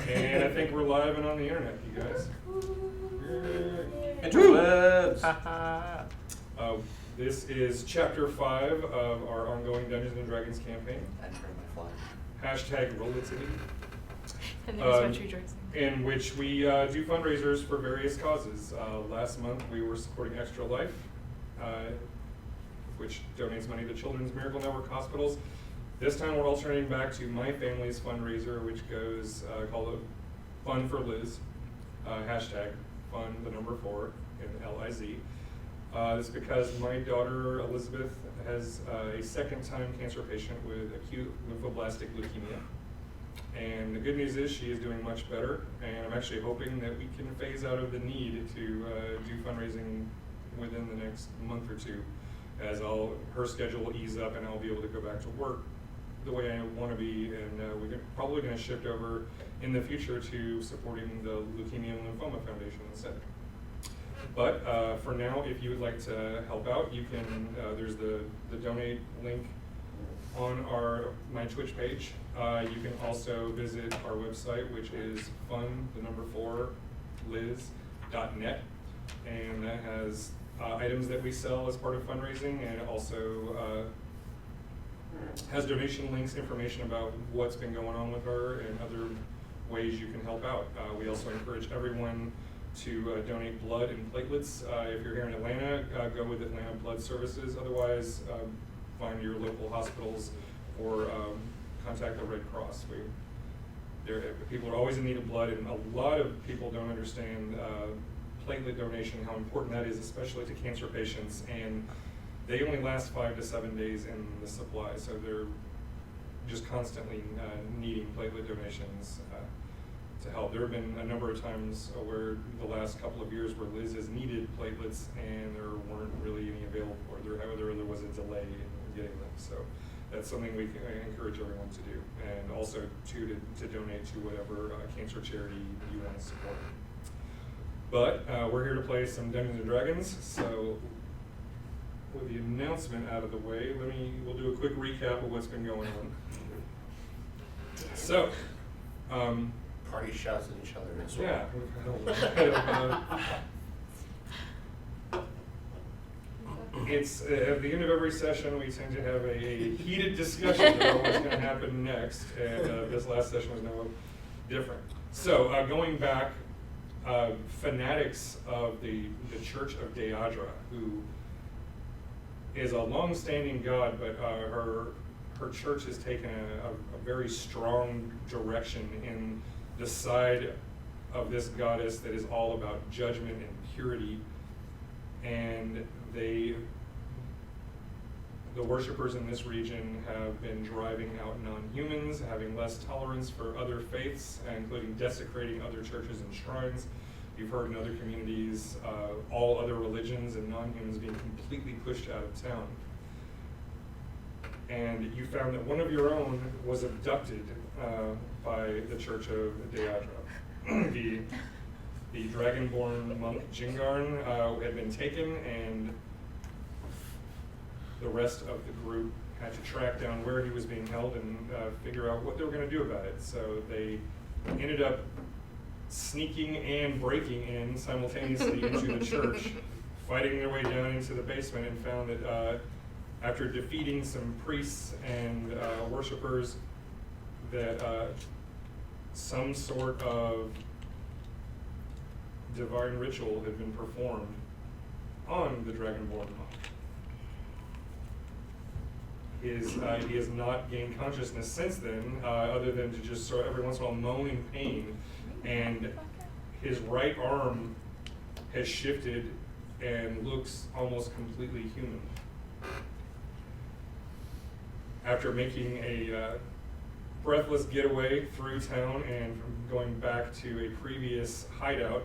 And I think we're live and on the internet, you guys. Interwebs! This is chapter 5 of our ongoing Dungeons and Dragons campaign. I turned my fly. Hashtag Rollitivity. And there's my tree dressing. In which we do fundraisers for various causes. Last month we were supporting Extra Life, which donates money to Children's Miracle Network hospitals. This time we're alternating back to my family's fundraiser, which goes called Fun for Liz, hashtag fun, the number 4, in L-I-Z. This is because my daughter Elizabeth has a second-time cancer patient with acute lymphoblastic leukemia. And the good news is she is doing much better, and I'm actually hoping that we can phase out of the need to do fundraising within the next month or two, as her schedule will ease up and I'll be able to go back to work the way I want to be, and we're probably going to shift over in the future to supporting the Leukemia and Lymphoma Foundation instead. But for now, if you would like to help out, you can, there's the donate link on my Twitch page. You can also visit our website, which is fun4liz.net, and that has items that we sell as part of fundraising, and it also has donation links, information about what's been going on with her, and other ways you can help out. We also encourage everyone to donate blood and platelets. If you're here in Atlanta, go with Atlanta Blood Services. Otherwise, find your local hospitals or contact the Red Cross. People are always in need of blood, and a lot of people don't understand platelet donation, how important that is, especially to cancer patients. And they only last 5 to 7 days in the supply, so they're just constantly needing platelet donations to help. There have been a number of times where the last couple of years where Liz has needed platelets and there weren't really any available for her. There was a delay in getting them. So that's something we can encourage everyone to do, and also to donate to whatever cancer charity you want to support. But we're here to play some Dungeons and Dragons, so with the announcement out of the way, we'll do a quick recap of what's been going on. So, Party shouts at each other as well. yeah, it's at the end of every session we tend to have a heated discussion about what's going to happen next, and this last session was no different. So going back, fanatics of the Church of Deadra, who is a long-standing god, but her church has taken a very strong direction in the side of this goddess that is all about judgment and purity. And the worshippers in this region have been driving out non-humans, having less tolerance for other faiths, including desecrating other churches and shrines. You've heard in other communities, all other religions and non-humans being completely pushed out of town. And you found that one of your own was abducted by the Church of Deadra. The Dragonborn monk Jingarn had been taken, and the rest of the group had to track down where he was being held and figure out what they were going to do about it. So they ended up sneaking and breaking in simultaneously into the church, fighting their way down into the basement, and found that after defeating some priests and worshippers, that some sort of divine ritual had been performed on the Dragonborn monk. He has not gained consciousness since then, other than to just sort of every once in a while moan in pain, and his right arm has shifted and looks almost completely human. After making a breathless getaway through town and going back to a previous hideout,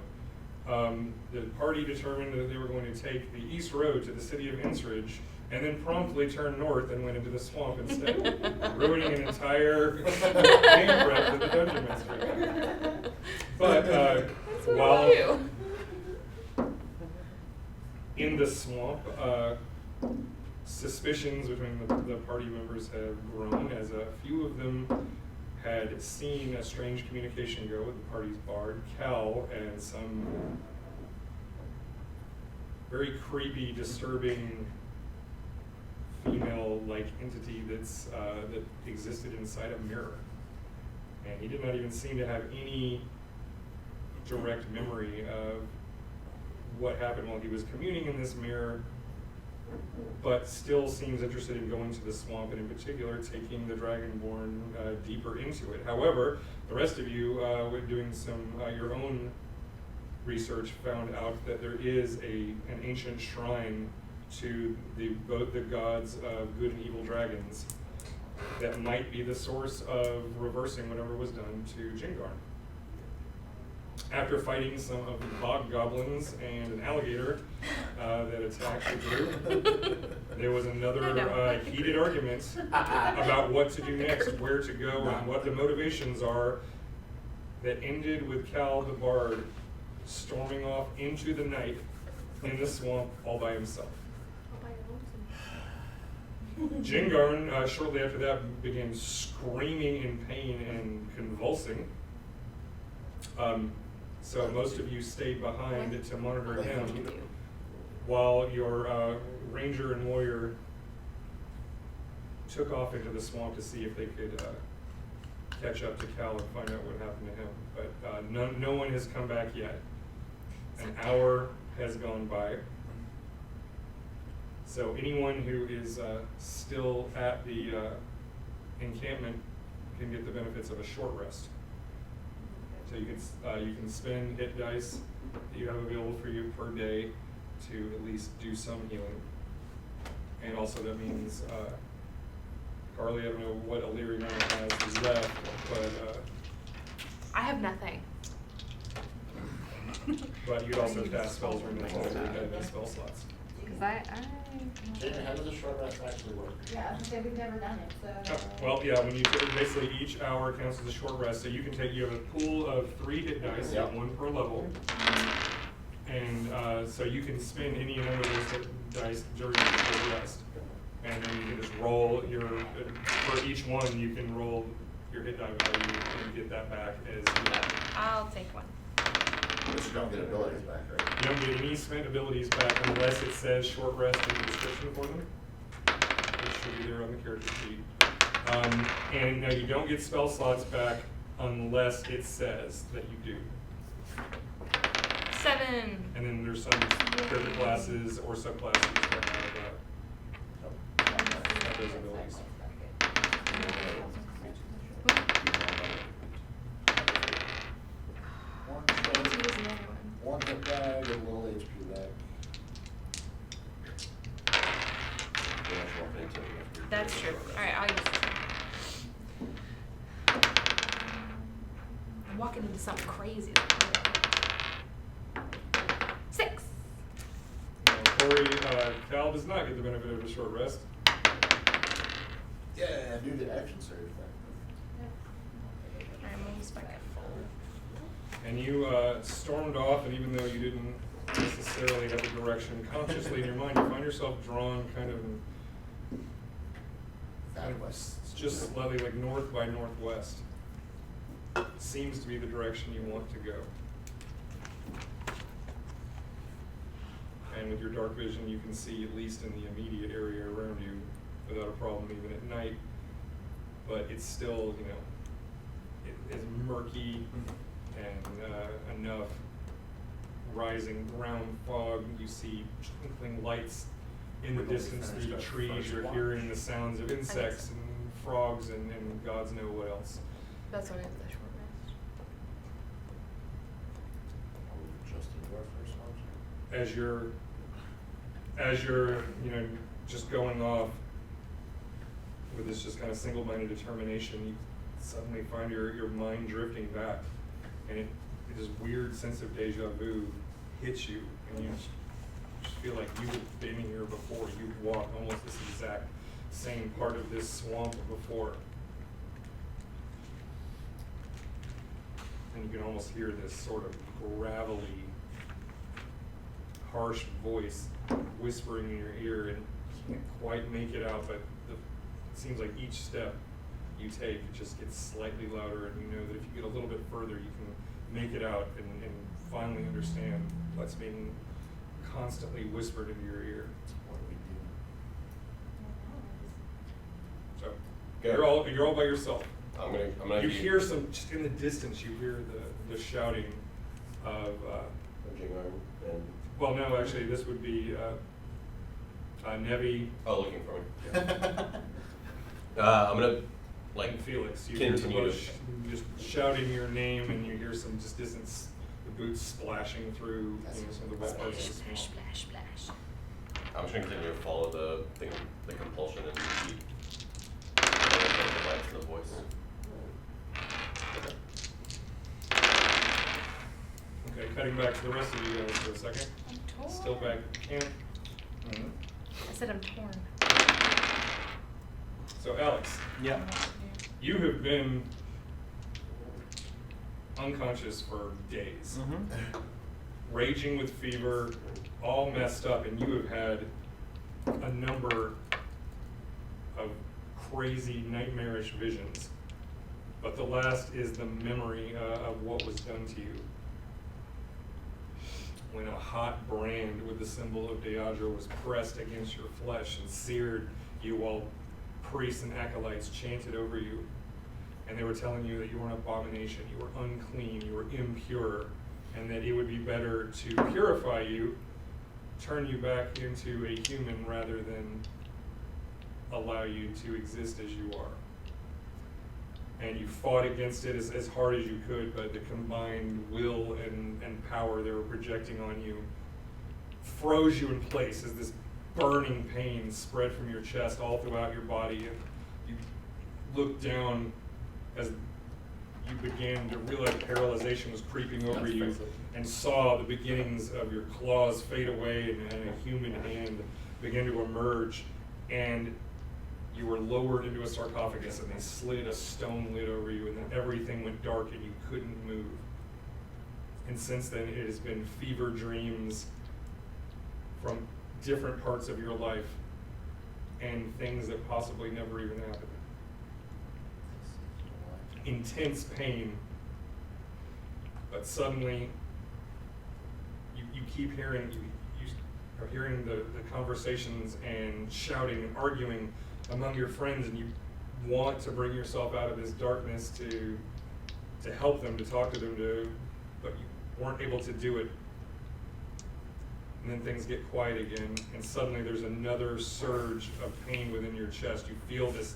the party determined that they were going to take the east road to the city of Innsridge, and then promptly turned north and went into the swamp instead, ruining an entire game breath of the dungeon master. But while in the swamp, suspicions between the party members have grown, as a few of them had seen a strange communication go with the party's bard, Cal, and some very creepy, disturbing female-like entity that's that existed inside a mirror. And he did not even seem to have any direct memory of what happened while he was communing in this mirror, but still seems interested in going to the swamp, and in particular taking the Dragonborn deeper into it. However, the rest of you, with doing some your own research, found out that there is an ancient shrine to both the gods of good and evil dragons that might be the source of reversing whatever was done to Jingarn. After fighting some of the Bogged goblins and an alligator that attacked the group, there was another heated argument about what to do next, where to go, and what the motivations are, that ended with Cal the Bard storming off into the night in the swamp all by himself. Jingarn, shortly after that, began screaming in pain and convulsing. So most of you stayed behind to monitor him, while your ranger and warrior took off into the swamp to see if they could catch up to Cal and find out what happened to him. But no one has come back yet. An hour has gone by. So anyone who is still at the encampment can get the benefits of a short rest. So you can spend hit dice that you have available for you per day to at least do some healing. And also that means, Karlee, I don't know what Aleeriana has left, but I have nothing. but you'd also cast spells from the spell slots. Because Jaden, how does a short rest actually work? Yeah, I was gonna say, we've never done it, so. Well, yeah, when you basically each hour counts as a short rest, so you can take, you have a pool of 3 hit dice, Yep. 1 per level. And so you can spend any number of those hit dice during your rest. And then you can just roll for each one, you can roll your hit die value and get that back as I'll take one. But you don't get abilities back, right? you don't get any spent abilities back unless it says short rest in the description for them. It should be there on the character sheet. And now you don't get spell slots back unless it says that you do. 7. And then there's some character classes or subclasses that have those abilities. One hit die, get a little HP back. That's true. Alright, I'll use this. I'm walking into something crazy. 6. Corey, Cal does not get the benefit of a short rest. Yeah, do the action surge Alright, move this back at full. And you stormed off, and even though you didn't necessarily have a direction consciously in your mind, you find yourself drawn kind of just slightly like north by northwest. Seems to be the direction you want to go. And with your dark vision, you can see at least in the immediate area around you without a problem even at night. But it's still, it is murky and enough rising brown fog. You see twinkling lights in the distance through the trees. You're hearing the sounds of insects and frogs and gods know what else. That's what it is, the short rest. Just into our first launch. As you're just going off with this just kind of single-minded determination, you suddenly find your mind drifting back, and this weird sense of deja vu hits you, and you just feel like you've been here before. You've walked almost this exact same part of this swamp before. And you can almost hear this sort of gravelly, harsh voice whispering in your ear, and you can't quite make it out, but it seems like each step you take, it just gets slightly louder, and you know that if you get a little bit further, you can make it out and finally understand what's being constantly whispered into your ear. What do we do? So Good. you're all by yourself. I'm gonna You be- hear some, just in the distance, you hear the shouting of, Jingarn and well, no, actually, this would be Nevi looking for me. I'm gonna and Felix. You hear continue both just shouting your name, and you hear some just distance, the boots splashing through some of the wet parts of the Splash, swamp. splash, splash. I'm just gonna continue to follow the compulsion and keep the lights and the voice. Okay, cutting back to the rest of you guys for a second. I'm torn. Still back at camp. I said I'm torn. So Alex, Yeah. you have been unconscious for days, raging with fever, all messed up, and you have had a number of crazy, nightmarish visions. But the last is the memory of what was done to you. When a hot brand with the symbol of Deadra was pressed against your flesh and seared you while priests and acolytes chanted over you. And they were telling you that you were an abomination, you were unclean, you were impure, and that it would be better to purify you, turn you back into a human rather than allow you to exist as you are. And you fought against it as hard as you could, but the combined will and power they were projecting on you froze you in place as this burning pain spread from your chest all throughout your body. And you looked down as you began to realize paralyzation was creeping over you, and saw the beginnings of your claws fade away and a human hand begin to emerge. And you were lowered into a sarcophagus, and they slid a stone lid over you, and then everything went dark and you couldn't move. And since then, it has been fever dreams from different parts of your life and things that possibly never even happened. Intense pain, but suddenly you keep hearing, you are hearing the conversations and shouting and arguing among your friends, and you want to bring yourself out of this darkness to help them, to talk to them, but you weren't able to do it. And then things get quiet again, and suddenly there's another surge of pain within your chest. You feel this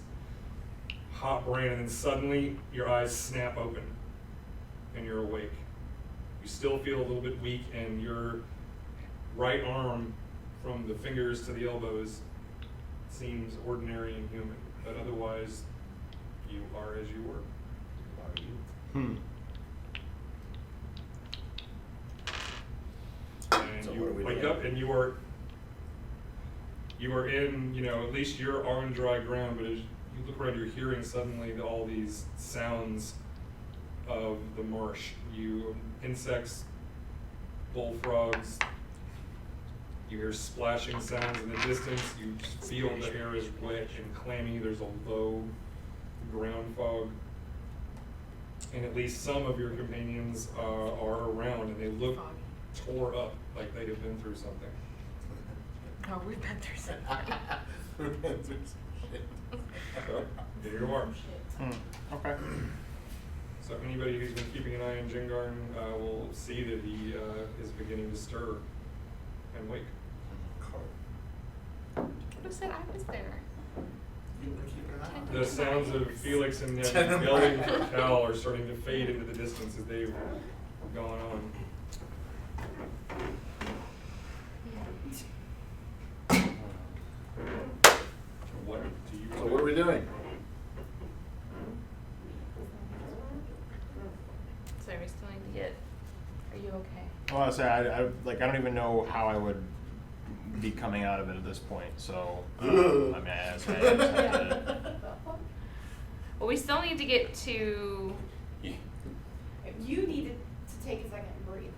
hot brain, and then suddenly your eyes snap open and you're awake. You still feel a little bit weak, and your right arm from the fingers to the elbows seems ordinary and human, but otherwise you are as you were. Are you? And So you what are we wake doing? up, and you are in, at least you're on dry ground, but as you look around, you're hearing suddenly all these sounds of the marsh. Insects, bullfrogs, you hear splashing sounds in the distance. You just feel the air is wet and clammy. There's a low ground fog. And at least some of your companions are around, and they look tore up, like they have been through something. Oh, we've been through something. We've been through some shit. So, there you are. Okay. So anybody who's been keeping an eye on Jingarn will see that he is beginning to stir and wake. Who said I was there? You were keeping an eye on The it. sounds of Felix and Nevi yelling for Cal are starting to fade into the distance as they've gone on. What do you? So what are we doing? So we still need to get. Are you okay? Well, I say I don't even know how I would be coming out of it at this point. So I mean, I just have to. Well, we still need to get to. You need to take a second and breathe.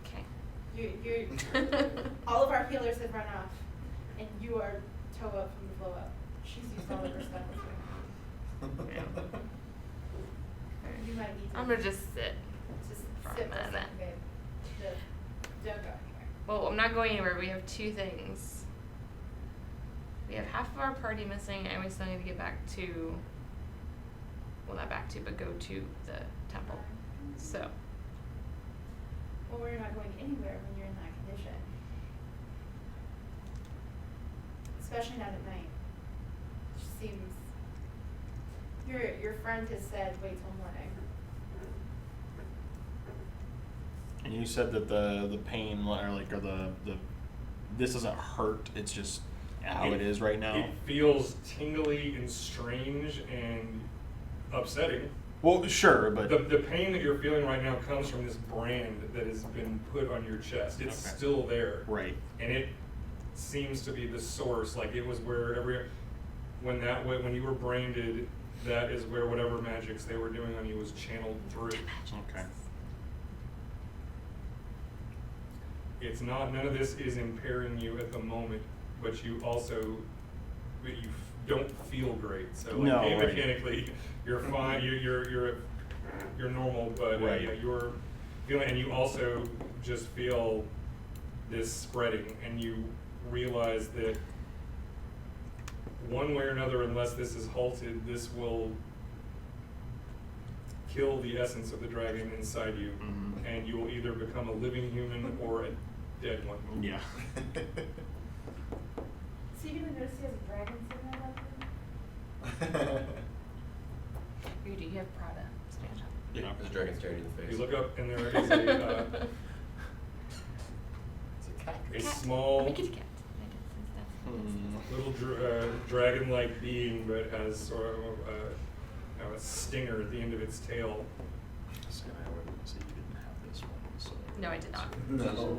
Okay. All of our healers have run off, and you are toe up from the blow up. She's used all of her stuff. You might need to. I'm gonna just sit. Just for a sit for a minute. second, babe. Don't go anywhere. Well, I'm not going anywhere. We have two things. We have half of our party missing, and we still need to get back to. Well, not back to, but go to the temple. So. Well, we're not going anywhere when you're in that condition. Especially not at night. Just seems. Your friend has said wait till morning. And you said that the pain or the this doesn't hurt. It's just how it is right now. It feels tingly and strange and upsetting. Well, sure, but The pain that you're feeling right now comes from this brand that has been put on your chest. It's Okay. still there. right. And it seems to be the source. Like it was where when you were branded, that is where whatever magics they were doing on you was channeled through. Okay. It's not, none of this is impairing you at the moment, but you don't feel great. So like No, game right. mechanically, you're fine. You're normal, but Right. yeah, you're feeling, and you also just feel this spreading, and you realize that one way or another, unless this is halted, this will kill the essence of the dragon inside you, Mhm. and you will either become a living human or a dead one. Yeah. So you didn't notice he has a dragon sitting on that room? You do. You have Prada. Stand up. Yeah, there's a dragon staring you in the face. You look up, and there is a It's a cat. small Make it a cat. Make it some stuff. little dragon-like being, but has sort of a stinger at the end of its tail. So I would say you didn't have this one. So. No, I did not. No.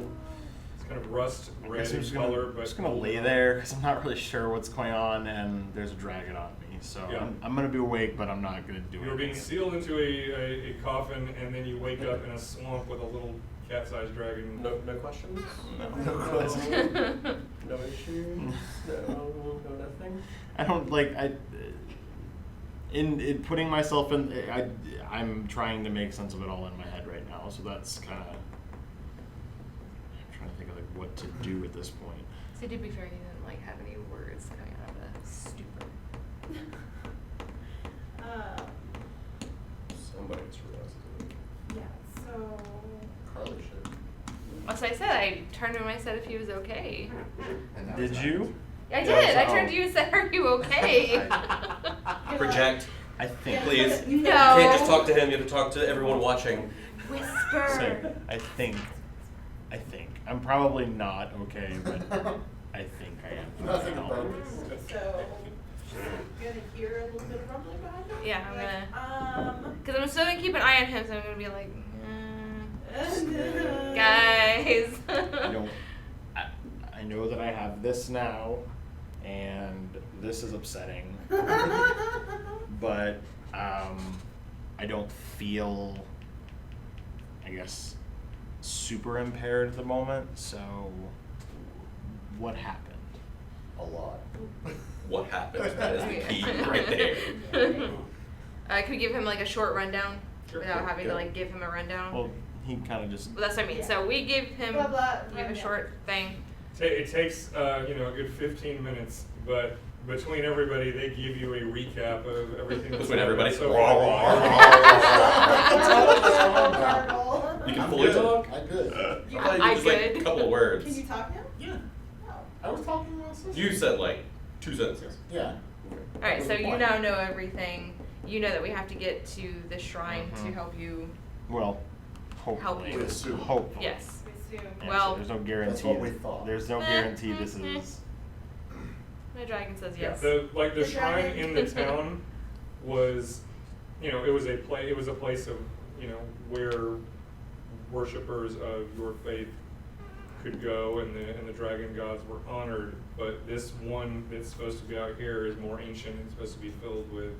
It's kind of rust I red guess I'm in just color, gonna, but just gonna lay there because I'm not really sure what's going on, and there's a dragon on me. So Yeah. I'm gonna be awake, but I'm not gonna do You're being anything. sealed into a coffin, and then you wake up in a swamp with a little cat-sized dragon. No questions? No. No issues? No nothing? I don't like in putting myself in. I'm trying to make sense of it all in my head right now. So that's kind of. I'm trying to think of like what to do at this point. So to be fair, you didn't like have any words coming out of the stupor. Somebody just realized it. Yeah, so. Karlee should. Well, so I said I turned to him and I said if he was okay. And now Did it's you? I Yeah, did. I so- turned to you and said, "Are you okay?" Project. I think. Yeah. Please. No. You can't just talk to him, you have to talk to everyone watching. Whisper. So, I think. I'm probably not okay, but I think I am. Nothing now. about this. So, you're gonna hear a little bit of rumbling behind him? Yeah, I'm gonna. Because I'm still gonna keep an eye on him, so I'm gonna be like, guys. I don't. I know that I have this now, and this is upsetting. But I don't feel, I guess, super impaired at the moment. So, what happened? A lot. What happened? That is the key right there. Could we give him like a short rundown without having to Yeah. like give him a rundown? Well, he kind of just. Well, that's what I mean. Yeah. So we give him Blah, blah, give a rundown. short thing. It takes a good 15 minutes, but between everybody, they give you a recap of everything. that's Between everybody? so Raw, far. You can I'm fully good. talk? I'm good. You I thought you I just like could. a couple of words. Can you talk now? Yeah. Oh. I was talking about this. You said like 2 sentences. Yeah. All right. So What's the you point? now know everything. You know that we have to get to the shrine to Mhm. help you. Well, hopefully. you. Assume. Hopefully. Yes. We assume. Yeah, Well- so there's no guarantee. That's what we thought. There's no guarantee this is. The dragon says Yeah, yes. the The shrine dragon. in the town was, it was a place of, where worshippers of your faith could go, and the dragon gods were honored. But this one that's supposed to be out here is more ancient and supposed to be filled with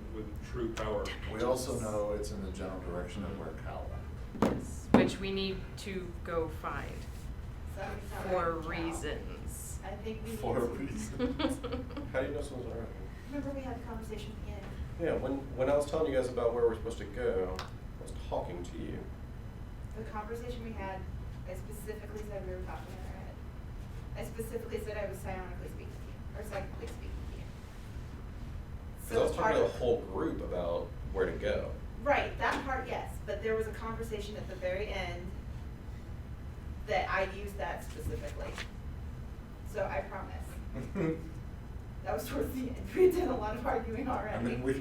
true power. We also know it's in the general direction of where Cal went. Yes, which we need to go find So it's not for right now. reasons. I think we need For to. a reason. How do you know someone's alright? Remember we had the conversation at the end. Yeah, when I was telling you guys about where we're supposed to go, I was talking to you. The conversation we had, I specifically said we were talking in our head. I specifically said I was psionically speaking to you, or psychically speaking to you. Because I was talking to the whole group about where to go. Right, that part, yes, but there was a conversation at the very end that I used that specifically. So I promise. That was towards the end. We did a lot of arguing already. I mean, we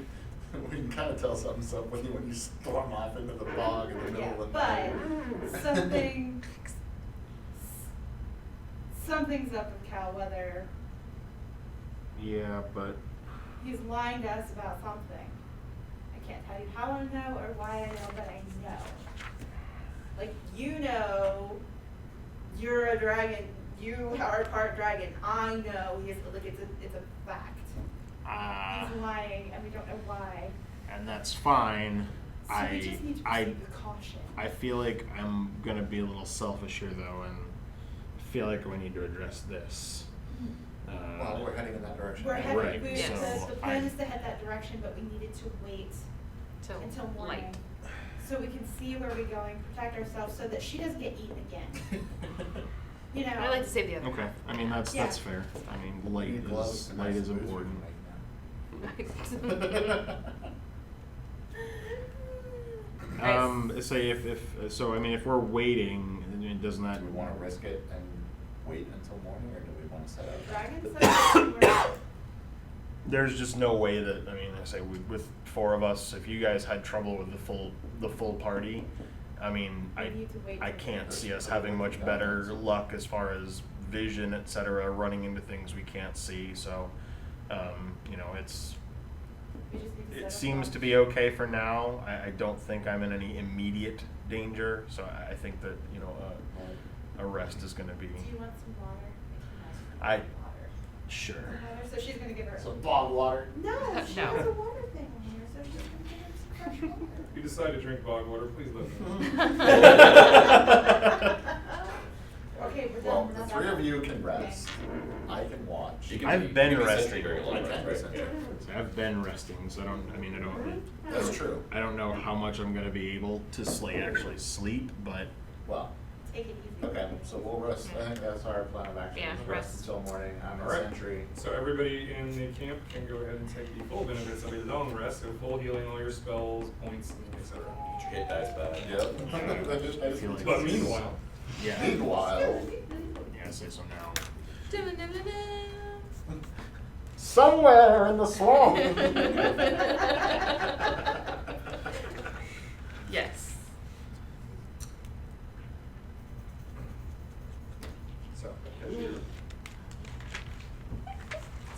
can kind of tell something's up when you storm off into the bog in the middle Yeah, of the night. but something's up with Cal, whether Yeah, but he's lying to us about something. I can't tell you how I know or why I know, but I know. Like, you know, you're a dragon. You are part dragon. I know he's like it's a fact. He's lying, and we don't know why. and that's fine. So we just need to proceed with caution. I feel like I'm gonna be a little selfish here though, and I feel like we need to address this. Well, we're heading in that direction. We're heading, Right, we, so the plan is to head that direction, but we needed to wait until morning. light. So we can see where we're going, protect ourselves so that she doesn't get eaten again. You know. I like to save the other Okay, half. I mean that's Yeah. fair. I mean You light need gloves is and light nice is boots we important. can make now. Say if so, I mean if we're waiting, I mean, doesn't that? Do we want to risk it and wait until morning, or do we want to set out? Dragon said we're- There's just no way that I mean, I say with four of us, if you guys had trouble with the full party, I mean, We need to wait I till can't morning. see us having much better luck as far as vision, etc., running into things we can't see. So, you know, we just need to set it up seems a- to be okay for now. I don't think I'm in any immediate danger, so I think that you know a rest is going to be Do you want some water? I- Water. sure. Some water? So she's gonna give her. Some bog water. No, she No. has a water thing in here, so she's gonna give her some fresh water. If you decide to drink bog water, please let me know. Okay, we're done. Well, We're the not three done. of you can rest. I can watch. You can I've be- been you can be resting. sentry during a I long can rest be break. sentry. I've been resting, so I don't. That's true. I don't know how much I'm going to be able to actually sleep, but Well, Take it easy. okay, so we'll rest. I think that's our plan of action. Yeah, is rest. until morning. I'm All a right. sentry. So everybody in the camp can go ahead and take the full benefits of a long rest, so full healing all your spells, points, and etc. Get your hit dice back. Yep. I feel like But this is- meanwhile, yeah, Meanwhile, yeah, I say so now. somewhere in the swamp. Yes.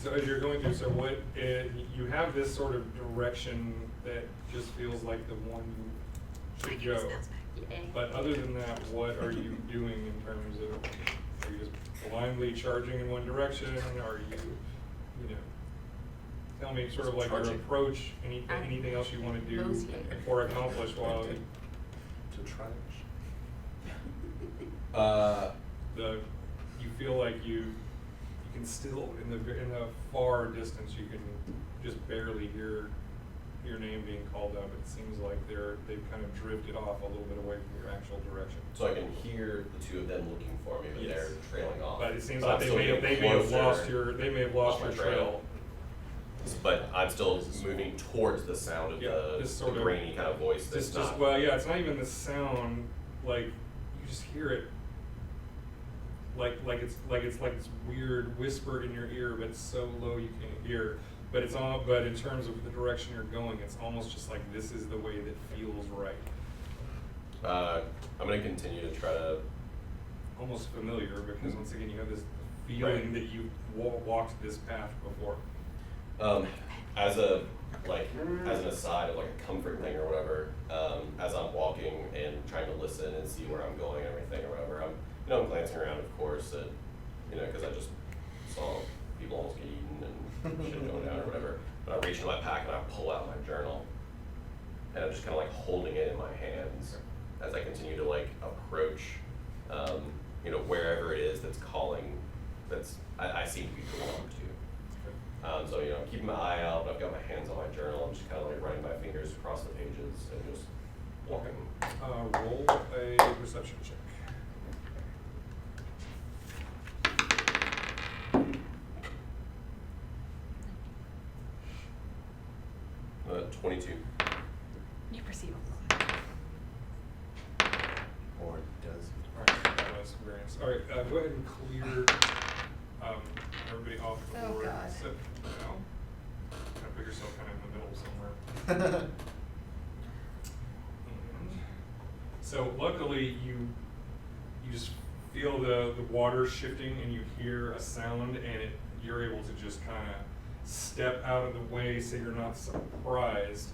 so as you're going through, so what you have this sort of direction that just feels like the one you should go. Yay. But other than that, what are you doing in terms of, are you just blindly charging in one direction? Are you know, tell me sort of like your Charging. approach, anything else you want to do Mosey. or accomplish while To try. you feel like you can still in the far distance you can just barely hear your name being called out. It seems like they've kind of drifted off a little bit away from your actual direction. So I can hear the two of them looking for me, but Yes. they're trailing off. But it seems But like I'm they still may have getting lost closer. they may have lost your Lost my trail. trail. But I'm still moving towards the sound of Yeah, the this sort of grainy kind of voice that's Just not. well, yeah, it's not even the sound. Like you just hear it. Like it's this weird whisper in your ear, but it's so low you can't hear. But it's all. But in terms of the direction you're going, it's almost just like this is the way that feels right. I'm gonna continue to try to. Almost familiar because once again you have this feeling Right. that you've walked this path before. As an aside of like a comfort thing or whatever, as I'm walking and trying to listen and see where I'm going and everything or whatever, I'm glancing around, of course, at, because I just saw people almost get eaten and shit going down or whatever. But I reach into my pack and I pull out my journal, and I'm just kind of like holding it in my hands as I continue to like approach, wherever it is that's calling, I seem to be belong to. So, I'm keeping my eye out, but I've got my hands on my journal. I'm just and just walking. Roll a perception check. 22. You perceive. Or does Alright, that was variance. Alright, go ahead and clear everybody off the Oh, board. God. Sit down. Kind of put yourself kind of in the middle somewhere. And so luckily you just feel the water shifting and you hear a sound and you're able to just kind of step out of the way so you're not surprised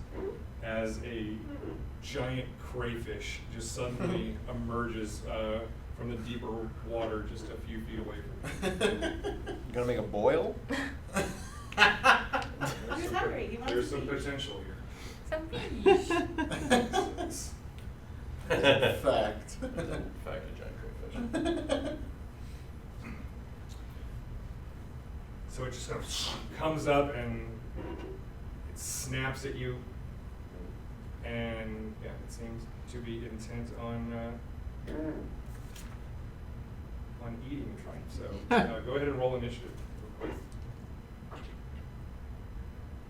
as a giant crayfish just suddenly emerges from the deeper water just a few feet away from you. You gonna make a boil? You're hungry, you want There's to some eat. potential here. Some fish. fact. In fact, a giant crayfish. So it just kind of comes up and it snaps at you, and yeah, it seems to be intent on eating you. So go ahead and roll initiative real quick.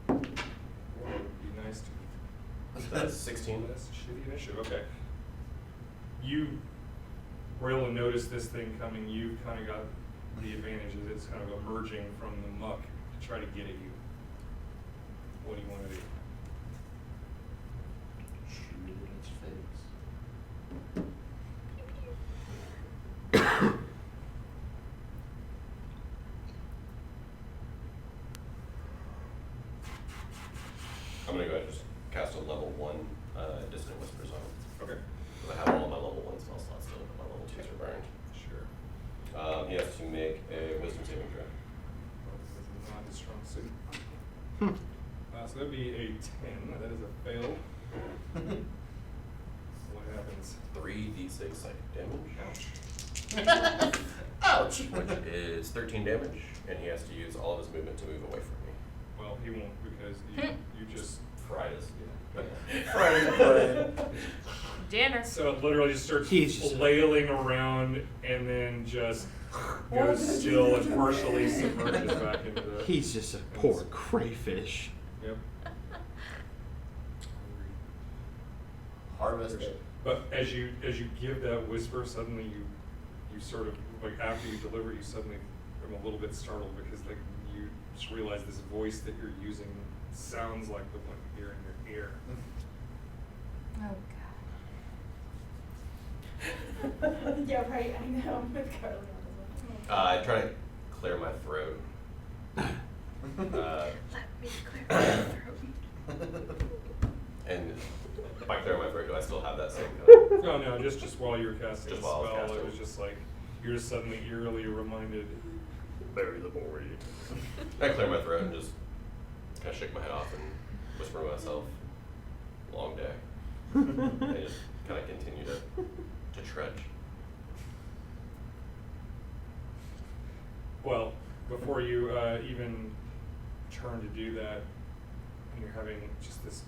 Or it would be nice to. That's 16. That's shitty initiative. Okay. You were able to notice this thing coming. You kind of got the advantage is it's kind of emerging from the muck to try to get at you. What do you want to do? Shoot it in its face. I'm gonna go ahead and just cast a level 1 Dissonant Whispers on him. Okay. Because I have all of my level 1 spell slots still, but my level 2s are burned. Sure. He has to make a Wisdom saving throw. This is not his strong suit. So that'd be a 10. That is a fail. What happens? 3d6 psychic damage. Ouch! Which is 13 damage, and he has to use all of his movement to move away from me. Well, he won't because you just Fried us. Friday the brain. Janner. So it literally just starts He's just- flailing around and then just goes still and partially submerges back into the. He's just a poor crayfish. Yep. Harvest. But as you give that whisper, suddenly you sort of like after you deliver, you suddenly are a little bit startled because like you just realize this voice that you're using sounds like the one you hear in your ear. Oh god. Yeah, right, I know, with Karlee on this one. I try to clear my throat. Let me clear my throat. And by clearing my throat, do I still have that same kind of... No, no, just while you were casting Just the while I was spell, casting. it was just like you're just suddenly eerily reminded. Bury the boy. I clear my throat and just kind of shake my head off and whisper to myself, long day. And I just kind of continue to trudge. Well, before you even turn to do that, and you're having just this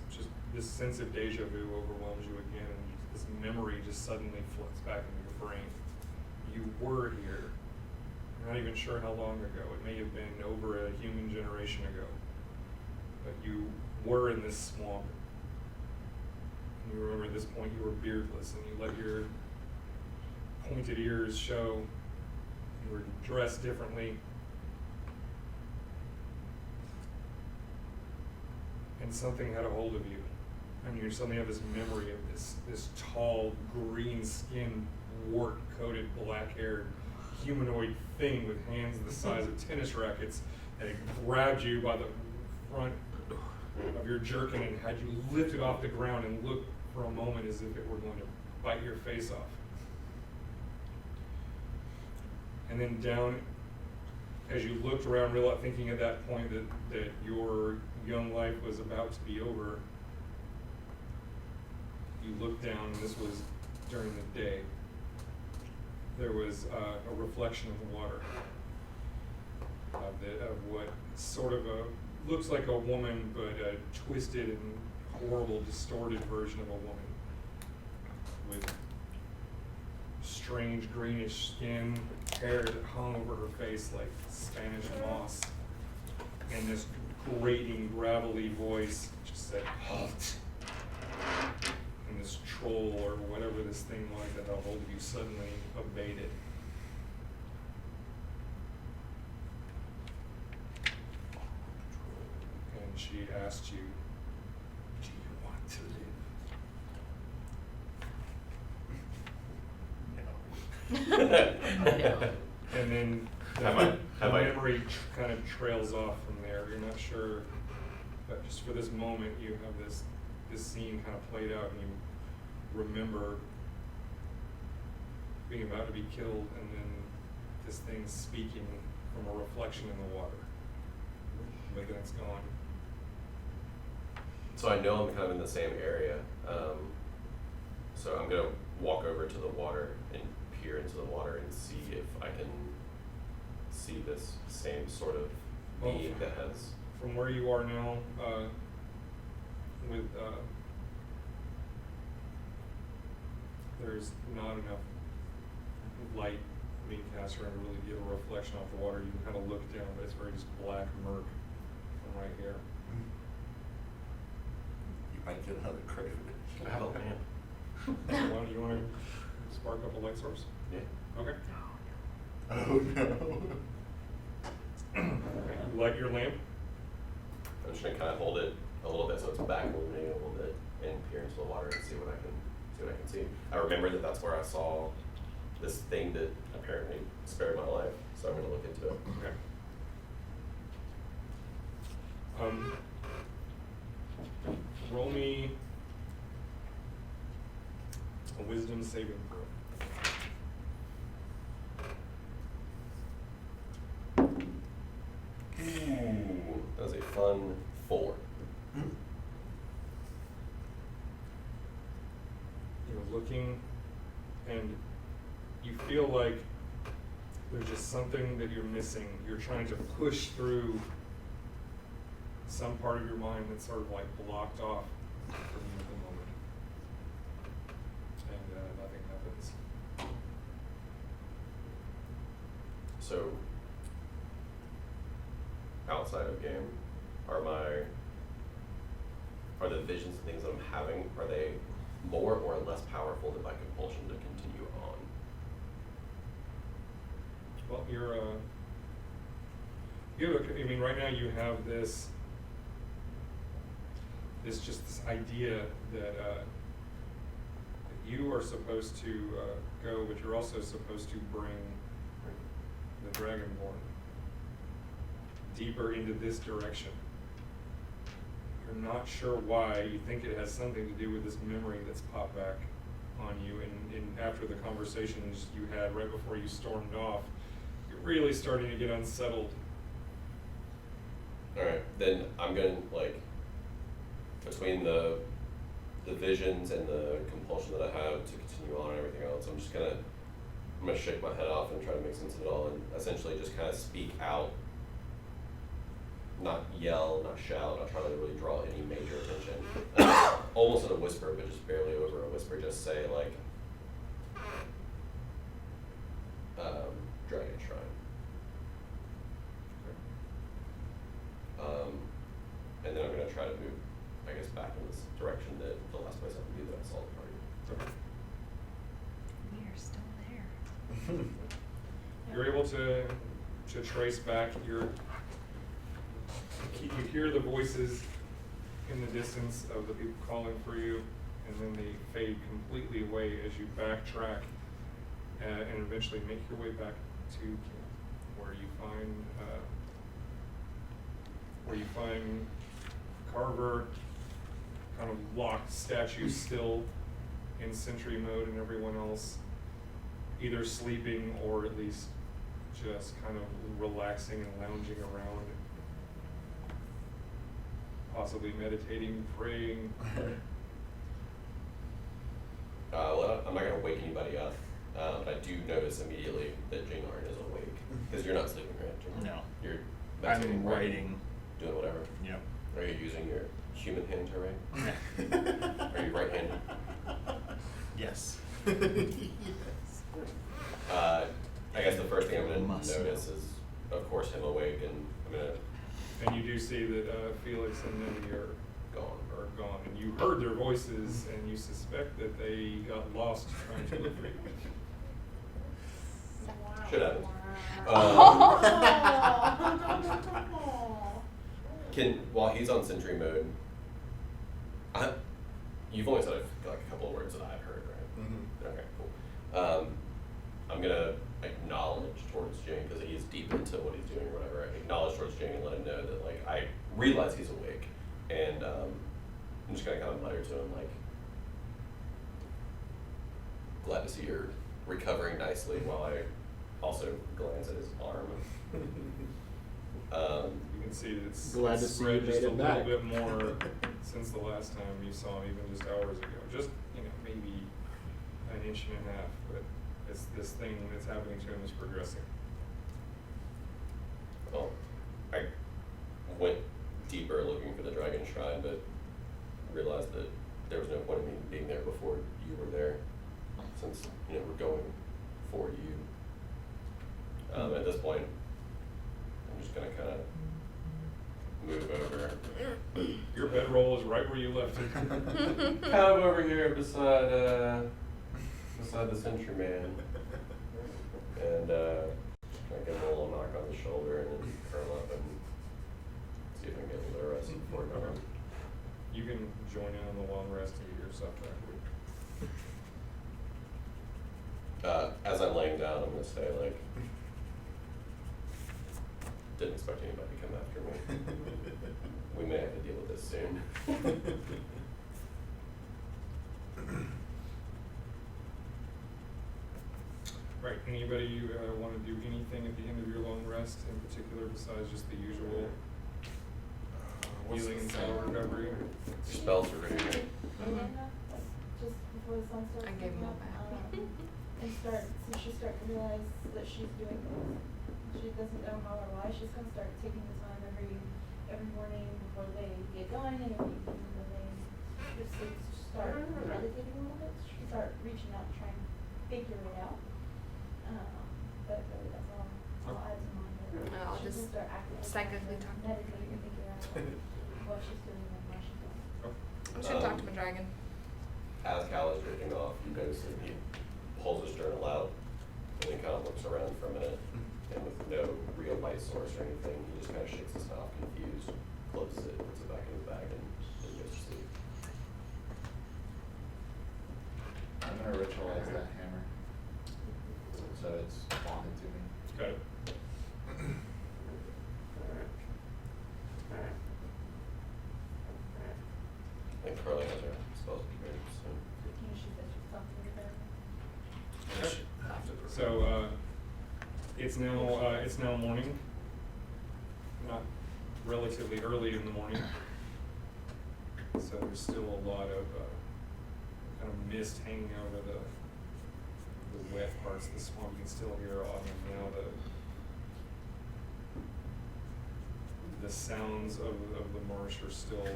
sense of deja vu overwhelms you again, and this memory just suddenly floats back into your brain. You were here. You're not even sure how long ago. It may have been over a human generation ago. But you were in this swamp. And you remember at this point you were beardless, and you let your pointed ears show. You were dressed differently. And something had a hold of you. And you suddenly have this memory of this tall, green-skinned, wart-coated, black-haired, humanoid thing with hands the size of tennis rackets, and it grabbed you by the front of your jerkin and had you lifted off the ground and looked for a moment as if it were going to bite your face off. And then down, as you looked around, thinking at that point that your young life was about to be over, you looked down, and this was during the day. There was a reflection of the water of what sort of looks like a woman, but twisted and horrible, distorted version of a woman with strange greenish skin, hair that hung over her face like Spanish moss, and this grating, gravelly voice just said, "Halt!" And this troll or whatever this thing was that got hold of you suddenly abated. And she asked you, "Do you want to live?" No. And then the Have I- memory kind of trails off from there. You're not sure, but just for this moment, you have this scene kind of played out, and you remember being about to be killed, and then this thing speaking from a reflection in the water. But then it's gone. So I know I'm kind of in the same area. So I'm gonna walk over to the water and peer into the water and see if I can see this same sort of Well, being that has. From where you are now, with there's not enough light being cast around to really get a reflection off the water. You can kind of look down, but it's very just black murk from right here. You might get another crate of it. I have a lamp. You want to spark up a light source? Yeah. Okay. Oh no. Okay. You light your lamp. I'm just gonna kind of hold it a little bit so it's back illuminating a little bit and peer into the water and see what I can see. I remember that that's where I saw this thing that apparently spared my life, so I'm gonna look into it. Okay. Roll me a wisdom saving throw. Ooh, that was a fun 4. You're looking, and you feel like there's just something that you're missing. You're trying to push through some part of your mind that's sort of like blocked off from you at the moment. And nothing happens. So, outside of game, are the visions and things that I'm having, are they more or less powerful than my compulsion to continue on? Well, I mean, right now you have this idea that you are supposed to go, but you're also supposed to bring the Dragonborn deeper into this direction. You're not sure why. You think it has something to do with this memory that's popped back on you, and after the conversations you had right before you stormed off, you're really starting to get unsettled. Alright, then I'm gonna, between the visions and the compulsion that I have to continue on and everything else, I'm gonna shake my head off and try to make sense of it all, and essentially just kind of speak out. Not yell, not shout, not try to really draw any major attention. Almost in a whisper, but just barely over a whisper, just say Dragon Shrine. And then I'm gonna try to move, I guess, back in this direction that the last place I could be that I saw the party. Okay. We are still there. You're able to trace back you hear the voices in the distance of the people calling for you, and then they fade completely away as you backtrack and eventually make your way back to camp, where you find Carver kind of locked statue still in sentry mode, and everyone else either sleeping or at least just kind of relaxing and lounging around, possibly meditating, praying. Well, I'm not gonna wake anybody up, but I do notice immediately that Jingarn is awake, because you're not sleeping, right? Jingarn? No. You're meditating, I'm right? writing. Doing whatever. Yep. Are you using your human hand terrain? Are you right-handed? Yes. Yes. I guess the first thing I'm gonna Must notice know. is, of course, him awake, and I'm gonna And you do see that Felix and Nelly are gone, and you heard their voices, and you suspect that they got lost trying to look for you. Should happen. While he's on sentry mode, you've only said like a couple of words that I've heard, right? Mhm. Okay, cool. I'm gonna acknowledge towards Jane, because he's deep into what he's doing or whatever. I acknowledge towards Jane and let him know that like I realize he's awake, and I'm just gonna kind of mutter to him like, glad to see you're recovering nicely, while I also glance at his arm. You can see that it's Glad to see spread you just made a it little back. bit more since the last time you saw him, even just hours ago. Just, maybe an inch and a half, but this thing that's happening to him is progressing. Well, I went deeper looking for the dragon shrine, but realized that there was no point in me being there before you were there, since we're going for you. At this point, I'm just gonna kind of move over. Your bedroll is right where you left it. Kind of over here beside the sentry man, and I give him a little knock on the shoulder and then curl up and see if I can get a little bit of rest before going. You can join in on the long rest and get yourself back. As I'm laying down, I'm gonna say like, didn't expect anybody to come after me. We may have to deal with this soon. Right, anybody want to do anything at the end of your long rest in particular besides just the usual What's healing the and spell sound? recovery? Your spells are ready. Just before the sun starts I gave coming them all up, back. and she's starting to realize that she's doing things. She doesn't know how or why. She's gonna start taking the time every morning before they get going, and every evening when they just start meditating a little bit. She'll start reaching out and trying to figure it out. But really, that's all I have in mind. I'll She's just gonna start actively psychically talk to the meditating and figure out what she's doing and why she's doing it. Oh, I'm just gonna talk to my dragon. As Cal is drifting off, you notice that he pulls his journal out and then kind of looks around for a minute, and with no real light source or anything, he just kind of shakes his head off, confused, closes it, puts it back in his bag, and goes to sleep. I'm gonna ritualize that hammer, so it's bonded to me. got it. I think Karlee has her spells ready soon. She said she's comfortable with her. So it's now morning, not relatively early in the morning. So there's still a lot of kind of mist hanging over the wet parts of the swamp. You can still hear on now the sounds of the marsh are still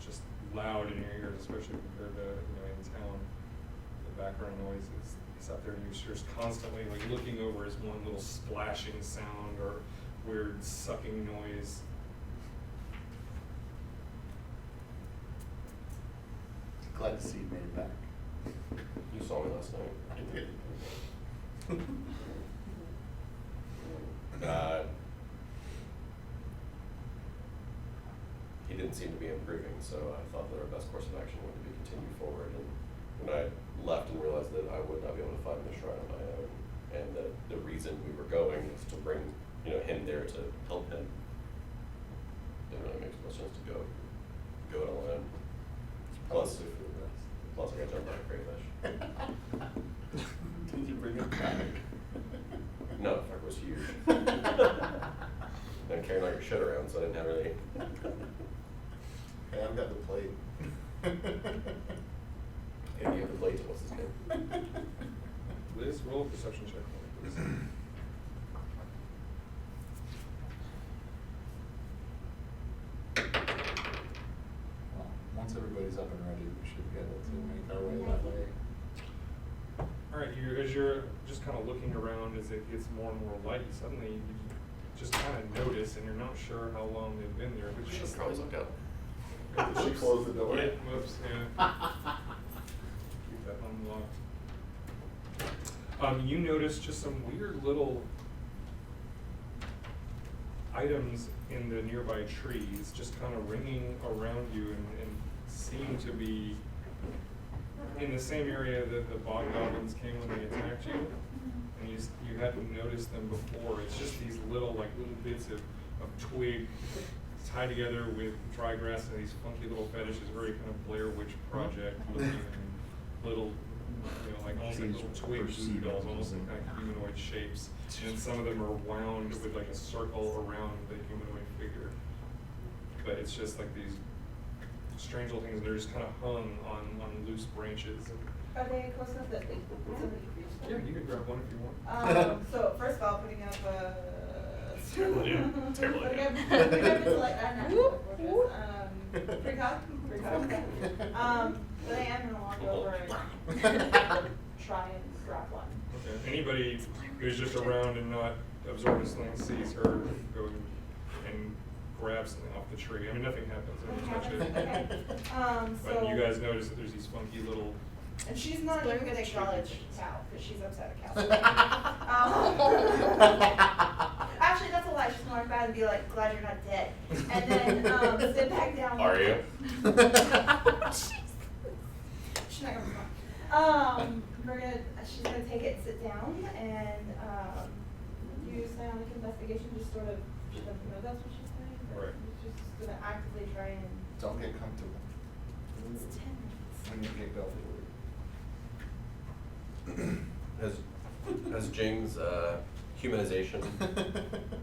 just loud in your ears, especially compared to in town. The background noise is up there, and you're just constantly like looking over as one little splashing sound or weird sucking noise. Glad to see you made it back. You saw me last night. I did. He didn't seem to be improving, so I thought that our best course of action would be to continue forward. And when I left and realized that I would not be able to find the shrine on my own, and that the reason we were going was to bring him there to help him, it really makes more sense to go it alone. Plus, I got jumped by a crayfish. Did you bring it back? No, the fuck was huge. And carrying all your shit around, so I didn't have really. Hey, I've got the plate. If you have the plate, what's his name? Liz, roll a perception check for me, please. up and ready, we should be able to make our way that way. All right, as you're just kind of looking around as it gets more and more light, suddenly you just kind of notice, and you're not sure how long they've been there. But Should just probably look up. She closed the door. Yeah, whoops, yeah. Keep that unlocked. You notice just some weird little items in the nearby trees, just kind of ringing around you and seem to be in the same area that the bog goblins came when they attacked you, and you hadn't noticed them before. It's just these little bits of twig tied together with dry grass and these funky little fetishes, very kind of Blair Witch Project looking little, like almost like little twig voodoo dolls, almost like kind of humanoid shapes. And some of them are wound with like a circle around the humanoid figure. But it's just like these strange little things, and they're just kind of hung on loose branches. Are they close enough that somebody could reach them? Yeah, you can grab one if you want. So first of all, putting up Terrible idea. Terrible idea. Putting up into like, not precog. But I am gonna walk over and try and grab one. Okay. Anybody who's just around and not absorbing something sees her go and grab something off the tree. I mean, nothing happens. I just touch it. Okay. But So. you guys notice that there's these funky little. And she's not even gonna acknowledge cow, because she's upset at cow. Actually, that's a lie. She's gonna walk by and be like, glad you're not dead. And then sit back down. Are you? She's not gonna respond. She's gonna take it, sit down, and use psionic investigation, just sort of, she doesn't know that's what she's doing. But Right. she's just gonna actively try and. Don't get comfortable It's 10 minutes. when you get going. Has Jing's humanization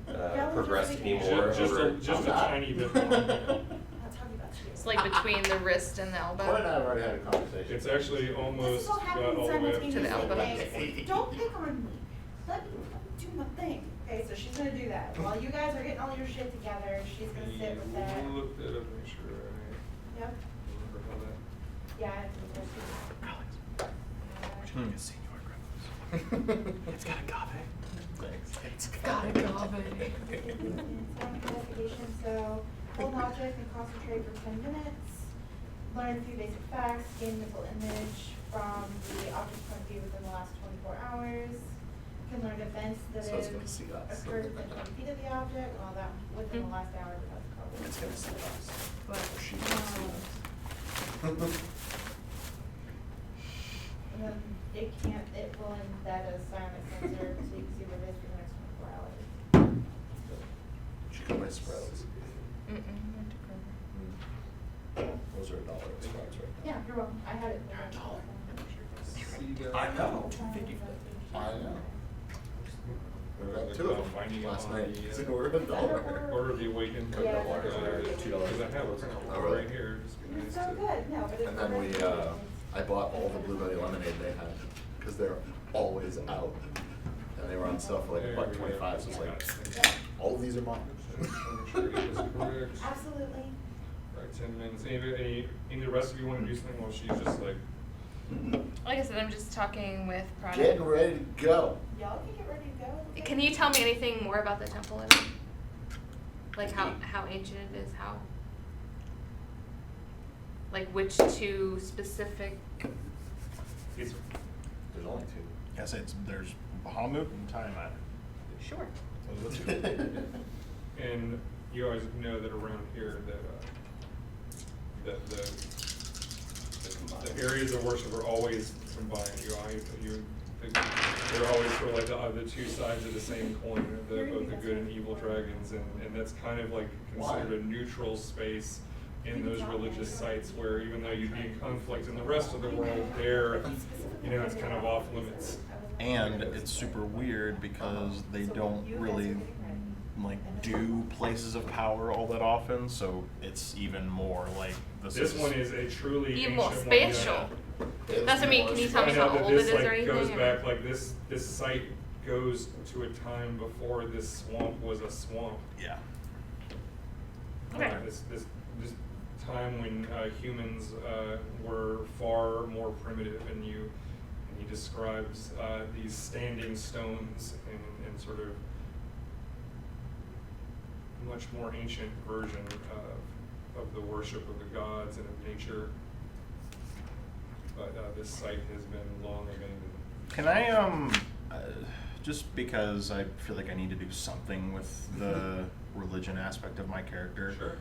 Yeah, progressed just anymore? Just a tiny bit more. I'm talking about you. It's like between the wrist and the elbow. Troy and I have already had a conversation. It's actually This almost is all got happening all the way up To the elbow. simultaneously. Don't pick on me. Let me do my thing. Okay, so she's gonna do that. While you guys are getting all your shit together, she's gonna sit with that. Look that up, make sure I Yep. remember how that. Yeah, I think there's It's got agave. Thanks. It's got agave. investigation, so hold an object and concentrate for 10 minutes. Learn a few basic facts, gain mental image from the object's point of view within the last 24 hours. Can learn events that So it's have gonna see us. occurred within 20 feet of the object, well, that within the Mm. last hour, but that's probably. It's gonna see us. What? Or she can see us. And then it will embed a psionic sensor so you can see what it is for the next 24 hours. She got my sprouts. Mm-mm, went to Carver. Those are $1 sprouts right now. Yeah, you're welcome, I had it. I know. I know. We They're got two of them finding it last on night. the, So we're $1. Order of the Awakened. Yeah. Because I have it Oh, really? right here. Just be nice It's so to- good, no, but it's. And then we, I bought all the blueberry lemonade they had, cause they're always out. And they were on sale for like $1.25, so it's like, all of these are mine. Make sure it is correct. Absolutely. Right, 10 minutes. Any the rest of you want to do something while she's just like, Like I said, I'm just talking with Get Prada. ready to go. Y'all can get ready to go. Can you tell me anything more about the temple in it? Like how ancient it is, how? Like which two specific? it's, There's only two. Yes, there's Bahamut and Tiamat. Sure. Those are the two. and you always know that around here that the areas of worship are always combined. They're always sort of like the two sides of the same coin, of both the good and evil dragons, and that's kind of like considered a neutral space in those religious sites where even though you'd be in conflict in the rest of the world, there, it's kind of off limits. And it's super weird because they don't really do places of power all that often, so it's even more like This one is a truly Even more ancient one, yeah. spatial. That's what I mean. Can you tell me Find how out that old it this, is or like, anything? goes or- back, like this site goes to a time before this swamp was a swamp. Yeah. Okay. This time when humans were far more primitive, and he describes these standing stones and sort of much more ancient version of the worship of the gods and of nature. But this site has been long abandoned. Can I, just because I feel like I need to do something with the religion aspect of my character. Sure.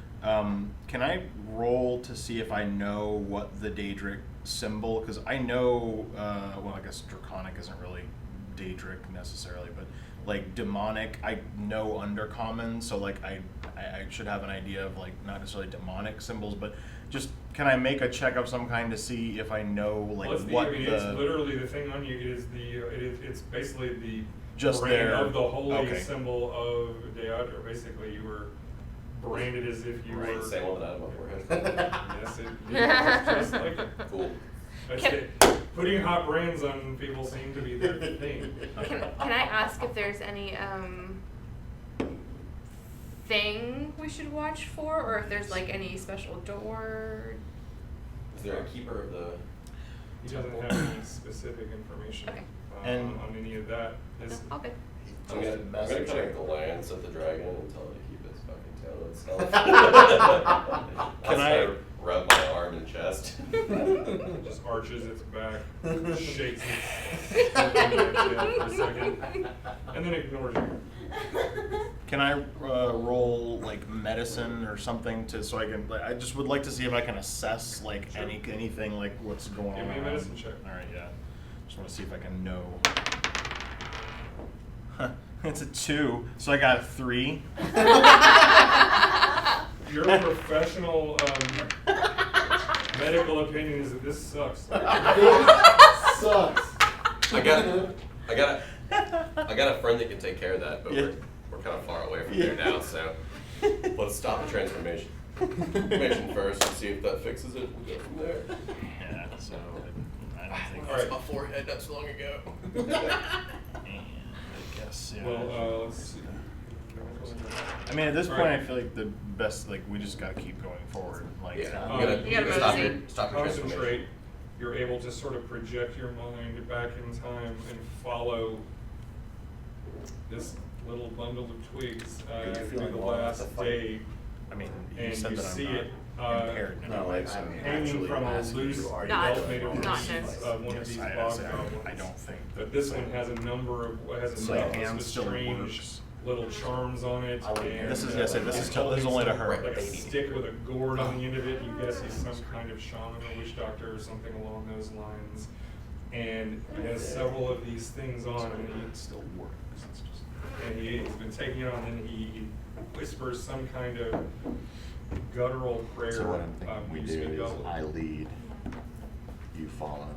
Can I roll to see if I know what the Daedric symbol, because I know, well, I guess Draconic isn't really Daedric necessarily, but like demonic, I know undercommon, so like I should have an idea of like not necessarily demonic symbols, but just can I make a check of some kind to see if I know like Well, it's literally the thing on you is it's basically the just brand there of the holy okay. symbol of Deadra. Basically, you were branded as if you Right, were. same one that I have on my forehead. Yes, it just like it. Cool. That's it. Putting hot brands on people seem to be their thing. Can I ask if there's any thing we should watch for, or if there's like any special door? Is there a keeper of the He doesn't have any specific information Okay. on any of that. No, His- all good. I'm gonna kind of glance at the dragon and tell it to keep its fucking tail to itself. Can I I- rub my arm and chest? It just arches its back, shakes its head for a second, and then ignores you. Can I roll like medicine or something to so I can? Like, I just would like to see if I can assess like Sure. anything like what's going Give on. me a medicine check. All right, yeah. Just want to see if I can know. It's a 2, so I got a 3. Your professional medical opinion is that this sucks. Sucks. I got a friend that can take care of that, but Yeah. we're kind of far away from Yeah. there now, so let's stop the transformation first and see if that fixes it. We'll go from there. Yeah, so I don't think. All right. My forehead not so long ago. And I guess yeah. Well, let's see. I mean, at this All point, right. I feel like the best, like, we just gotta keep going forward. Like, Yeah, You you gotta stop mosey. your Concentrate. transformation. You're able to sort of project your mind back in time and follow this little bundle of twigs Are you through feeling the well after last the fight? day, I mean, you and said you that see I'm it not impaired in No, any way, like, so. I'm hanging actually from a asking you, loose are you Not- belt made of not pieces known. of one of these Yes, bog I goblins. don't think. But this one has a number of So necklace hand with still strange works. little charms on it. I would- And This is- yes, this is it's this is only to her. like a stick with a gourd on the end of it. You guess he's some kind of shaman or witch doctor or something along those lines. And he has several of these things on, and It still works. It's just. he's been taking it on, and he whispers some kind of guttural prayer. So what I'm thinking we you do speak is Goblin. I lead, you follow,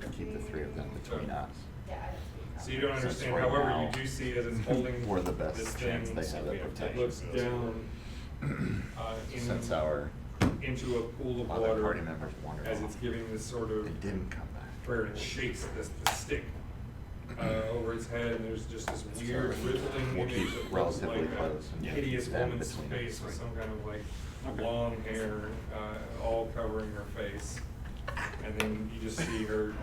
and keep the 3 of them between us. Yeah, I don't speak. So you don't Since understand, right however, now, you do see as it's holding we're the best this chance thing, they have at it protection. looks down Since our into a pool of other water party members wandered as off, it's giving this sort of it didn't come back. prayer, and it shakes the stick over its head, and there's just this weird rippling We'll image keep that looks relatively like close a and hideous them woman's between face us, with right. some kind of like long hair all covering her face. And then you just see her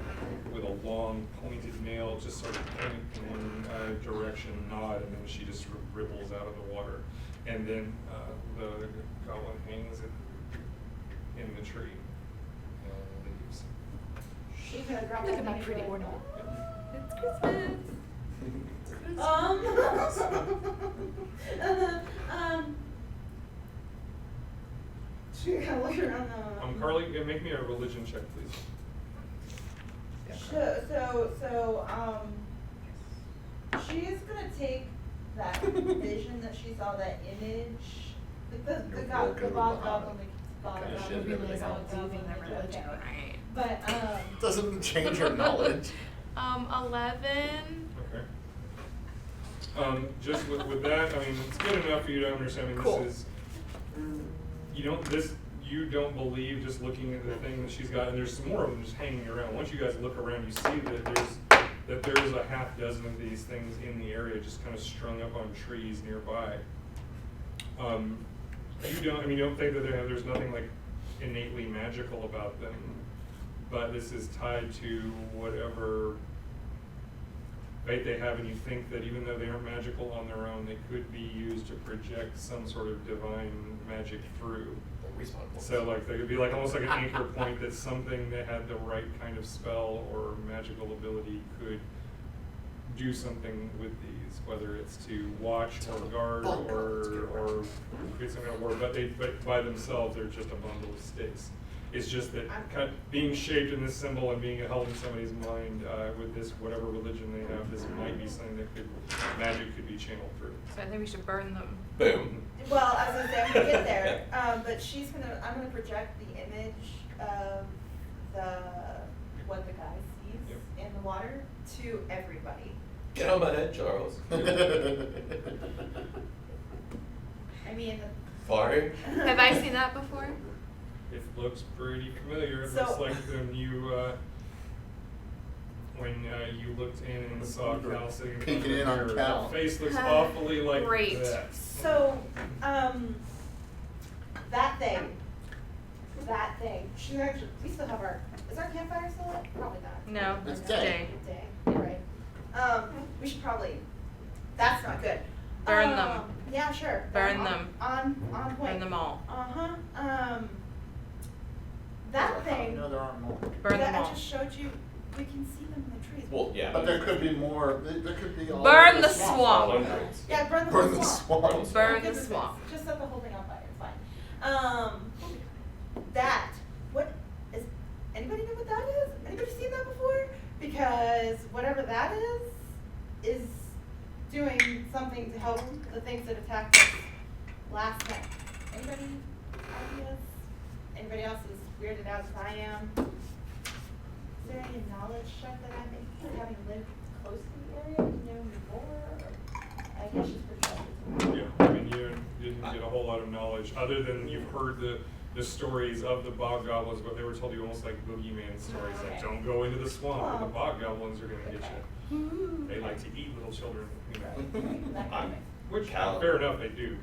with a long pointed nail just sort of point in one direction, nod, and then she just sort of ripples out of the water. And then the goblin hangs it in the tree and leaves. She's gonna drop Look at my something pretty into it. ornament. It's Christmas. She's gonna look around the. Karlee, make me a religion check, please. She's gonna take that vision that she saw, that image, like the You're god, the welcome bog to goblin, Bahamut. the bog Okay, goblin, shit, the everything bog else. goblin, Believing the okay. religion, right? But Doesn't change your knowledge. 11. Okay. Just with that, I mean, it's good enough for you to understand. I mean, Cool. this is, you don't believe just looking at the thing that she's got, and there's some more of them just hanging around. Once you guys look around, you see that there's a half dozen of these things in the area, just kind of strung up on trees nearby. You don't think that there's nothing like innately magical about them, but this is tied to whatever fate they have, and you think that even though they aren't magical on their own, they could be used to project some sort of divine magic through. So like they could be like almost like an anchor point that something that had the right kind of spell or magical ability could do something with these, whether it's to watch or guard or create some kind of ward, but by themselves they're just a bundle of sticks. It's just that kind of being shaped in this symbol and being held in somebody's mind with this whatever religion they have, this might be something that magic could be channeled through. So I think we should burn them. Boom. Well, I was gonna say, I'm gonna get there, but I'm gonna project the image of what the guy sees in the water to everybody. Get on my head, Charles. I mean, Farih. Have I seen that before? It looks pretty familiar. It So- looks like when you looked in and saw Cal sitting in front of Peeking the in on mirror. Cal. The face looks awfully like Great. that. so, that thing, we still have is our campfire still lit? Probably not. No, It's it's day. day. You're right. We should probably, that's not good. Burn them. Yeah, sure. Burn On- them. On point. Burn them all. Uh-huh, that thing, No, there aren't more. Burn that them I all. just showed you, we can see them in the trees. Well, yeah. But there could be more, there could be all. Burn over the swamp. swamp. Hundreds. Yeah, burn the Burn the swamp. swamp. Burn Oh, the goodness swamp. sakes. Just set the whole thing on fire, it's fine. What is, anybody know what that is? Anybody seen that before? Because whatever that is doing something to help the things that attacked us last night. Anybody ideas? Anybody else as weirded out as I am? Is there any knowledge check that I may, having lived close to the area, know more? I guess just perspective. Yeah, I mean, you didn't get a whole lot of knowledge, other than you've heard the stories of the bog goblins, but they were told you almost like boogeyman stories, like don't go into the swamp, or the bog goblins are gonna get you. They like to eat little children, you know. That kind of thing. Which, Cal- fair enough, they do.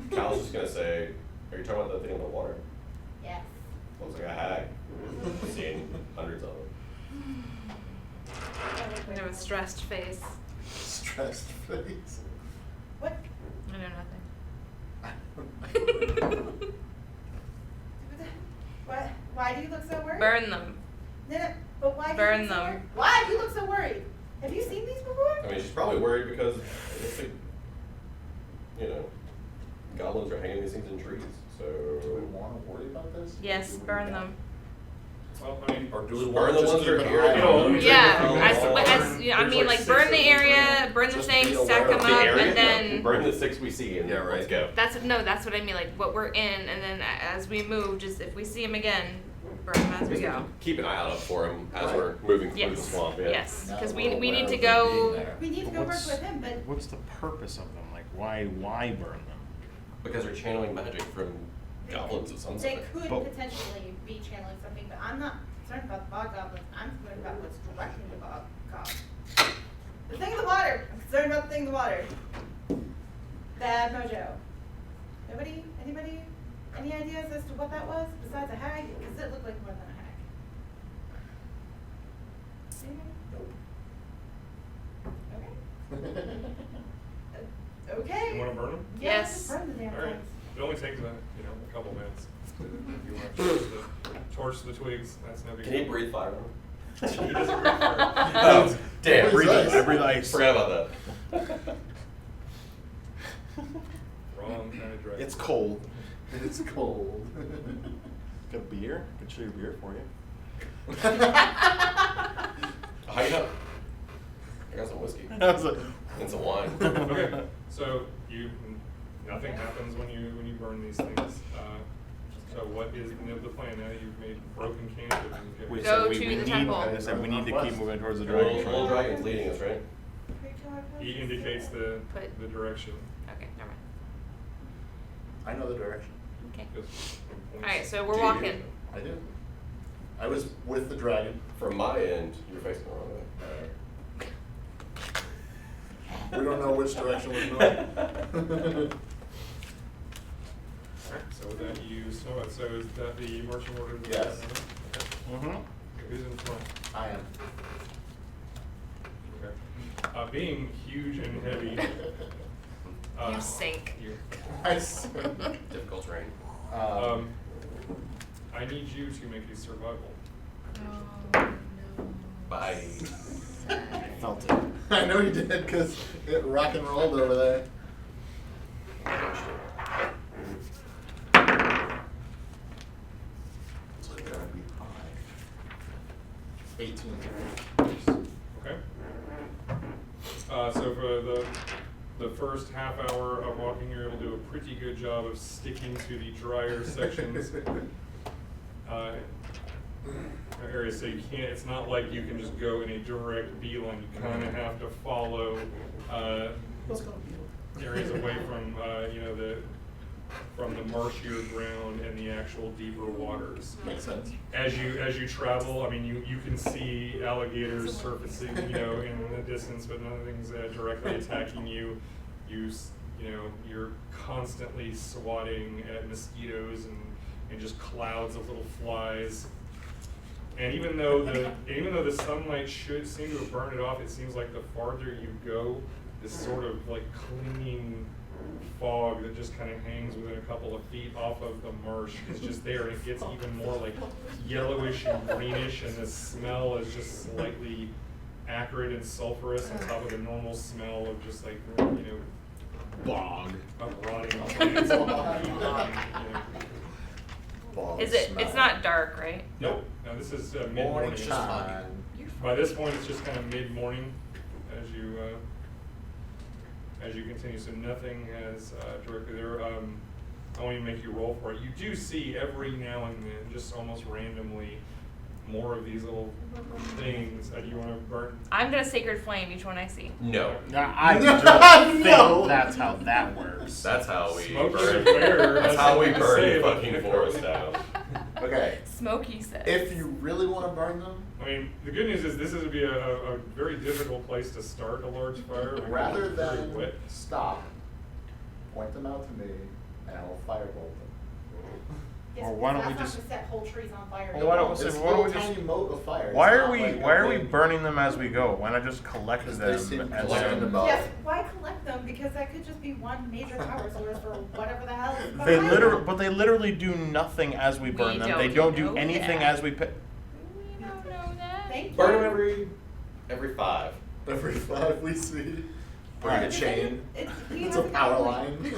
Cal's just gonna say, are you talking about the thing in the water? Yes. Looks like a hag. I've seen hundreds of them. I have a stressed face. Stressed face. What? I know nothing. What? Why do you look so worried? Burn them. No, but why do Burn you look so them. worried? Why do you look so worried? Have you seen these before? I mean, she's probably worried because I guess they, you know, goblins are hanging these things in trees. So Do we wanna worry about this? Yes, Do we burn not? them. Well, I mean, Or do we Burn wanna the just ones keep that are an here. eye You know, on them? Yeah, I mean, like burn the area, burn the Just things, be stack aware them of up, the area, and then burn the 6 we see and Yeah, let's right. go. that's what I mean. Like what we're in, and then as we move, just if we see them again, burn them as we go. Keep an eye out for him as Right. we're moving through the Yes. swamp. Yeah. Yes, Now because we're we aware need to of them being go. there. We need to go work with him, but What's the purpose of them? Like, why burn them? Because they're channeling magic from goblins of some they sort. could But- potentially be channeling something, but I'm not concerned about the bog goblins. I'm concerned about what's directing the bog goblins. The thing in the water. I'm concerned about the thing in the water. Bad mojo. Nobody? Anybody? Any ideas as to what that was besides a hag? Because it looked like more than a hag. Anybody? Okay. Okay. you wanna burn them? Yeah, Yes. just burn the damn All right. things. It only takes a couple minutes. If you want to torch the twigs, that's no big Can he deal. breathe fire on him? He doesn't breathe fire. Oh, damn, Breathe breathe ice. ice. Breathe ice. Forgot about that. Wrong kind of dragon. It's cold. It's cold. Got a beer? Could show you a beer for you. Hike up. I got some whiskey I was like, and some wine. Okay, so nothing happens when you burn these things. So what is the plan now that you've made broken camp and we get Go said we to the need, temple. like I said, we need to keep moving towards the Little dragon. dragon's leading us, right? he indicates the direction. Okay, never mind. I know the direction. Okay. Just All right, so Do we're you? walking. I do. I was with the dragon. From my end, you're facing the wrong way. We don't know which direction we're going. So with that, you snow it. So is that the marching order? that we Yes. have now? Okay. Mm-hmm. Who's in front? I am. Okay. Being huge and heavy. You sink. Nice. Difficult terrain. I need you to make a survival. Oh, no. Bye. I felt it. I know you did, because it rock and rolled over there. It's like gonna be high. 18. Okay. So for the first half hour of walking, you're able to do a pretty good job of sticking to the drier sections. Areas, so you can't. It's not like you can just go in a direct beeline. You kind of have to follow areas away from from the marshier ground and the actual deeper waters. Makes sense. As you travel, I mean, you can see alligators surfacing, in the distance, but nothing's directly attacking you. You're constantly swatting at mosquitoes and just clouds of little flies. And even though the sunlight should seem to have burned it off, it seems like the farther you go, this sort of like clinging fog that just kind of hangs within a couple of feet off of the marsh is just there, and it gets even more like yellowish and greenish, and the smell is just slightly acrid and sulfurous on top of the normal smell of just like Bog. of rotting plants. Ball Is it? smell. It's not dark, right? Nope. No, this is Morning mid-morning. time. By this point, it's just kind of mid-morning as you continue. So nothing has directly there. I won't even make you roll for it. You do see every now and then, just almost randomly, more of these little things that you want to burn. I'm gonna sacred flame each one I see. No. I don't No. think that's how that works. That's how we Smoke is burn. fair. That's That's how we what I burn say the about fucking it. forest down. Okay. Smoky says. If you really want to burn them, I mean, the good news is this would be a very difficult place to start a large fire. because rather it's very than wet. stop, point them out to me, and I will firebolt them. Yes, Or why don't that's we not just- to set whole trees on fire. Well, why don't we It's say- a why don't we little just- tiny mote of fire. Why It's are not we like why a are we big- burning them as we go? Why not just collect Because them they seem as concerned we about- Yes, why collect them? Because that could just be one major power source for whatever the hell is They behind literally, them. but they literally do nothing as we burn them. They don't don't do know anything that. as we pick. We don't know that. Thank you. Burn them every 5. Every 5 we see. Burn a Alright. chain. We It's have a to power go, line.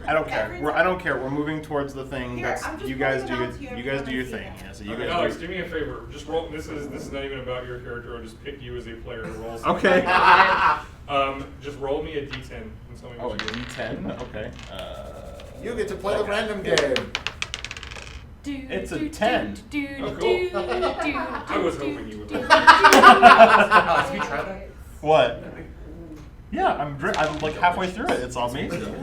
I don't care. Every I don't care. We're moving towards the thing. Here, That's I'm just you guys do. pointing it out to you You every guys time do I your see thing. that. Yeah. So you Okay, guys. Alex, do. do me a favor. Just roll. This is not even about your character. I just picked you as a player to roll. something. Okay. Just roll me a d10 and tell me Oh, a what you get. D10. Okay. You get to play the random game. It's a 10. Oh, cool. I was hoping you would. Alex, have you tried that? What? Yeah, I'm like halfway through it. It's amazing.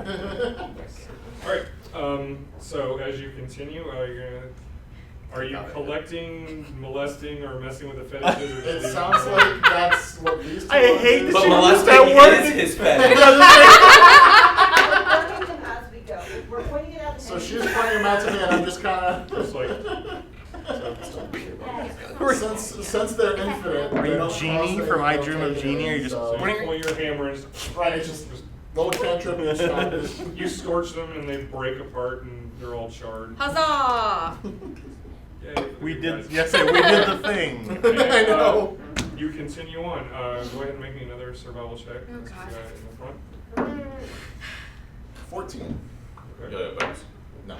All right. So as you continue, are you collecting, molesting, or messing with the fetishes? Or It just sounds leaving them? like that's what these two I want hate to that do. But you use molesting that word. is his It fetish. doesn't make- We're pointing them as we go. We're pointing it out. So she's pointing them out to me, and I'm just kind Just like. since they're infinite. Are they you don't Genie cost from I any Dream of Genie, or you just- So so- you pull your hammer and Right, it's just little cantrip and stop. you scorch them and they break apart and they're all charred. Huzzah! Yay, We you did. guys. Yes, we did the thing. And, I know. You continue on. Go ahead and make me another survival check. Oh, This God. guy in the front. 14. Okay. Yo, but No.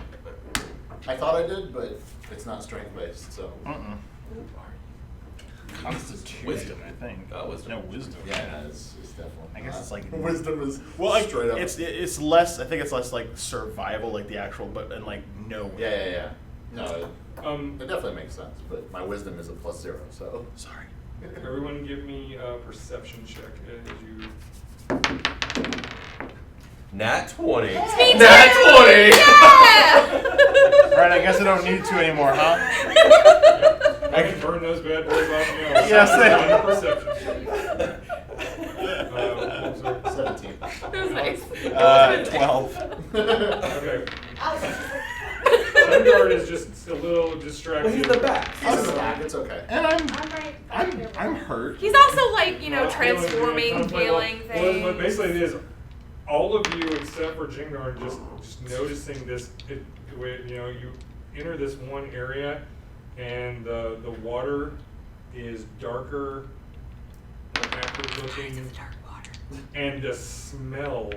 I thought I did, but it's not strength based, so. Constitution, I think. Wisdom. No, wisdom. Yeah, it's definitely. I guess not. it's like- wisdom is Well, straight up. it's less. I think it's less like survival, like the actual, but and like no. Yeah. No, it definitely makes sense, but my wisdom is a +0, so. Sorry. Everyone give me a perception check as you. Nat 20. Me Nat too! 20! Yeah! Right. I guess I don't need to anymore, huh? I can burn those bad boys off now. Yes, On your perception. I'm sorry. 17. That was nice. 12. Okay. Alex, Jingarn is just a little distracted. Well, he's in the back. He's in the So- back. It's okay. And I'm right. I'm hurt. He's also like, you know, Well, feeling, transforming, feeling well, things. what basically it is, all of you except for Jingarn just noticing this. You know, you enter this one area, and the water is darker, acrid looking, and the smell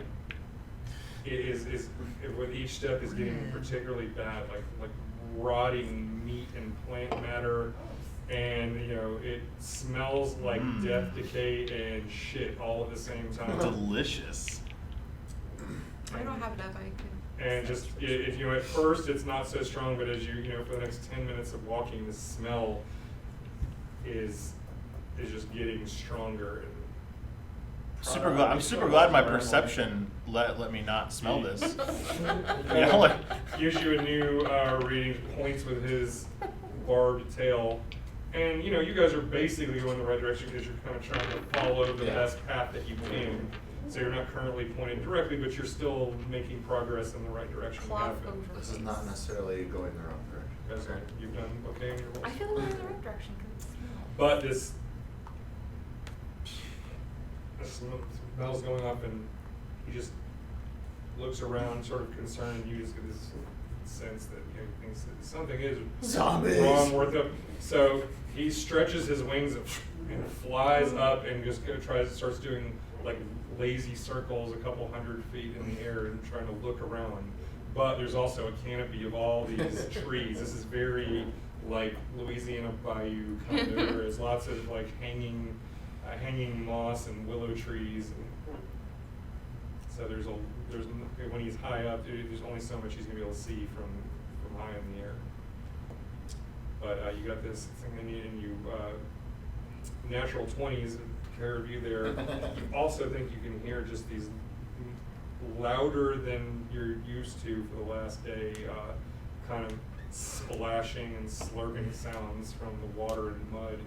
is with each step is getting particularly bad, like rotting meat and plant matter. And you know, it smells like death, decay, and shit all at the same time. Delicious. I don't have enough. I can. And just if you know, at first it's not so strong, but as you know, for the next 10 minutes of walking, the smell is just getting stronger. And I'm super glad my perception let me not smell this. You know, like, gives you a new reading, points with his barbed tail. And you know, you guys are basically going the right direction because you're kind of trying to follow the best path that you can. So you're not currently pointed directly, but you're still making progress in the right direction. You Cloth have been. over. This is not necessarily going the wrong direction. That's right. You've done okay in your roles. I feel like we're in the right direction. 'Cause it smells. But this smell's going up, and he just looks around, sort of concerned. And you just get this sense that he thinks that something is Zombies. wrong, worth up. So he stretches his wings and flies up, and just starts doing like lazy circles a couple 100 feet in the air and trying to look around. But there's also a canopy of all these trees. This is very like Louisiana Bayou kind of. There's lots of like hanging moss and willow trees. And so there's when he's high up, there's only so much he's gonna be able to see from high in the air. But you got this thing in you, natural 20s pair of you there. You also think you can hear just these louder than you're used to for the last day, kind of splashing and slurping sounds from the water and mud,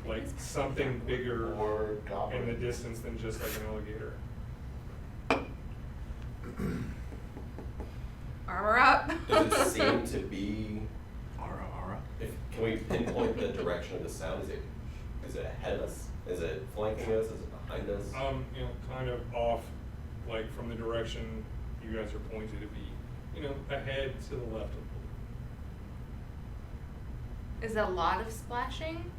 like something bigger Or in the goblin. distance than just like an alligator. Armor up. Does it seem to be? Ara. Can we pinpoint the direction of the sound? Is it ahead of us? Is it flanking us? Is it behind us? You know, kind of off, like from the direction you guys are pointed to be, you know, ahead to the left of Is it a lot of splashing?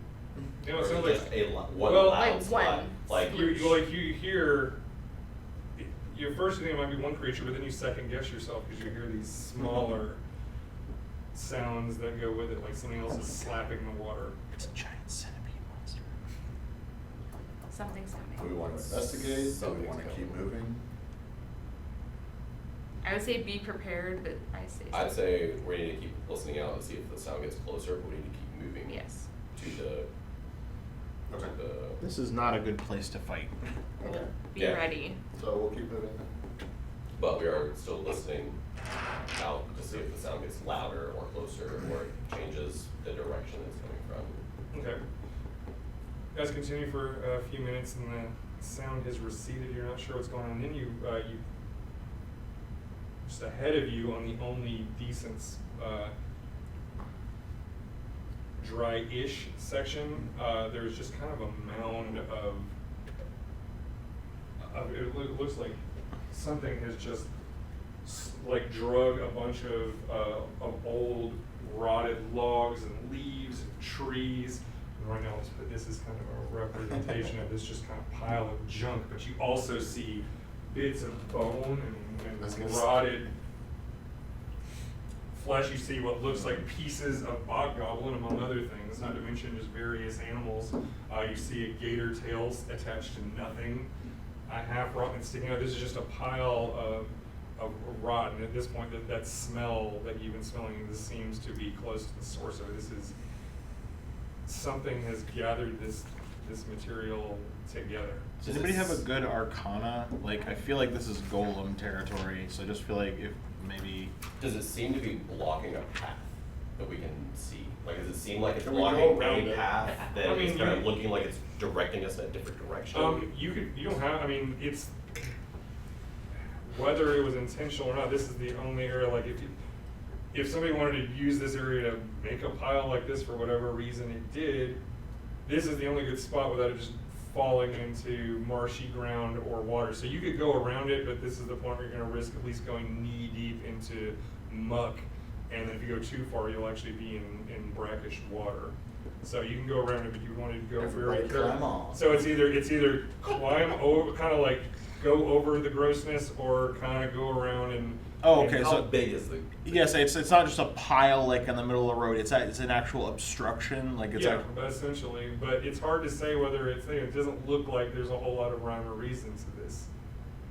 you know, Or it sounds just like one well, loud like splat? one. Like you hear. Your first thing it might be one creature, but then you second guess yourself because you hear these smaller sounds that go with it, like something else is slapping the water. It's a giant centipede monster. Something's Do coming. we want to investigate? Do we Something's want to coming. keep moving? I would say be prepared, but I say. I'd say we need to keep listening out and see if the sound gets closer, but we need to keep moving. Yes. To the. Okay. To the. This is not a good place to fight. Okay. Be Yeah. ready. So we'll keep moving. But we are still listening out to see if the sound gets louder or closer or changes the direction it's coming from. Okay. You guys continue for a few minutes, and the sound has receded. You're not sure what's going on. And then you just ahead of you on the only decent dry-ish section, there's just kind of a mound of it looks like something has just like drug a bunch of old rotted logs and leaves and trees. And right now, this is kind of a representation of this just kind of pile of junk. But you also see bits of bone and rotted flesh. You see what looks like pieces of bog goblin, among other things, not to mention just various animals. You see a gator tail attached to nothing, half rotten sticking out. This is just a pile of rot, and at this point, that smell that you've been smelling, this seems to be close to the source of it. This is something has gathered this material together. Does anybody have a good arcana? Like, I feel like this is golem territory, so I just feel like if maybe. Does it seem to be blocking a path that we can see? Like, does it seem like it's Can we go blocking around a it? path that I mean, is kind you- of looking like it's directing us in a different direction? You don't have, I mean, it's, whether it was intentional or not, this is the only area, like, if you, if somebody wanted to use this area to make a pile like this for whatever reason it did, this is the only good spot without it just falling into marshy ground or water. So you could go around it, but this is the point where you're gonna risk at least going knee deep into muck. And then if you go too far, you'll actually be in brackish water. So you can go around it, but you want to go Everybody very climb on. So it's either climb over, kind of like go over the grossness, or kind of go around and. Oh, and okay, How so big is the? yes, it's not just a pile like in the middle of the road. It's an actual obstruction. Like it's Yeah, essentially, but it's hard to say whether it doesn't look like there's a whole lot of rhyme or reason to this.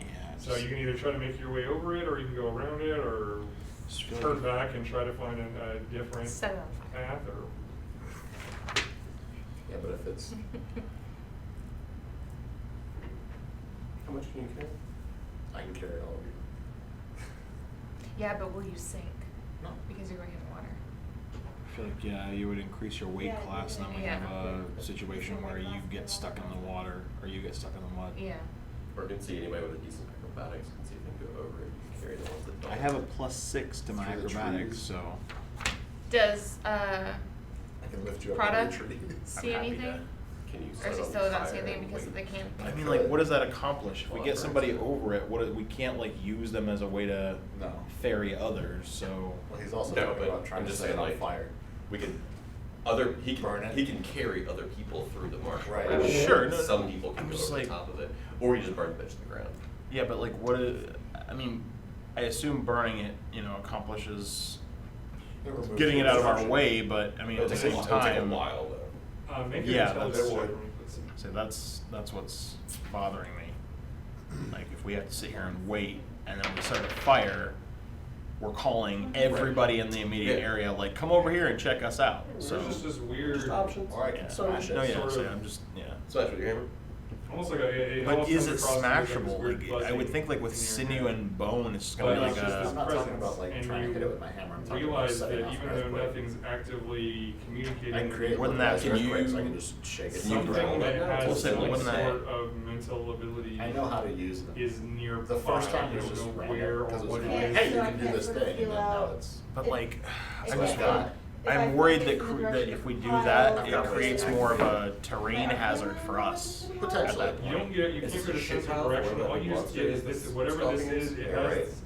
yeah. So you can either try to make your way over it, or you can go around it, or Just feel turn like- back and try to find a different Set it on fire. path, or. Yeah, but if it's, How much can you carry? I can carry all of you. Yeah, but will you sink? No. Because you're going in the water. I feel like you would increase your weight Yeah, class, and then we yeah. have a situation where you get stuck in the water or you get stuck in the mud. Yeah. Or can see anybody with a decent acrobatics and see if they can go over it. You can carry the ones that don't. I have a +6 to my Through the acrobatics, trees. so Does I can lift you up Prada? on the trees. see happy anything? to- Can you Or set is he on still not fire seeing anything and because wait? they can't? I mean, like, what does that accomplish? If we Well, get that's somebody right. over it, we can't like use them as a way to No. ferry others. So Well, he's also No, talking but about trying I'm to just set it saying, on like, fire. We could, Burn it. he can carry other people through the marsh. Right. Sure, no, Some people can I'm go just over like- the top of it, or you just burn the bitch to the ground. yeah, but like, I mean, I assume burning it, accomplishes It removes getting the it out of our obstruction. way. But I mean, at It'll the take same it'll take a time, while though. Make an Yeah, intelligence that's- check for me, please. so that's what's bothering me. Like, if we have to sit here and wait, and then we start a fire, we're calling everybody in the immediate Yeah. area, like, come over here and check us out. So There's just this weird, Just options. Or I yeah. can smash it. No, yeah, Sort so of- I'm just Smash with your hammer. almost like it But almost is comes it across as like this smashable? weird Like, I would buzzing think like with in your sinew head. and bone, it's just gonna But be it's like just a. this I'm not talking presence, about like and trying to you hit it with my hammer. I'm talking about realize setting that off even an though earthquake. nothing's actively communicating, I can create Wouldn't little that- guys can you- earthquakes, I can just shake it. Can you something ground that it? has We'll say, some wouldn't that- sort of mental ability I know how to use them. is nearby. The first time I it was don't just know random, where or because it what was it like, is. hey, you So I can do can't this sort of thing, and feel then now out- it's. But If- like, if I'm I just felt- if I I'm felt worried it's that in the that direction if of we do pile, that, I'm it not creates wasting more of time. a terrain hazard for us. Potentially. You don't get, you Is can't this get a a sense shit of pile direction, or all you just what get is monster this, whatever this stopping is, us? it Yeah, right. has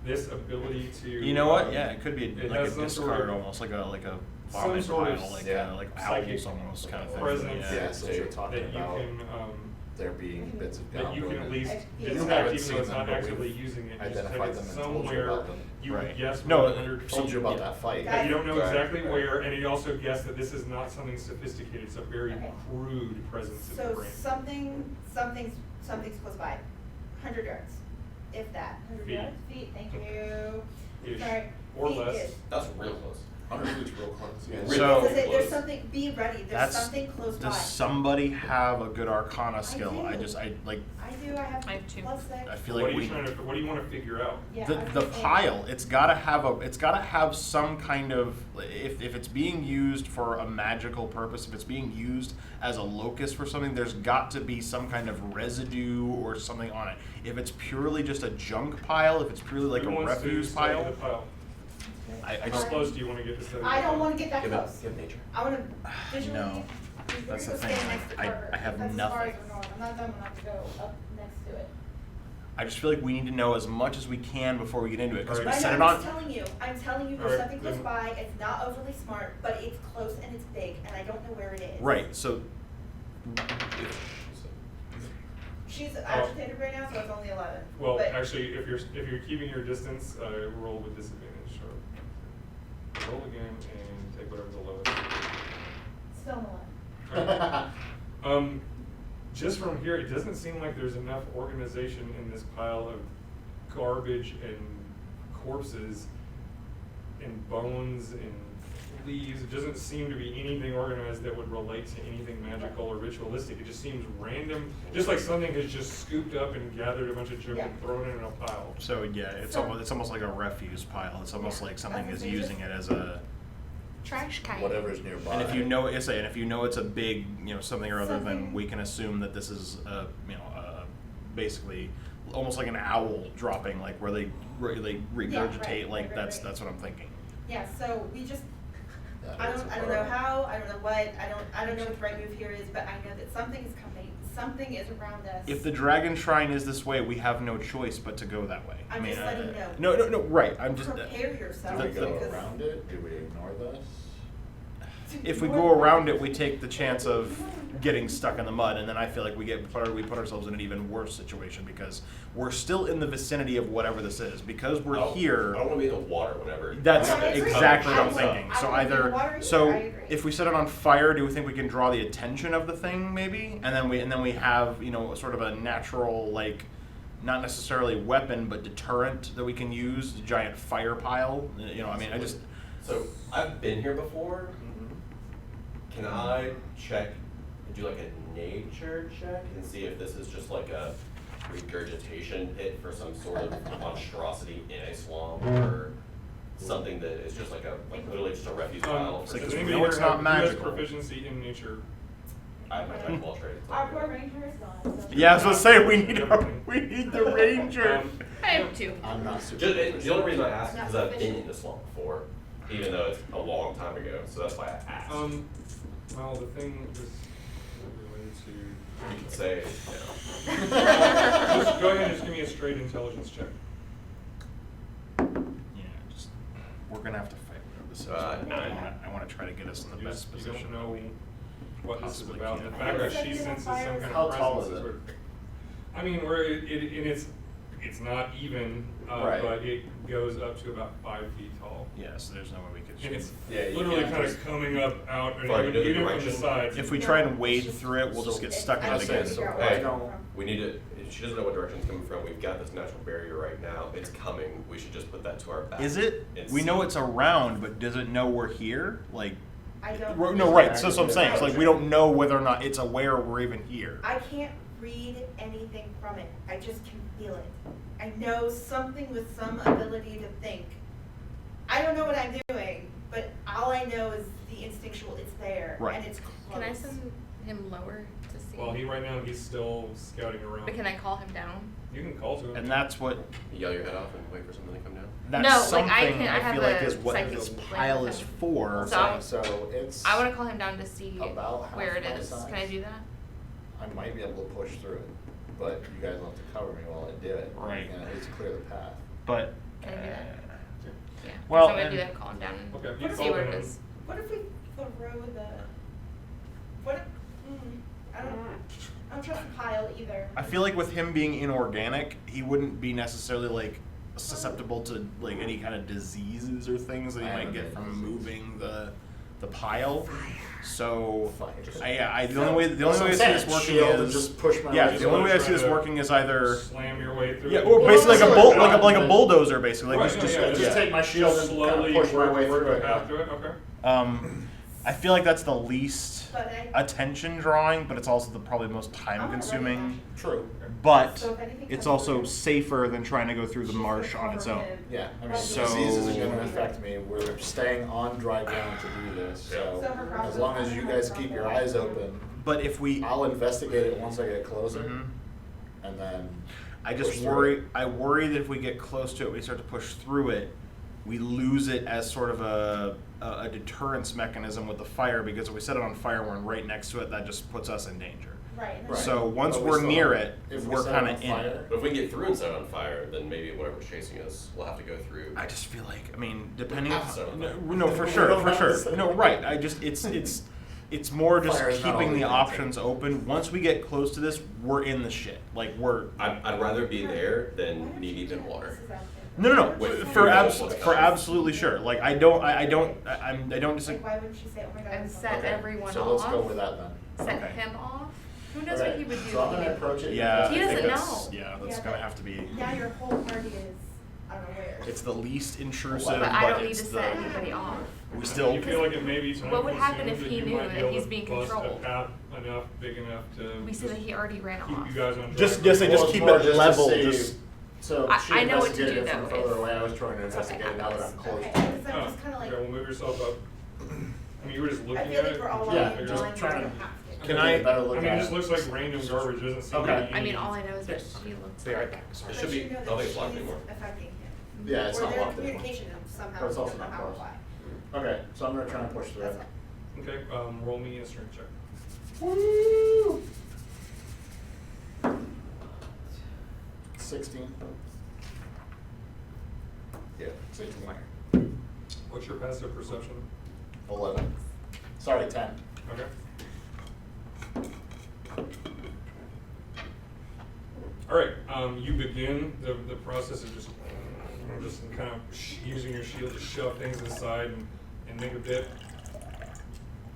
this ability to. You know what? Yeah, it could be it like a has some sort discard, of- almost like a some vomit sort of pile, like yeah, like psychic owls almost kind of thing. presence Yeah, so you're talking that you about can, there being bits of that you goblin can at and- least You detect, haven't even seen though it's them, not but actively we've using it, you just identified detect it them and told you somewhere, about them. you Right. would guess No, 100%. Told you about that fight. But you don't know Right. exactly Right. where, and you also guess that this is not something sophisticated, it's a very Okay. crude presence in the So brain. something's close by, 100 yards, if that, 100 Feet. yards, feet, thank you. Ish. Sorry, Or feet less. ish. That's real close. 100 feet's real close. Yeah. Really So- So say, there's close. something, be ready, there's That's. something close by. Does somebody have a good Arcana skill? do. I just I like. I do, I have I have two. plus 6. I feel What like are we. you trying to, what do you wanna figure out? Yeah, The, I the think- pile, it's gotta have some kind of, if it's being used for a magical purpose, if it's being used as a locus for something, there's got to be some kind of residue or something on it. If it's purely just a junk pile, if it's purely like Who a wants to refuse study pile, the pile? I How just, close do you wanna get to study the I don't pile? wanna get that Give close. it nature. I wanna visually. No. That's the go thing, stand next to I Carver. have That's as far nothing. as we're going. I'm not dumb enough to go up next to it. I just feel like we need to know as much as we can before we get into it, because we Alright. set I'm it on. just I'm telling you, there's Alright, something close then- by, it's not overly smart, but it's close and it's big, and I don't know where it is. Right, so, She's agitated right now, so it's only 11. Well, but actually, if you're keeping your distance, roll with disadvantage, or roll again and take whatever's the lowest. still an 11. Just from here, it doesn't seem like there's enough organization in this pile of garbage and corpses and bones and leaves. It doesn't seem to be anything organized that would relate to anything magical or ritualistic. It just seems random, just like something has just scooped up and gathered a bunch of junk and thrown it in a pile. so yeah, it's So- almost like a refuse pile. It's almost Yeah, like something that's is what they using just- it as a. Trash can. Whatever's nearby. And if you know, and if you know it's a big, something or other, then Something- we can assume that this is basically almost like an owl dropping, like where they regurgitate. right, Like right, that's right. that's what I'm thinking. Yeah, so we just, That I is don't a know problem. how, I don't know what, I don't know what the right move here is, but I know that something is coming, something is around us. If the dragon shrine is this way, we have no choice but to go that way. I'm just letting you know. No, right, I'm just. Prepare yourself. Do we go because- around it? Do we ignore this? If we go around it, we take the chance of getting stuck in the mud, and then I feel like we put ourselves in an even worse situation because we're still in the vicinity of whatever this is. Because we're here. I don't want to be in the water whenever. That's I agree. exactly what I I'm don't- thinking. I So don't wanna be in the water either, either. so I agree. if we set it on fire, do we think we can draw the attention of the thing, maybe? And then we have, you know, sort of a natural, like, not necessarily weapon, but deterrent that we can use, a giant fire pile. You know, I mean, I just. So I've been here before. Can I check and do like a nature check and see if this is just like a regurgitation pit for some sort of monstrosity in a swamp or something that is just like literally just a refuse pile? It's for like, Does just- we anybody know it's here not have US magical. proficiency in nature? I have my jack of all trades. Our poor ranger is gone. So. Yeah, I was gonna say we need the ranger. I have 2. I'm not super. The only reason I ask is because I've been in the swamp before, even though it's a long time ago, so that's why I asked. Well, the thing is related to. You can say, Just go ahead and just give me a straight intelligence check. Yeah, just we're gonna have to fight whatever this is. I want to try to get us in the You best just, position. you don't know what this is Possibly about. can't. The fact that she senses some kind How of tall presence is is it? what. I mean, where it's not even, Right. but it goes up to about 5 feet tall. Yeah, so there's no way we could And shoot. it's Yeah, you literally can't kind just- of coming up out, and Fine, you know the even from the direction? sides. If we try and wade through it, we'll just get stuck in I it just again. can't figure out Hey, where it's coming from. we need to, she doesn't know what direction it's coming from, we've got this natural barrier right now, it's coming, we should just put that to our back. Is it? and We know see. it's around, but does it know we're here? Like, I don't. no, right. So that's what I'm saying. It's like we don't know whether or not it's aware we're even here. I can't read anything from it. I just can feel it. I know something with some ability to think. I don't know what I'm doing, but all I know is the instinctual, it's there, Right. and it's close. Can I send him lower to see? Well, right now he's still scouting around. But can I call him down? You can call to him. And that's what. You yell your head off and wait for something to come down? That's No, like, something I can- I I have feel like a is what psychic this link pile with is him. for. So- So it's. I want to call him down to see About half where it my is. size. Can I do that? I might be able to push through it, but you guys will have to cover me while I do it. Right. And it's clear the path. But. Can I do that? Yeah. Well, so I'm gonna do and- that. Call him down and Okay, you see call where it him. is. What if we throw the, what if, I don't trust the pile either. I feel like with him being inorganic, he wouldn't be necessarily like susceptible to like any kind of diseases or things that he might get from moving the pile. So, the only way I see this working Shield and is just push my yeah. way The only way I Try see this to working is either slam your way through. yeah, it. or basically like a Well, like a bulldozer, basically. Right, Just yeah, just take my shield just and kinda slowly push my way work through a it. path through it. Okay. I feel like that's the least But I. attention drawing, but it's also the probably most time consuming. True. But So if anything it's comes also through- safer than trying to go through the She's marsh gonna on its cover own. him. Yeah, I mean, So- the disease isn't gonna affect me, we're staying on dry ground to do this, so So her as long as you guys keep your eyes open, But if we, I'll investigate it once I get closer, Mhm. and then. I push just through worry. it. I worry that if we get close to it, we start to push through it, we lose it as sort of a deterrence mechanism with the fire. Because if we set it on fire, we're right next to it. That just puts us in danger. Right. and Right. So once But we we're still near have- it, if we we're set it kind on of in fire- it. But if we can get through and set it on fire, then maybe whatever's chasing us, we'll have to go through. I just feel like, I mean, depending have on to set it on fire. no, for We sure, don't for have to sure. set it No, on right. fire. I just it's more just Fire is not keeping always the the answer. options open. Once we get close to this, we're in the shit. Like we're I'd rather be there than knee deep in water. no. Wait, For wait, for absolutely sure. Like I don't Like, disagree. why wouldn't she say, oh my god? And it's set okay. everyone So off. let's go with that then. Set Okay. him off. Who knows Okay, what he would do? So I'm if gonna he- approach it. Yeah, He I think doesn't that's, know. yeah, that's Yeah, gonna but have to be. Now your whole party is unaware. It's the least intrusive, But but, I don't need to it's set the anybody off. we still. You feel like it may be time What would happen consuming, if but he you knew might be that able he's to being bust a controlled? path enough, big enough to We said that he already ran keep off. you guys on Just- track. yes, I just Well, keep it's more it to level, see- just- So she I know what to investigated do, it from though, further if- away, I was trying to Okay, investigate now that I'm close. Okay, to it. because I'm Oh, just kinda like, okay, well, move yourself up. I mean, you were just I looking feel at like it. we're all trying to Yeah, lying figure just out- blind, trying we to- don't have to. Can Get a I- better I look mean, it at just it. looks like random garbage. Doesn't seem Okay. to be. I mean, all I know is that she looks They are like back, it. sorry. It But should be, you know I don't that think it's locked she's anymore. affecting him. Yeah, it's or not their locked in. communication somehow, But it's we also don't know not how or closed. why. Okay, so I'm gonna try and push through That's it. fine. Okay, roll me a strength check. Woo! 16. Yeah, 16. What's your passive perception? 11. Sorry, 10. Okay. All right, you begin the process of just kind of using your shield to shove things aside and make a bit.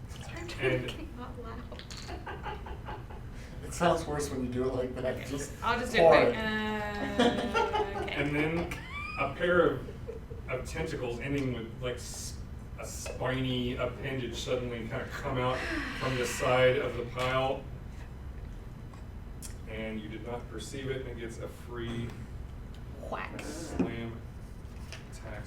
Sorry, I'm And- talking out loud. It sounds worse when you do it like that. Just I'll just do pour it it. quick. Okay. And then a pair of tentacles ending with like a spiny appendage suddenly kind of come out from the side of the pile. And you did not perceive it, and it gets a free Whack. slam attack.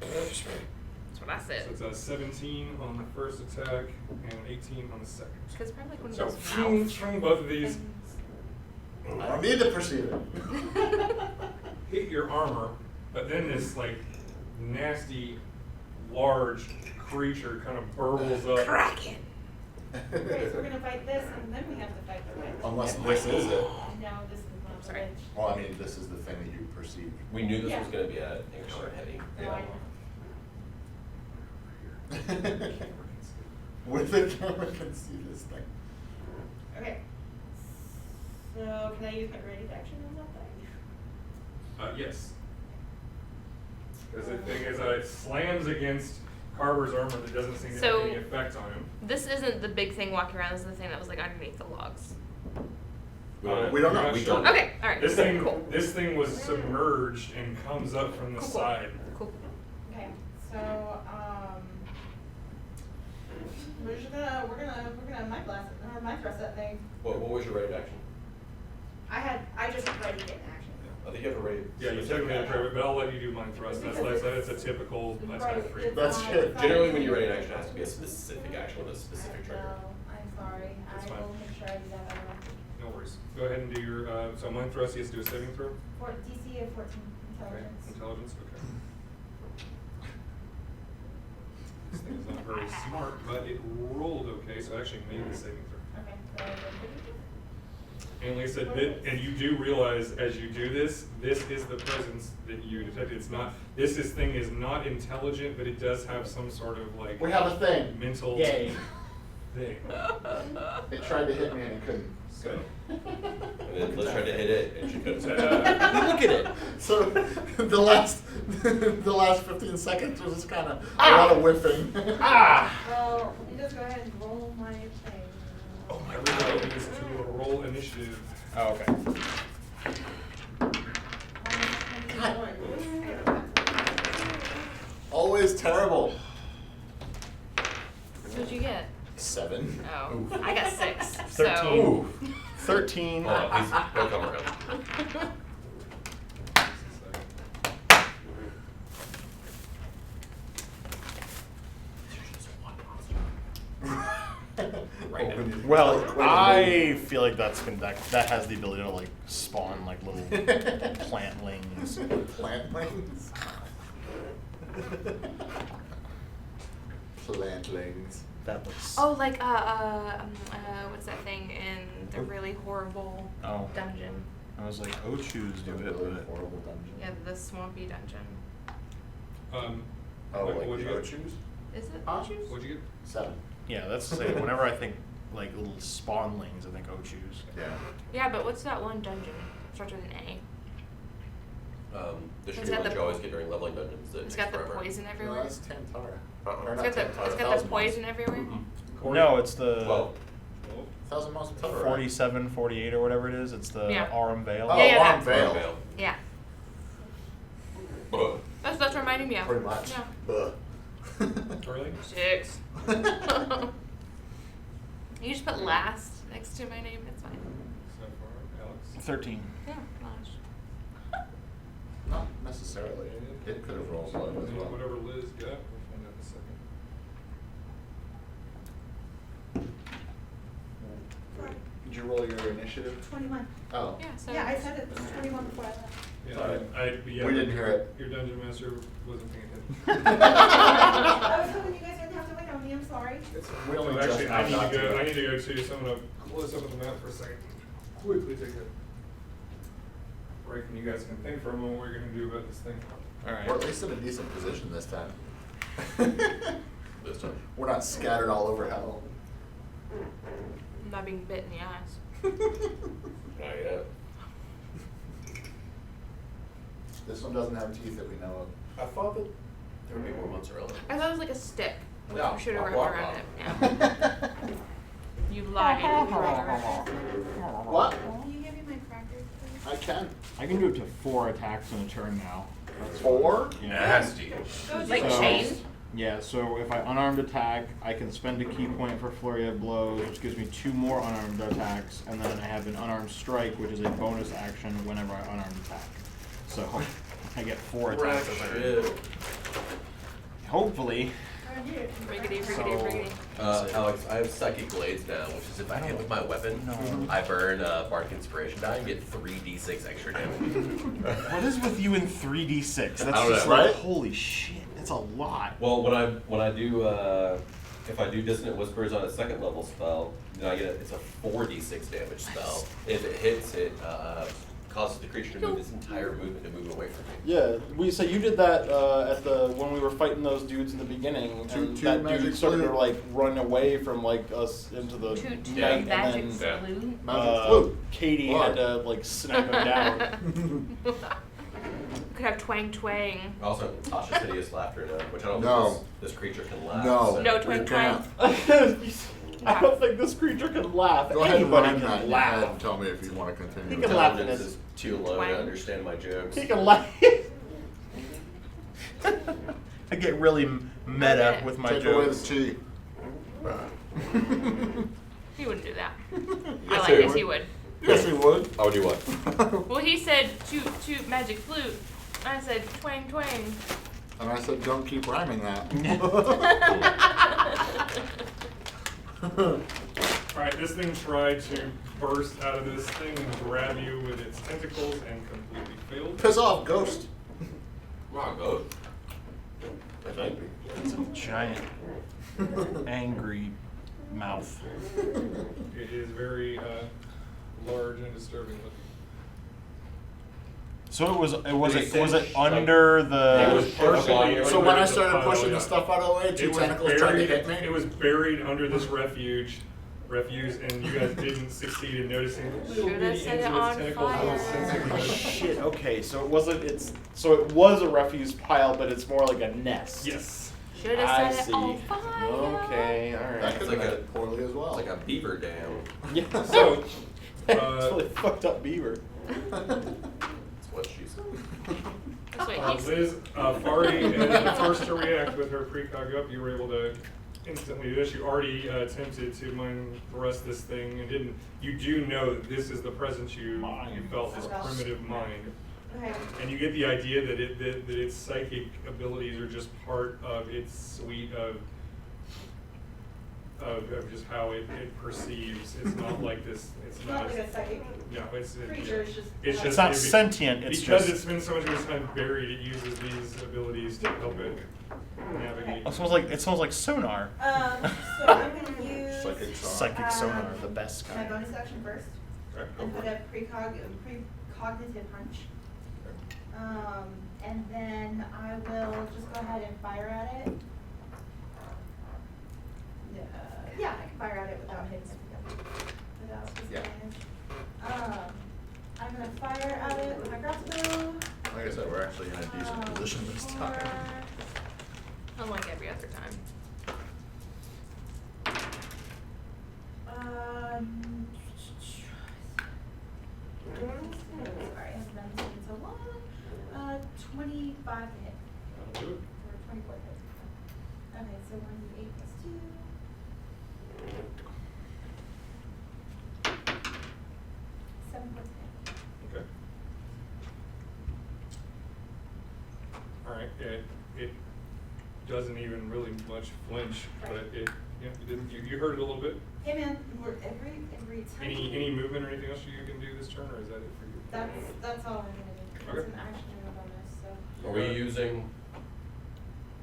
That's what I said. So it's a 17 on the first attack and an 18 on the second. Because probably like one of So those swing both of these, I don't need to perceive it. hit your armor, but then this like nasty, large creature kind of burbles up. Kraken. Okay, so we're gonna fight this, and then we have to fight the witch. Unless this is it. No, this is not the Sorry. witch. Well, I mean, this is the thing that you perceive. We knew this Yeah. was gonna be an encounter heavy. No, I know. With the camera can see this thing. Okay. So can I use my ready action on that thing? Yes. Because the thing is, it slams against Carver's armor that doesn't seem to have So- any effect on him. This isn't the big thing walking around. This is the thing that was like underneath the logs. We don't know. You're not We sure. don't. Okay, all right. This thing, Cool. this thing was submerged and comes up from the Cool. side. Cool. Okay, so, we're gonna mind blast it, or mind thrust that thing. What was your raid action? I just ready to get in action. I think you have a raid. Yeah, you technically have to try it, but I'll let you do mind thrust. That's a typical attack Right, for you. it's That's fine, good. it's fine. Generally, when you raid an action, it has to be a specific action with a specific trigger. No, I'm sorry, That's I fine. will make sure I do that better. No worries. Go ahead and do your, so mind thrust, he has to do a saving throw. For DC of 14 Okay, intelligence. intelligence, okay. This thing is not very smart, but it rolled okay, so it actually made the saving throw. Okay, so And like I said, and you do realize as you do this, this is the presence that you detected. It's not, this thing is not intelligent, but it does have some sort of like We have a thing. mental Yay. thing. It tried to hit me and it couldn't. So, And then let's try to hit it, and she couldn't. Ta-da. Look at it. So the last 15 seconds was just kind of a lot of whiffing. Well, you just go ahead and roll my thing. Oh my God, needs to roll initiative. Oh, okay. Always terrible. What'd you get? 7. Oh, I got 6. 13. So 13. Hold on, he'll come around. Right. Well, I feel like that has the ability to like spawn like little plantlings. Plantlings. Plantlings. That looks. oh, like what's that thing in the really horrible Oh. dungeon? I was like, Ochus do it, Really but horrible dungeon. Yeah, the swampy dungeon. Oh, what- like what'd the you get? Ochus? Is it Huh? Ochus? What'd you get? 7. yeah, that's to say, whenever I think like little spawnlings, I think Ochus. Yeah. Yeah, but what's that one dungeon? Starts with an A. The It's shooting got ones the- you always get during leveling dungeons. that It's takes got the forever. poison No, everywhere. that's Tantara. Uh-uh. Or It's not got the Tantara, it's got the Thousand poison Miles. everywhere. Mm-mm. No, it's the Well, 1,000 Miles of Terror. right? 47, 48 or whatever it is. It's the Yeah. Aurum Vale. Oh, Yeah, yeah, Arm that- Veil. Yeah, Buh. that's reminding me of. Pretty much. Yeah. Buh. Carlee? 6. You just put last next to my name. It's fine. So far, Alex. 13. Yeah, gosh. Not necessarily. It could have rolled low as And well. whatever Liz got, we'll find out in a second. Did you roll roll your initiative? 21. Oh. Yeah, so. Yeah, I said it was 21 before I left. Yeah, Sorry. yeah, We didn't hear it. Your dungeon master wasn't paying attention. I was hoping you guys wouldn't have to wait on me, I'm sorry. We only So just actually, have not I need to go too, so I'm gonna close up the map for a second. Quickly take a break, and you guys can think for a moment what you're gonna do about this thing. Alright. We're at least in a decent position this time. We're not scattered all over hell. I'm not being bit in the eyes. Not yet. This one doesn't have teeth that we know of. I thought that there would be more mozzarella. I thought it was like a stick. With No, you should have I'll wrapped walk around on. it. Yeah. You lied. What? Can you give me my crackers, please? I can. I can do up to 4 attacks in a turn now. 4? Yeah. Nasty. Like So- chain? Yeah, so if I unarmed attack, I can spend a key point for flurry of blows, which gives me 2 more unarmed attacks, and then I have an unarmed strike, which is a bonus action whenever I unarmed attack. So I get 4 attacks a turn. Wretched. Hopefully. I need it. Riggedy, So- riggedy, riggedy. Alex, I have psychic blades now, which is if I hit with my weapon, I burn Bardic Inspiration die and get 3d6 extra damage. What is with you in 3d6? That's I don't just know, like, right? holy shit, that's a lot. Well, when I do if I do Dissonant Whispers on a 2nd level spell, then I get it's a 4d6 damage spell. If it hits, it causes the creature to move its entire movement to move away from me. Yeah, so you did that at when we were fighting those dudes in the beginning, Two- and two that magic dude started to blue. like run away from like us into the Two night, magic and then Yeah. blue. Magic flute. Katie had to like snap him down. Could have twang twang. Also, Tasha's hideous laughter now, which I don't No. think this creature can laugh. No. so- No we twang can't. twang. I don't think this creature can laugh. Go ahead and Anybody run that can in your head laugh. and tell me if you want to continue. He with can that. laugh in Intelligence his- is too low Twang. to understand my jokes. He can laugh. I get really meta Okay. with my Take away the jokes. tea. He wouldn't do that. Yes, I he like would. he would. Yes, we would. I would do what? Well, he said toot magic flute. I said twang twang. And I said, don't keep rhyming that. Alright, this thing tried to burst out of this thing and grab you with its tentacles and completely failed. Piss off, ghost. Wow, ghost. I think. It's a giant, angry mouth. It is very large and disturbing looking. So was Did it he was cinch, it under the? It was partially So under when I the started pile, pushing yeah. the stuff out of the way, two It was tentacles tried to hit me. It was buried under this refuse, and you guys didn't succeed in noticing the little Shoulda bitty set ends it of its on tentacles. fire. and sensing Oh, the- shit. Okay, so it wasn't. It was a refuse pile, but it's more like a nest. Yes. Should have I set see. it on fire. Okay, all That right. could like have a- ended poorly as well. It's like a beaver dam. Yeah. So, it's really fucked up beaver. That's what she said. That's what he said. Liz, Farih is the first to react with her precog up. You were able to instantly do this. You already attempted to mind thrust this thing and didn't. You do know that this is the presence you felt, this primitive mind. Okay. And you get the idea that that its psychic abilities are just part of its suite of just how it perceives. It's not like this. It's It's not not. like a psychic No, it's creature, it's just. It's not sentient, it's because just- it's been so much of its time buried. It uses these abilities to help it navigate. It smells like sonar. So I'm gonna use. Psychic sonar. Psychic sonar, the best My kind. bonus action first, Okay, go and for put it. a precognitive hunch. And then I will just go ahead and fire at it. Yeah, I can fire at it without hitting it. Without disadvantage. I'm gonna fire at it with my crossbow. Like I said, we're actually in a decent position this time. Unlike every other time. Sorry, I haven't done this in so long. 25 to hit. That'll do it. Or 24 to hit. Okay, so 1d8 plus 2. 7 plus 10. Okay. All right. It doesn't even really much flinch, but it you didn't you heard it a little bit. Hey man, we're every time. Any movement or anything else you can do this turn, or is that it for you? That's all I'm gonna do. Okay. It's an action and a bonus, so. Are we using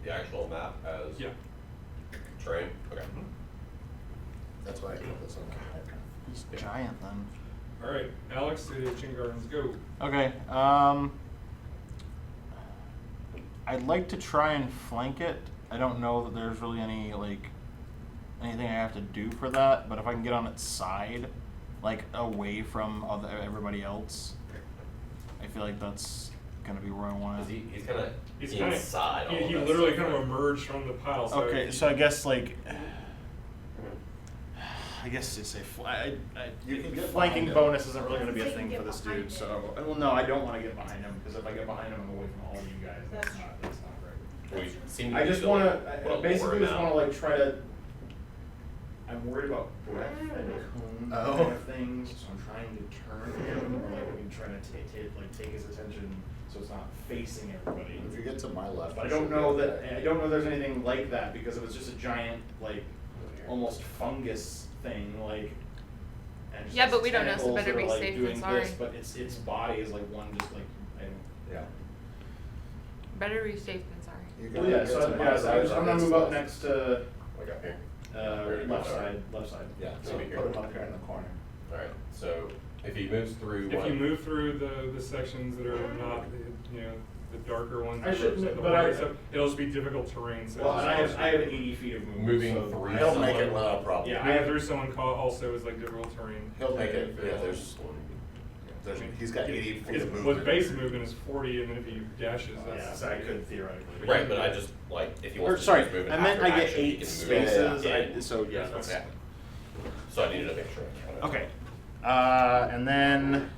the actual map as Yeah. terrain? Okay. That's why I put this on. He's giant then. All right, Alex, it is Jingarn's go. Okay, I'd like to try and flank it. I don't know that there's really any, like, anything I have to do for that, but if I can get on its side, like, away from everybody else, I feel like that's gonna be where I want to. He's kind of He's inside. He all of that literally stuff, kind of right? emerged from the pile. So Okay, so I guess, like, I guess to say You can get flanking behind him. bonus isn't really going to be a So you can thing for get this behind dude. him. So, well, no, I don't want to get behind him because if I get behind him, I'm away from all you guys. That's That's not right. We seem to I be just still want put a to lower basically just amount. want to like try to. I'm worried about breath and cone kind of things, so I'm trying to turn him, or like I'm trying to take his attention so it's not facing everybody. If you get to my left. But I you don't should know be that okay. I don't know there's anything like that because if it's just a giant like almost fungus thing like. And it's Yeah, just but we don't know, so tentacles better that are, be like, safe than doing sorry. this, but its body is like one just like I don't. Yeah. Better be safe than sorry. You Well, can yeah, get so to my yeah, so side, I'm gonna it's move up left. next to Like up here. left side. Yeah, so Maybe put here. him up here in the corner. All right. So if he moves through, if you move through the sections that are not, the darker ones, I shouldn't, the but harder I- stuff, it'll just be difficult terrain. So Well, and I have 80 feet of movement. Moving so through I He'll don't make know. it without a problem. Yeah, I moving have through someone also is like difficult terrain. He'll make it, If yeah, there's, he's got 80 feet his of movement. With base movement is 40, and then if he dashes, that's. Yeah, so I could theoretically. right, but I just like if he Or wants to sorry, use movement I meant after I get action, he 8 can move spaces. in. So yeah, that's Okay. So I needed to make sure I counted. okay. And then.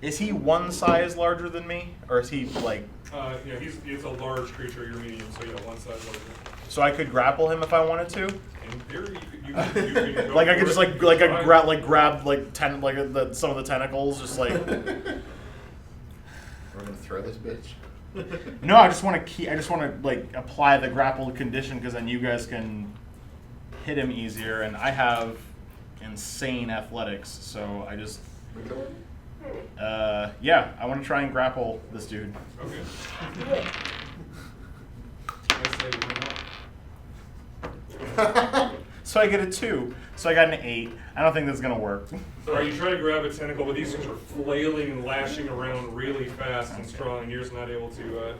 Is he one size larger than me, or is he like? Yeah, he's a large creature. You're medium, so yeah, one size larger. So I could grapple him if I wanted to. In theory, you can go Like I for could just it. grab some of the tentacles, just like. We're gonna throw this bitch. No, I just want to like apply the grapple condition because then you guys can hit him easier, and I have insane athletics, so I just. Yeah, I want to try and grapple this dude. Okay. I say why not? So I get a 2. So I got an 8. I don't think that's gonna work. All right, you try to grab a tentacle, but these things are flailing and lashing around really fast and strong, and you're just not able to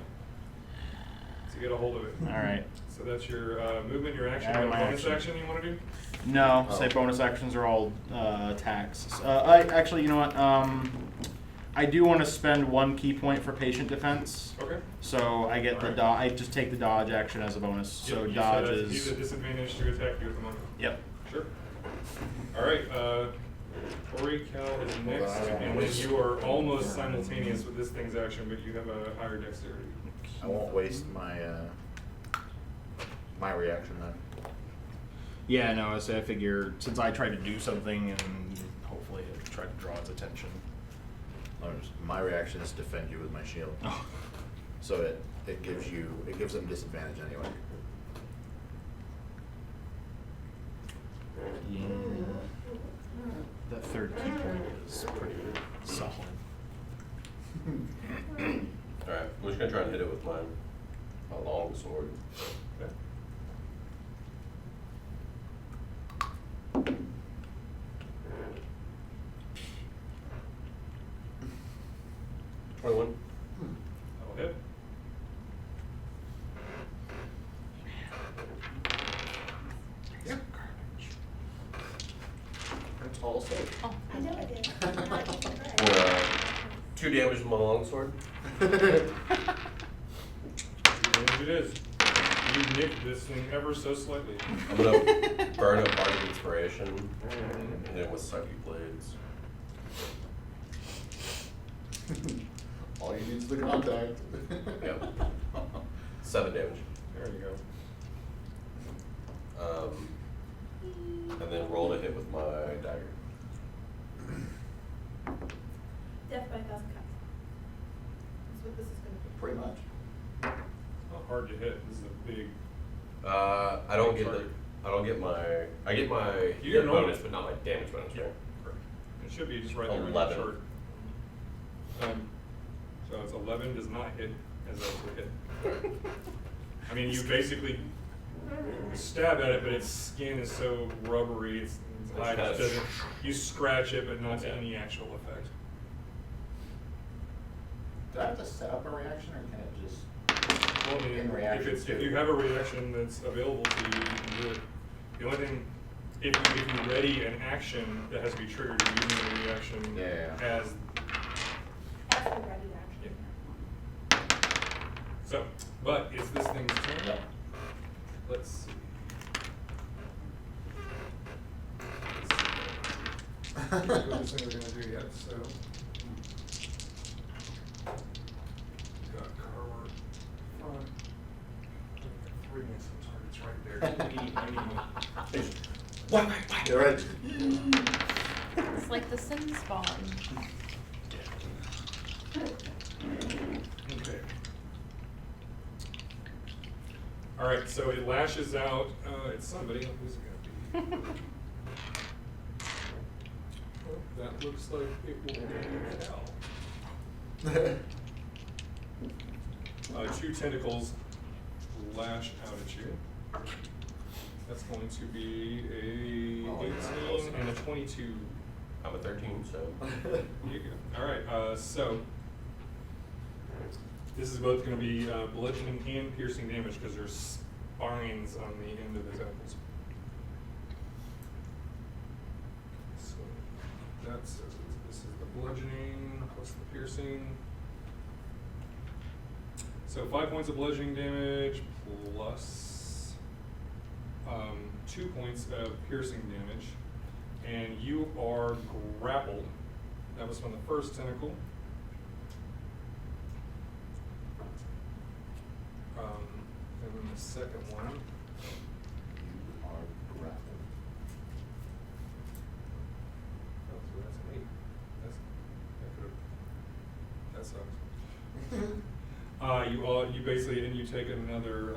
get a hold of it. All right. So that's your movement, your action, Yeah, your my bonus action. action you want to do? No, Oh. say bonus actions are all attacks. I actually, you know what? I do want to spend 1 key point for patient defense. Okay. So I get the Alright. dodge. I just take the dodge action as a bonus. So Yep, you dodge said is. he's a disadvantage to attack you at the moment. Yep. Sure. All right. Tori, Cal is next, and then you are almost simultaneous with this thing's action, but you have a higher dexterity. I won't waste my my reaction then. Yeah, no. I figure since I tried to do something and hopefully it tried to draw its attention. My reaction is defend you with my shield. Oh. So it gives them disadvantage anyway. Yeah. That third key point is pretty solid. All right, I'm just gonna try and hit it with my long sword. Okay. One. That'll hit. It's all safe. Oh, I know I did. 2 damage with my long sword. Damage it is. You nicked this thing ever so slightly. I'm gonna burn a part of inspiration, and then with sucky blades. All you need is the contact. Yep. 7 damage. There you go. And then roll to hit with my dagger. Death by 1,000 cuts. That's what this is gonna be. Pretty much. Not hard to hit. This is a big I don't get the. I don't get my. I get my You hit get normal. bonus, but not my damage bonus. Yeah. Right? It should be just right there on your 11. chart. So it's 11 does not hit as a hit. I mean, you basically stab at it, but its skin is so rubbery, its hide kind of- just doesn't. You scratch it, but not to Yeah. any actual effect. Do I have to set up a reaction or can it just? Well, I mean, In reaction if to- you have a reaction that's available to you, you can do it. The only thing, if you ready an action that has to be triggered, you're using the reaction Yeah. as. That's the ready action. So, but it's this thing's turn. Yep. Let's see. Let's see what this thing we're gonna do yet, so. Got Carver front. 3 missile targets right there. I need. You're right. It's like the Sims spawn. Okay. Alright, so it lashes out, it's somebody, who's it gonna be? Well, that looks like it will be Cal. 2 tentacles lash out at you. That's going to be a Oh, yeah. 18 and a 22. I'm a 13, so. You go. Alright, so this is both gonna be bludgeoning and piercing damage because there's spines on the end of the tentacles. So that's, this is the bludgeoning plus the piercing. So 5 points of bludgeoning damage plus 2 points of piercing damage. And you are grappled. That was from the first tentacle. And then the second one. You are grappled. Oh, so that's an 8. That sucks. You basically, and you take another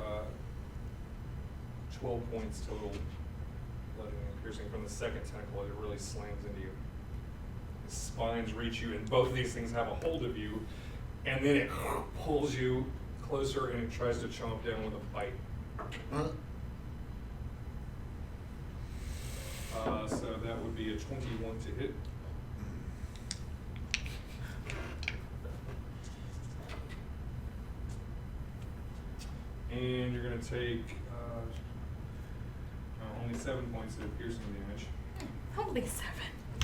12 points total bludgeoning and piercing from the second tentacle. It really slams into you. The spines reach you, and both of these things have a hold of you, and then it pulls you closer and it tries to chomp down with a bite. So that would be a 21 to hit. And you're gonna take only 7 points of piercing damage. Only 7.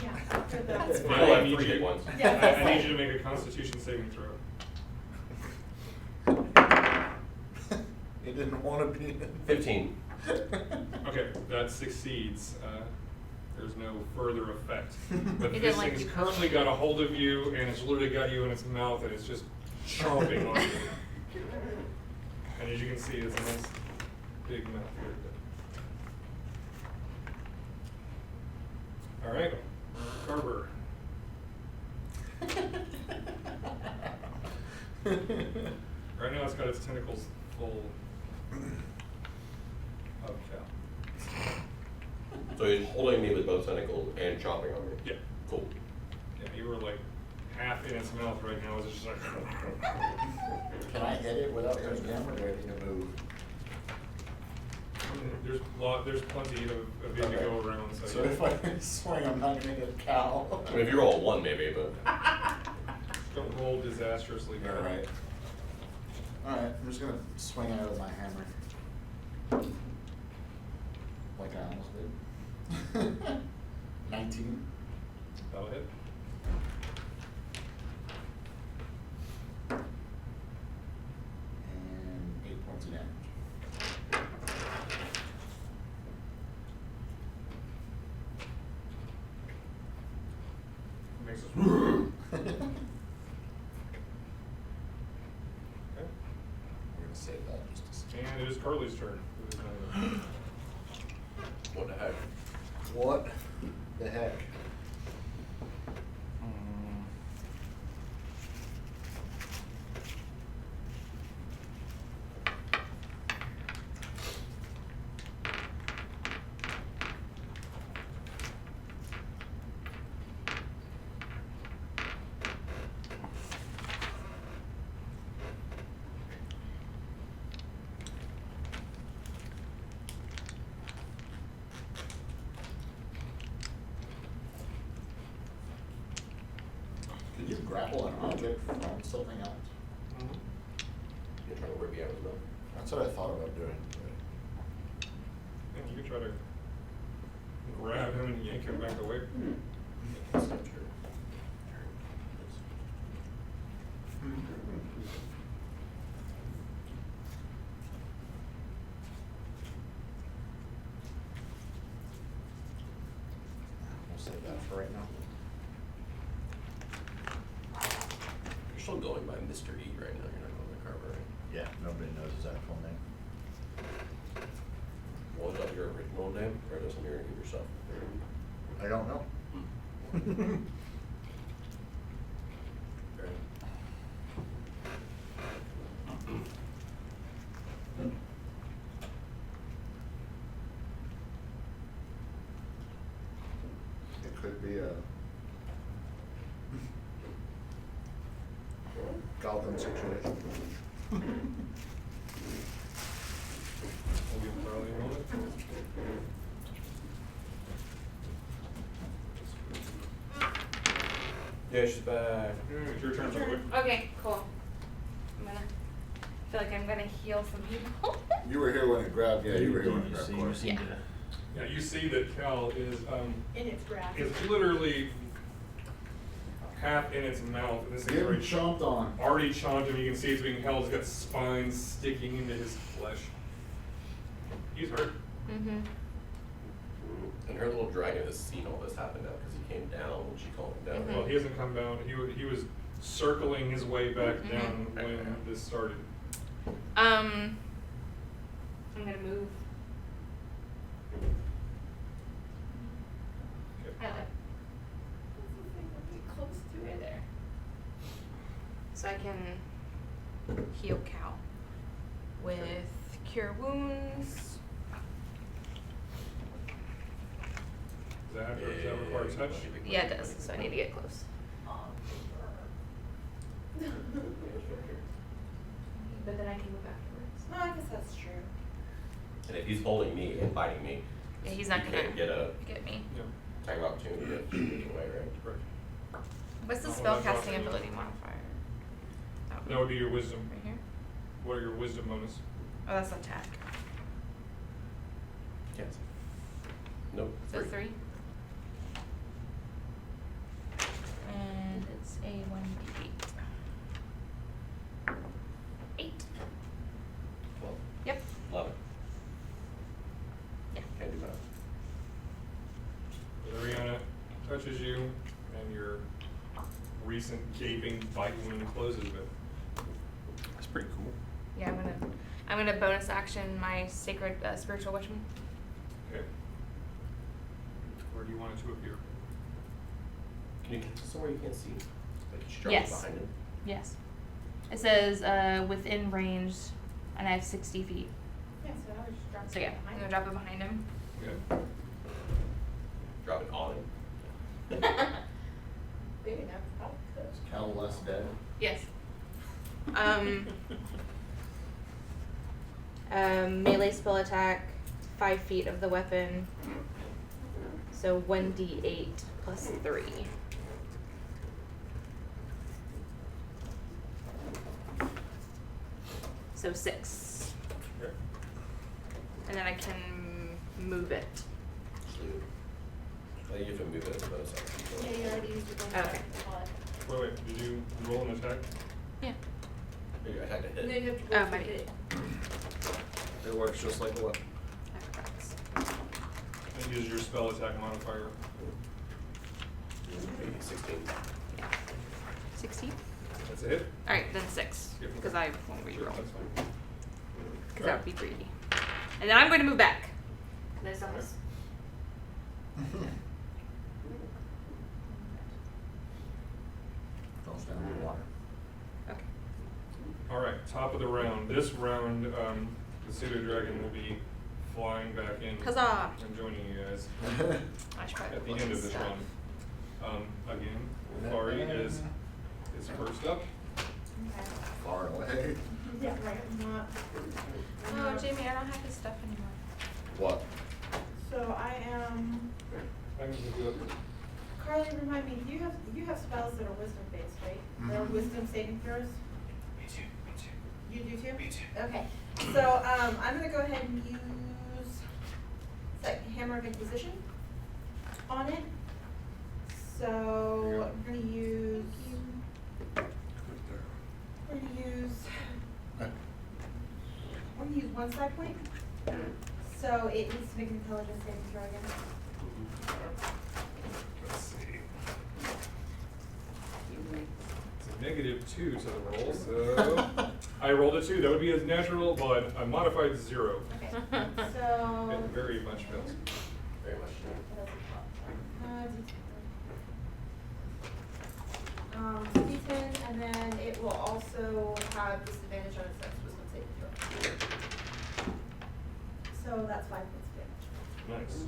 Yeah, after That's the. fine. You'll have I need 3 you- hit ones. Yeah. I need you to make a Constitution saving throw. He didn't want to be in. 15. Okay, that succeeds. There's no further effect. But It this didn't like thing's you. currently got a hold of you, and it's literally got you in its mouth, and it's just chomping on you. And as you can see, it's a nice big mouth here. All right, Carver. Right now, it's got its tentacles full of Cal. So he's holding me with both tentacles and chomping on me. Yeah. Cool. Yeah, you were like half in its mouth right now. It's just like. Can I hit it without hitting him, or do I need to move? There's plenty of it to Okay. go around. So if I swing, I'm not gonna hit Cal. I mean, if you roll a 1, maybe, but. Don't roll disastrously bad. Alright. Alright, I'm just gonna swing out with my hammer. Like I almost did. 19. That'll hit. And 8 points of damage. Makes us. We're Okay. gonna save that just a second. And it is Carly's turn. What the heck? What the heck? grapple an object from something else? Mhm. You're trying to rip me out as well. That's what I thought about doing. And you can try to grab him and yank him back away. That's not true. We'll save that for right now. You're still going by Mr. E right now, you're not going by Carver, right? Yeah, nobody knows his actual name. Was that your original name, or doesn't you give yourself? I don't know. Fair enough. It could be a Gotham situation. We'll give Karlee a moment. Yeah, she's back. Alright, it's your turn, by the way. Okay, cool. I'm gonna feel like I'm gonna heal some people. You were here when it grabbed, yeah, you were here when it You grabbed see- Corey. you seem Yeah. to- Yeah, you see that Cal is, In its grasp. is literally half in its mouth, and this thing's Getting already chomped on. already chomped him. You can see it's being held. It's got spines sticking into his flesh. He's hurt. Mm-hmm. And her little dragon has seen all this happen now, because he came down when she called him down. Mhm. Well, he hasn't come down. He was circling his way back Mhm. down when this started. I'm gonna move. Okay. I like. Close to it there. So I can heal Cal with cure wounds. Does that require touch? Yeah, it does. So I need to get close. But then I can move afterwards. No, I guess that's true. And if he's holding me and biting me, Yeah, he's not you gonna can't get a get me. Yeah. time of opportunity to shoot it away, right? Right. What's the Oh, spell that's casting awesome. ability modifier? Oh, That would be your wisdom. right here. What are your wisdom bonus? Oh, that's attack. Yes. Nope. So 3. And it's a 1d8. 8. 12. Yep. 11. Yeah. Can't do that. Aleeriana touches you, and your recent gaping bite wound closes. But That's pretty cool. Yeah, I'm gonna bonus action my sacred spiritual weapon. okay. Where do you want it to appear? Can you get to somewhere you can't see? Like she drops Yes. behind him? Yes. It says within range, and I have 60 feet. Yeah, so I would just drop So yeah, it I'm behind gonna drop it behind him. Okay. Drop it on him. Big enough, probably could. Is Cal less dead? Yes. Melee spell attack, 5 feet of the weapon. So 1d8 plus 3. So 6. Okay. And then I can move it. I think you have to move it as a bonus action. Yeah, you already used your bonus Okay. action. Wait, did you roll an attack? Yeah. Maybe I had to And then hit. you have to Oh, roll to mighty. hit it. It works just like a weapon. I forgot this. And use your spell attack modifier. Maybe 16. Yeah. 16? That's a hit? Alright, then 6. Yep. Because I won't Sure, reroll. that's fine. Because that would be greedy. And then I'm going to move back. There's Okay. almost. Don't stand in the water. Okay. All right, top of the round. This round, the pseudo dragon will be flying back in Huzzah! and joining you guys I should probably at the look end at of this stuff. round. Again, Farih is first up. Okay. Far away. Yeah, right, I'm not. Oh, Jamie, I don't have his stuff anymore. What? So I am I can give you Karlee, remind me, you have spells that are wisdom based, right? They're Mhm. wisdom saving throws? Me too. You do too? Me too. Okay, so, I'm gonna go ahead and use, it's like Hammer of Inquisition on it. So, I'm gonna use, one side point. So it needs to make an intelligence saving throw again. Let's see. It's a -2 to the roll, so I rolled a 2. That would be a natural, but a modified 0. Okay, It so. very much fails. Very much. D10, and then it will also have disadvantage on its next wisdom saving throw. So that's 5 points of damage. Nice.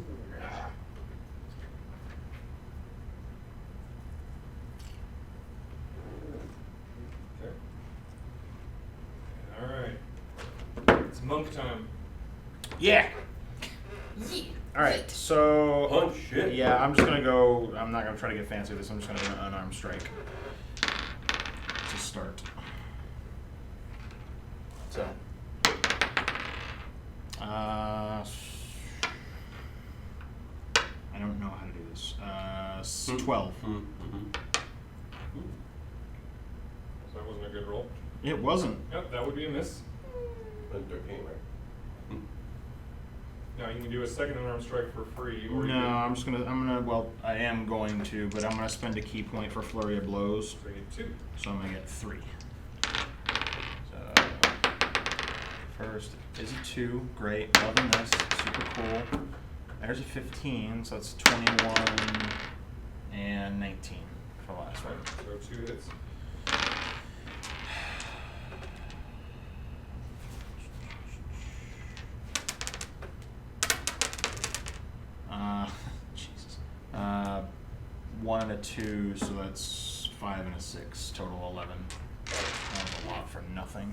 Okay. All right. It's monk time. Yeah. Yeah. All right. So. Oh, shit. Yeah, I'm just gonna go. I'm not gonna try to get fancy with this. I'm just gonna do an unarmed strike to start. So. I don't know how to do this. 12. So that wasn't a good roll. It wasn't. Yep, that would be a miss. 13, right? Now you can do a second unarmed strike for free, or No, you I'm gonna. Well, I am going to, but I'm gonna spend a key point for flurry of blows. so you get 2. So I'm gonna get 3. So first is a 2, great, loving this, super cool. There's a 15, so that's 21 and 19 for the last one. Right, so 2 hits. Jesus. 1 and a 2, so that's 5 and a 6, total 11. That's a lot for nothing.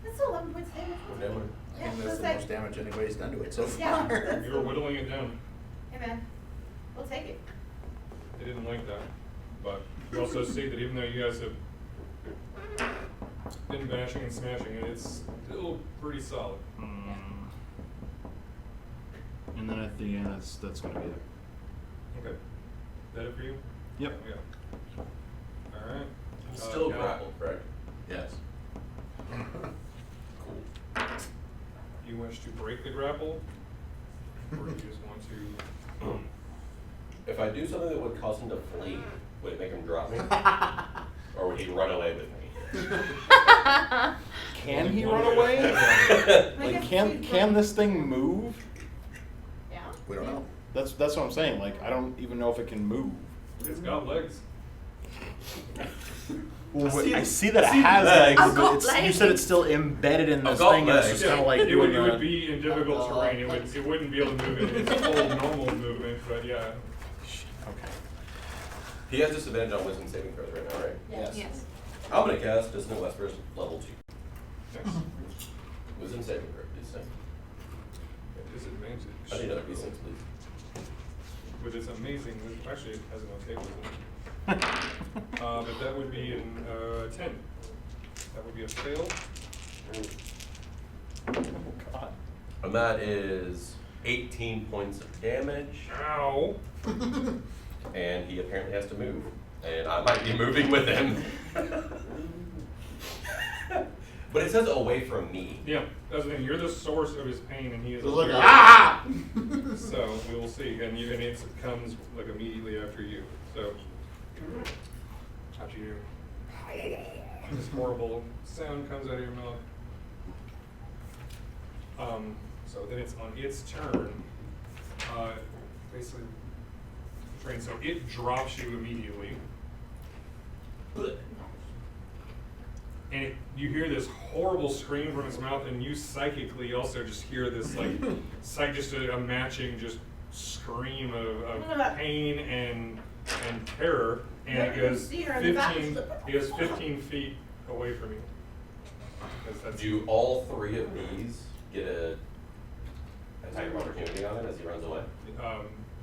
That's still 11 points of damage. Whatever. I think that's the most damage anybody's done to it so Yeah, far. that's- You were whittling it down. Hey man, we'll take it. They didn't like that. But you also see that even though you guys have been bashing and smashing it, it's still pretty solid. And then at the end, that's gonna be it. Okay. Is that it for you? Yep. Yeah. Alright. Still yeah. grappled, correct? Yes. Cool. You wish to break the grapple? Or you just want to... If I do something that would cause him to flee, would it make him drop me? Or would he run away with me? Can he run away? I Like, guess can he's can like- this thing move? Yeah. We don't know. That's what I'm saying. Like, I don't even know if it can move. It's got legs. Well, See- I see that it see has legs. legs, I've but got you said legs. it's still embedded in I've this got thing, and it's legs. just kind of like it would doing be in difficult terrain. It wouldn't be able to move in its full normal movement, but yeah. Okay. He has disadvantage on wisdom saving throws right now, right? Yes. Yes. I'm gonna cast Dissonant Whispers level 2. Next. Wisdom saving throw, please say. Disadvantage. I need another D6, please. Which is amazing. Actually, it has an okay wisdom. But that would be in 10. That would be a fail. Oh God. And that is 18 points of damage. Ow! And he apparently has to move. And I might be moving with him. But it says away from me. Yeah, that's the thing. You're the source of his pain, and he is. It was like, aware. ah! So we will see, and it comes like immediately after you. So after you, this horrible sound comes out of your mouth. So then it's on its turn. Basically, train. So it drops you immediately. And you hear this horrible scream from its mouth, and you psychically also just hear this just a matching just scream of pain and terror, and it goes See her in the back. 15 feet away from you. That's Do all 3 of these get a attack of opportunity on it as he runs away?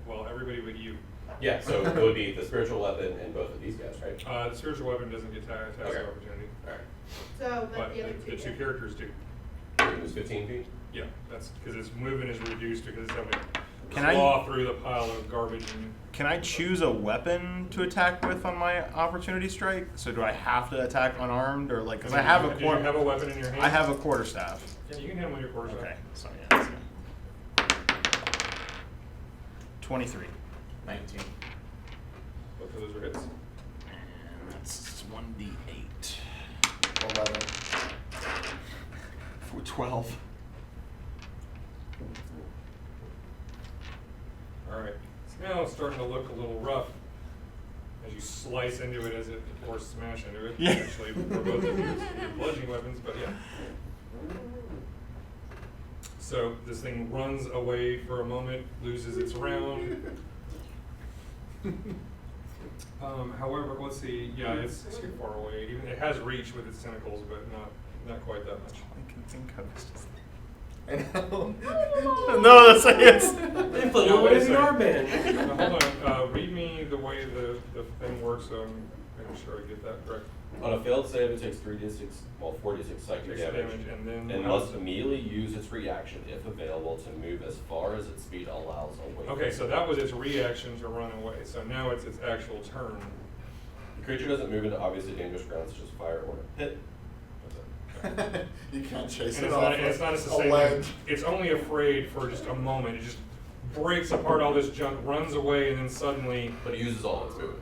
well, everybody but you. Yeah, so it would be the spiritual weapon and both of these guys, right? The spiritual weapon doesn't get task Okay. opportunity, Alright. So, but the other the two do. characters do. It was 15 feet? Yeah, that's because its movement is reduced because it's having to Can I- claw through the pile of garbage. And Can I choose a weapon to attack with on my opportunity strike? So do I have to attack unarmed or like? Because I have a Do you have quarter. a weapon in your hand? I have a quarterstaff. Yeah, you can handle your quarterstaff. Okay, so yeah. That's good. 23. 19. Both of those are hits. And that's 1d8. 11. For 12. All right. So now it's starting to look a little rough as you slice into it as it, or smash into it. Yeah. Actually, for both of you, your bludgeoning weapons, but yeah. So this thing runs away for a moment, loses its round. However, let's see. Yeah, it's too far away. Even it has reach with its tentacles, but not quite that much. All I can think of is just. I know. No, that's like it's. They flew away in the Arband. Hold on. Read me the way the thing works, so I'm making sure I get that correct. On a failed save, it takes 3d6, well, 4d6 psychic Takes damage, and then and must immediately use its reaction, if available, to move as far as its speed allows away. Okay, so that was its reaction to run away. So now it's its actual turn. The creature doesn't move into obviously dangerous ground, such as fire or hit. That's it. You can't chase And it it's off not, it's not a a sustained. ledge. It's only afraid for just a moment. It just breaks apart all this junk, runs away, and then suddenly But it uses all its movement.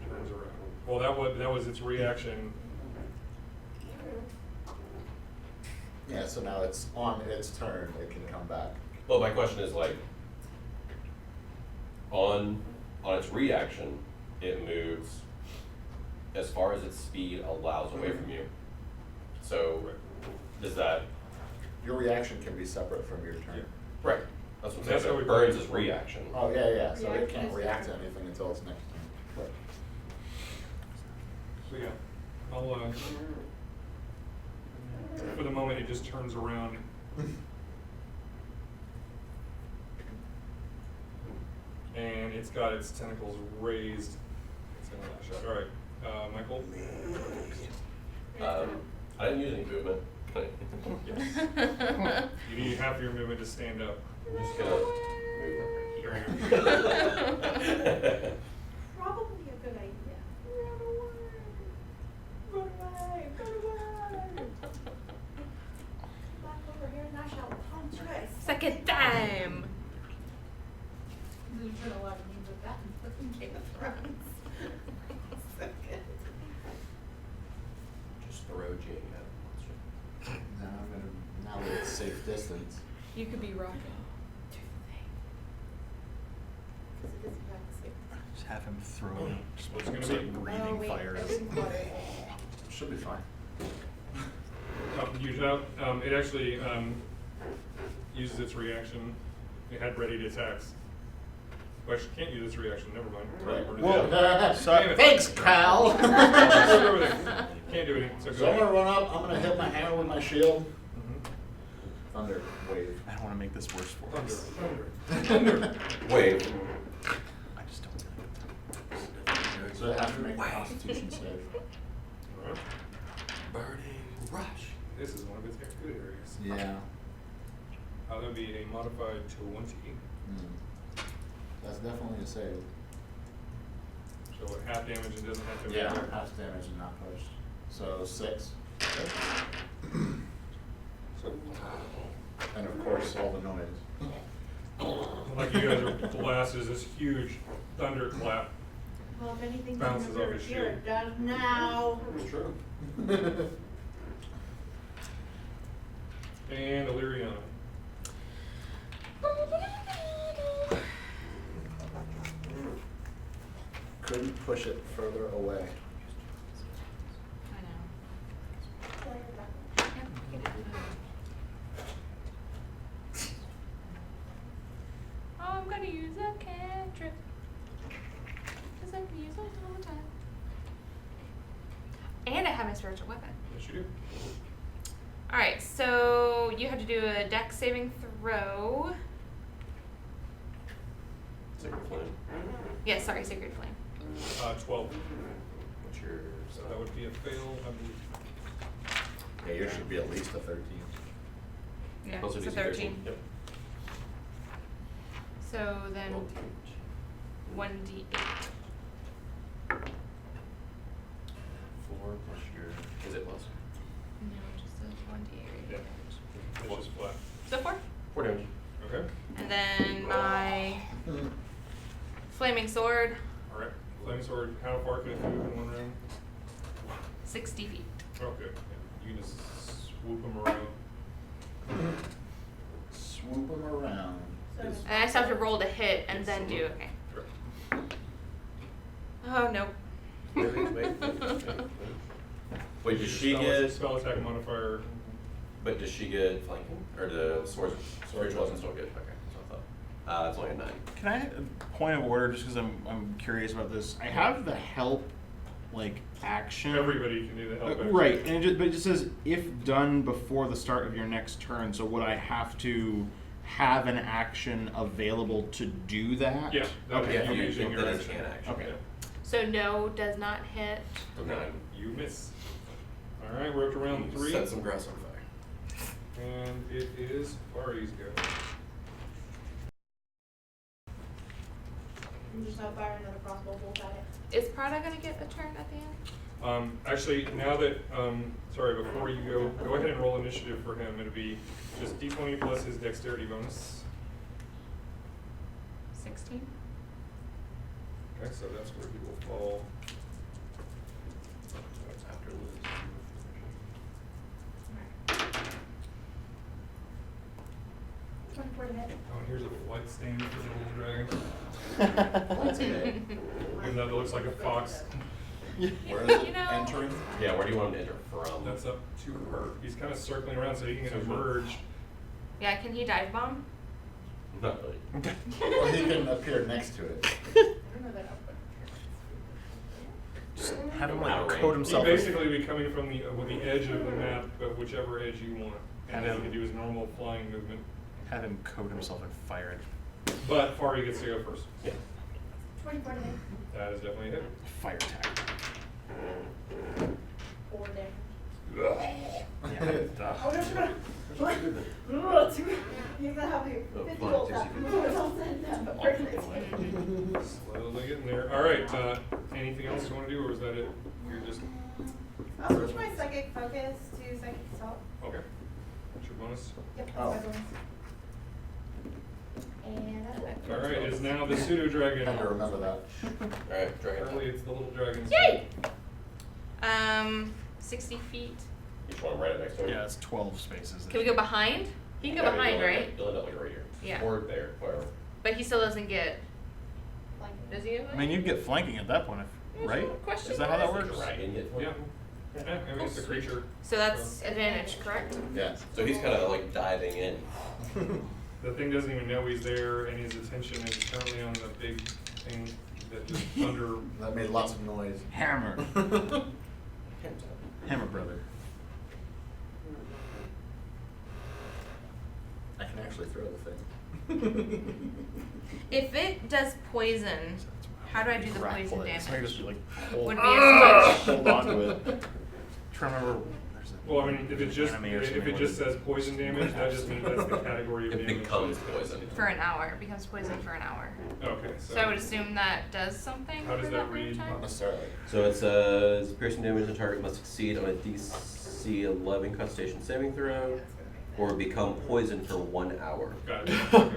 turns around. Well, that was its reaction. Yeah, so now it's on its turn, it can come back. Well, my question is like, on its reaction, it moves as far as its speed allows away from you. So, does that, Your reaction can be separate from your turn. Yeah. right, that's what I'm That's saying, how it we burns play its it. reaction. Oh, yeah, so Yeah, it can't it's react to different. anything until its next turn. So yeah, I'll for the moment it just turns around. And it's got its tentacles raised. It's in that shot. All right, Michael. I didn't use any movement. Yes. You need half your movement to stand up. I'm just gonna move There over you go. here. Probably a good idea. Run away. Run away. Run away. Come back over here and I shall punch you. Second time. There's been a lot of names of that in Game of Thrones. So good. Just throw Jamie at it. Now that it's safe distance. You could be rocking. Because it isn't back to sleep. Just have him throw. Just What's gonna start be? breathing Oh, wait, fire. everything's water. Should be fine. Use out. It actually uses its reaction. It had ready to attacks. Well, actually, can't use its reaction. Never mind. Right. Burn it Whoa. down. So- Thanks, Kyle. Go over there. Can't do anything. So So go I'm ahead. gonna run up, I'm gonna hit my hammer with my shield. Mhm. Thunder wave. I don't want to make this worse for Thunder, us. thunder. Wave. I just don't like it. So I have to make a constitution save. All right. Burning rush. This is one of its good areas. Yeah. That would be a modified 20. That's definitely a save. So what, half damage and doesn't have to. Yeah, half damage and not pushed. So 6. So, And of course, all the noise. like you guys are blasted, this huge thunderclap. Well, if anything's Bounces gonna off his here, shield. it does now. True. And Aleeriana. Couldn't push it further away. I know. Sorry about that. Oh, I'm gonna use a cantrip. Cause I use it all the time. And I have my spiritual weapon. Yes, you do. Alright, so you have to do a dex saving throw. Sacred Flame. Yeah, sorry, Sacred Flame. 12. What's your So that would be a fail, I believe. Yeah, yours should be at least a 13. Yeah, Also it's a DC 13. Yep. So then Well, 1d8. 4 plus your. Is it plus? No, just a 1d8 Yeah. radiant damage. It's just flat. So 4. 4 damage. Okay. And then my flaming sword, All right. Flaming sword. How far can it move in one round? 60 feet. Okay. Yeah. You can just swoop them around. Swoop them around. So Is- And I just have to roll to hit and then do, okay. Sure. Oh, nope. Wait, does she Spell- get? spell attack modifier? But does she get flanking? Or the sword wasn't still good? Okay, that's what I thought. It's only a 9. Can I a point of order just because I'm curious about this? I have the help like action. Everybody can do the help action. Right, and but it just says if done before the start of your next turn. So would I have to have an action available to do that? Yeah. That would Okay. be Yeah, you you using your that is action. an action. Okay. So no does not hit. So 9. You miss. All right, we're up to round 3. Set some grass on fire. And it is Farih's go. I'm just gonna fire another crossbow bolt at it. Is Prada gonna get a turn at the end? Actually, now that, sorry, before you go ahead and roll initiative for him. It'll be just d20 plus his dexterity bonus. 16? Okay, so that's where he will fall. That's after Liz. 24 to hit. Oh, and here's a white stain for the little dragon. Even though it looks like a fox. Where is it You know- entering? Yeah, where do you want him to enter from? That's up to her. He's kind of circling around so he can emerge. Yeah, can he dive bomb? Not really. Or he can appear next to it. I don't know that output. Just have him Out like of coat range. himself. He'd basically be coming from with the edge of the map, but whichever edge you want. And then he can do his normal flying movement. Have him coat himself in fire. But Farih gets to go first. Yeah. 24 to hit. That is definitely a hit. Fire attack. 4 damage. Yeah. Oh, no, no. Ugh, you're gonna have your Oh, 50 fine, volt Dixie. Slowly getting there. All right. Anything else you want to do, or is that it? You're just I'll switch my psychic focus to psychic assault. okay. What's your bonus? Yep, that's Oh. my bonus. And that's it. All right. Is now the pseudo dragon. Had to remember that. Alright, dragon. Early, it's the little dragon. Yay! 60 feet. You just want him right up next to him? Yeah, it's 12 spaces. Can we go behind? He can go Yeah, behind, you'll end right? up- You'll end up like right here. Yeah. Or there, wherever. But he still doesn't get. Like, Does he get? I mean, you'd get flanking at that point, right? Question Is that how that mark? works? Dragon get Yeah. flanking? Yeah, I mean, it's a creature. So that's advantage, correct? Yeah. So he's kind of like diving in. The thing doesn't even know he's there, and his attention is currently on the big thing that just thunder. That made lots of noise. Hammer. Hammer brother. I can actually throw the thing. If it does poison, how do I do the poison Grapple it. So I damage? just be like, hold, Would be a switch. hold on to it. Try to remember. There's a Well, I mean, if it just anime or if something it where just the- says poison damage, that just means that's the category of It damage. becomes poison. For an hour. It becomes poison for an hour. Okay, so. So I would assume that does something How does for that that period of read? time? Not necessarily. So it says piercing damage the target must succeed on a DC 11 Constitution saving throw or become poisoned for 1 hour. Got it. Okay.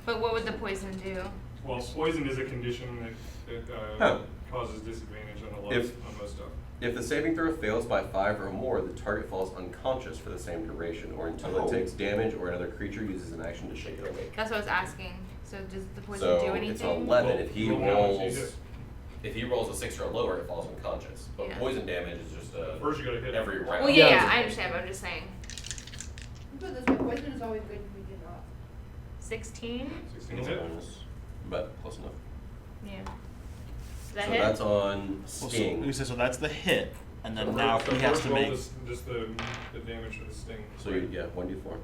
But what would the poison do? Well, poison is a condition that Oh. causes disadvantage on on most stuff. If the saving throw fails by 5 or more, the target falls unconscious for the same duration or until Oh. it takes damage or another creature uses an action to shake it awake. That's what I was asking. So does the poison So do anything? it's 11. If he Roll damage, rolls, you hit. if he rolls a 6 or lower, it falls unconscious. But Yeah. poison damage is just First you gotta hit. every round. Well, yeah, Yeah. I understand, but I'm just saying. Put it this way, poison is always good when we do not. 16? 16 It's a hit. bonus, but close enough. Yeah. Does that So hit? that's on Well, so, sting. you said, so that's the hit, and then So now first- he so has first to roll make. just the damage for the sting. So you, yeah, 1d4.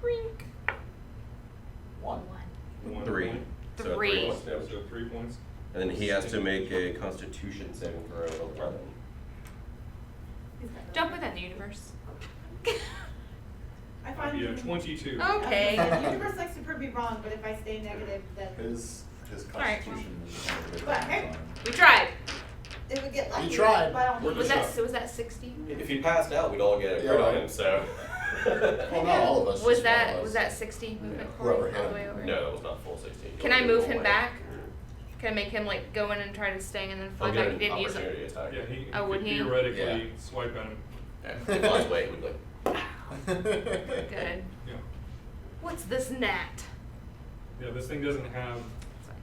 Wink. 3 points. And then he has to make a Constitution saving throw of 11. Don't put that in the universe. I find Yeah, 22. Okay. The universe likes to prove me wrong, but if I stay negative, then His Alright. constitution is. But, hey. We tried. it would get lucky. You tried. By all We're means. Was that 60? If he passed out, we'd all get a crit Yeah. on him, so. Well, not all of us. Was just one of that us. was that 60 movement Whoever point all the hit way him. over? No, it was not full 16. Can I He'll move get him one back? Can I make him like go in and try to sting and then fly He'll back? get He didn't an use it. opportunity attack. Yeah, he Oh, would could he? theoretically Yeah. swipe at him. Yeah, if he lost weight, we'd like. Good. Yeah. What's this gnat? Yeah, this thing doesn't have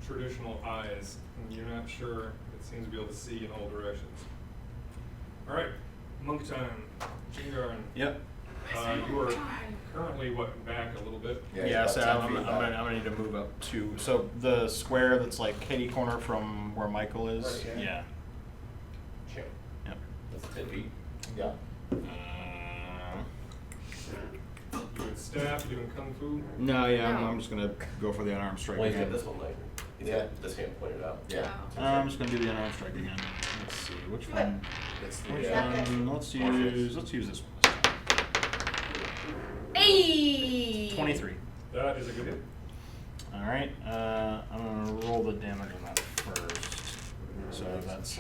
traditional eyes, and you're not sure it seems to be able to see in all directions. Alright, monk time. Jingarn. Yep. You are currently, back a little bit? Yeah, he's so about 10 I'm feet gonna back. need to move up to, so the square that's like Katie corner from where Michael is, Right here? yeah. Sure. Yep. That's 10 feet. Yeah. You doing staff, you doing kung fu? No, yeah, No. I'm just gonna go for the unarmed strike Well, he's got again. this one like. He's Yeah. got this hand pointed out. Yeah. I'm just gonna do the unarmed strike again. Let's see, which Do one? It's Which the, Yeah. one? Let's use this one. This time. Hey! 23. That is a good hit. Alright, I'm gonna roll the damage on that first. So that's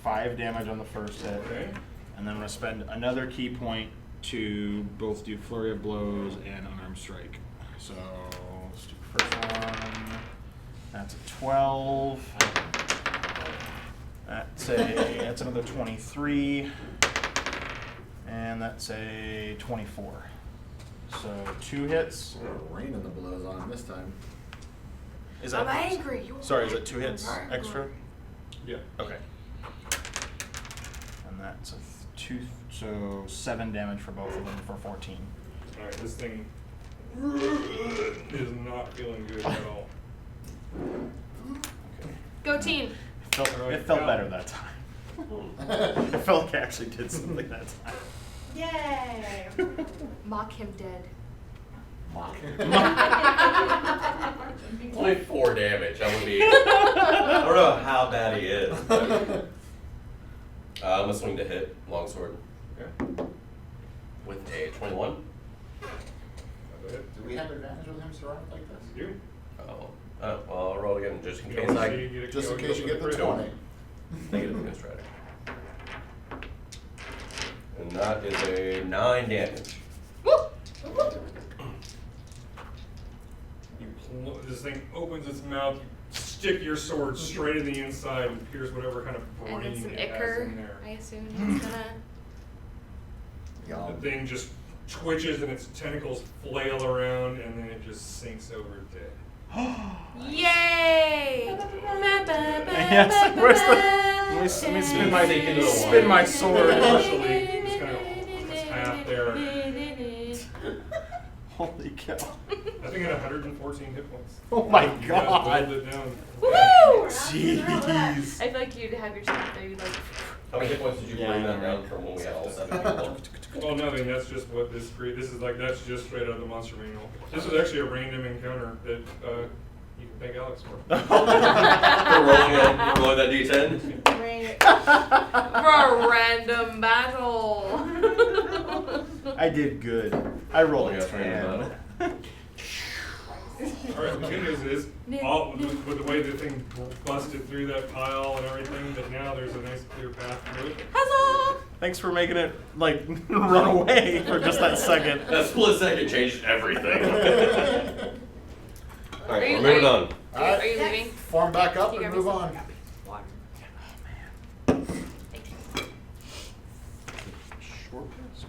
5 damage on the first hit. Okay. And then I'm gonna spend another key point to both do flurry of blows and unarmed strike. So let's do the first one. That's a 12. That's another 23. And that's a 24. So 2 hits. raining the blows on him this time. Is I'm that angry. Sorry, is it 2 hits Angry. extra? Yeah. Okay. And that's a 2, so 7 damage for both of them for 14. Alright, this thing is not feeling good at all. Okay. Go team. Alright, It felt Cal. better that time. It felt like I actually did something that time. Yay! Mock him dead. It's only 4 damage. That would be. I don't know how bad he is. But, I'm gonna swing to hit longsword Okay. with a 21. That's a hit. Do we have advantage with him surrounded like this? You? Oh, well, I'll roll again just in You case know, I so you get a- Just in go case you for get the crit. 20. negative against Ryder. And that is a 9 damage. Woo! This thing opens its mouth, you stick your sword straight in the inside and pierce whatever kind of And brain then some it has ichor, in there. I assume he's gonna. The Yum. thing just twitches and its tentacles flail around and then it just sinks over dead. Yay! Yes, where's the? Let me spin my sword. Partially, just kind of it's half there. Holy cow! I think at 114 hit points. Oh my You guys god! whittled it down. Woo! Jeez. I feel like you'd have your stuff there, you'd like. How many hit points did you Yeah, bring I that know. down from when we had all 7 people? Well, nothing. That's just what this is like. That's just straight out of the monster manual. This was actually a random encounter that you can thank Alex for. For rolling that D10? Great. For a random battle. I did good. I rolled Oh, a yeah, random 10. All right. The good news is, all with the way the thing busted through that pile and everything, that now there's a nice clear path through it. Huzzah! Thanks for making it like run away for just that second. That split second changed everything. Are Alright, you- we're moving are on. you- Alright. Are you leaving? Form back up You and got me move some on. water. Short rest?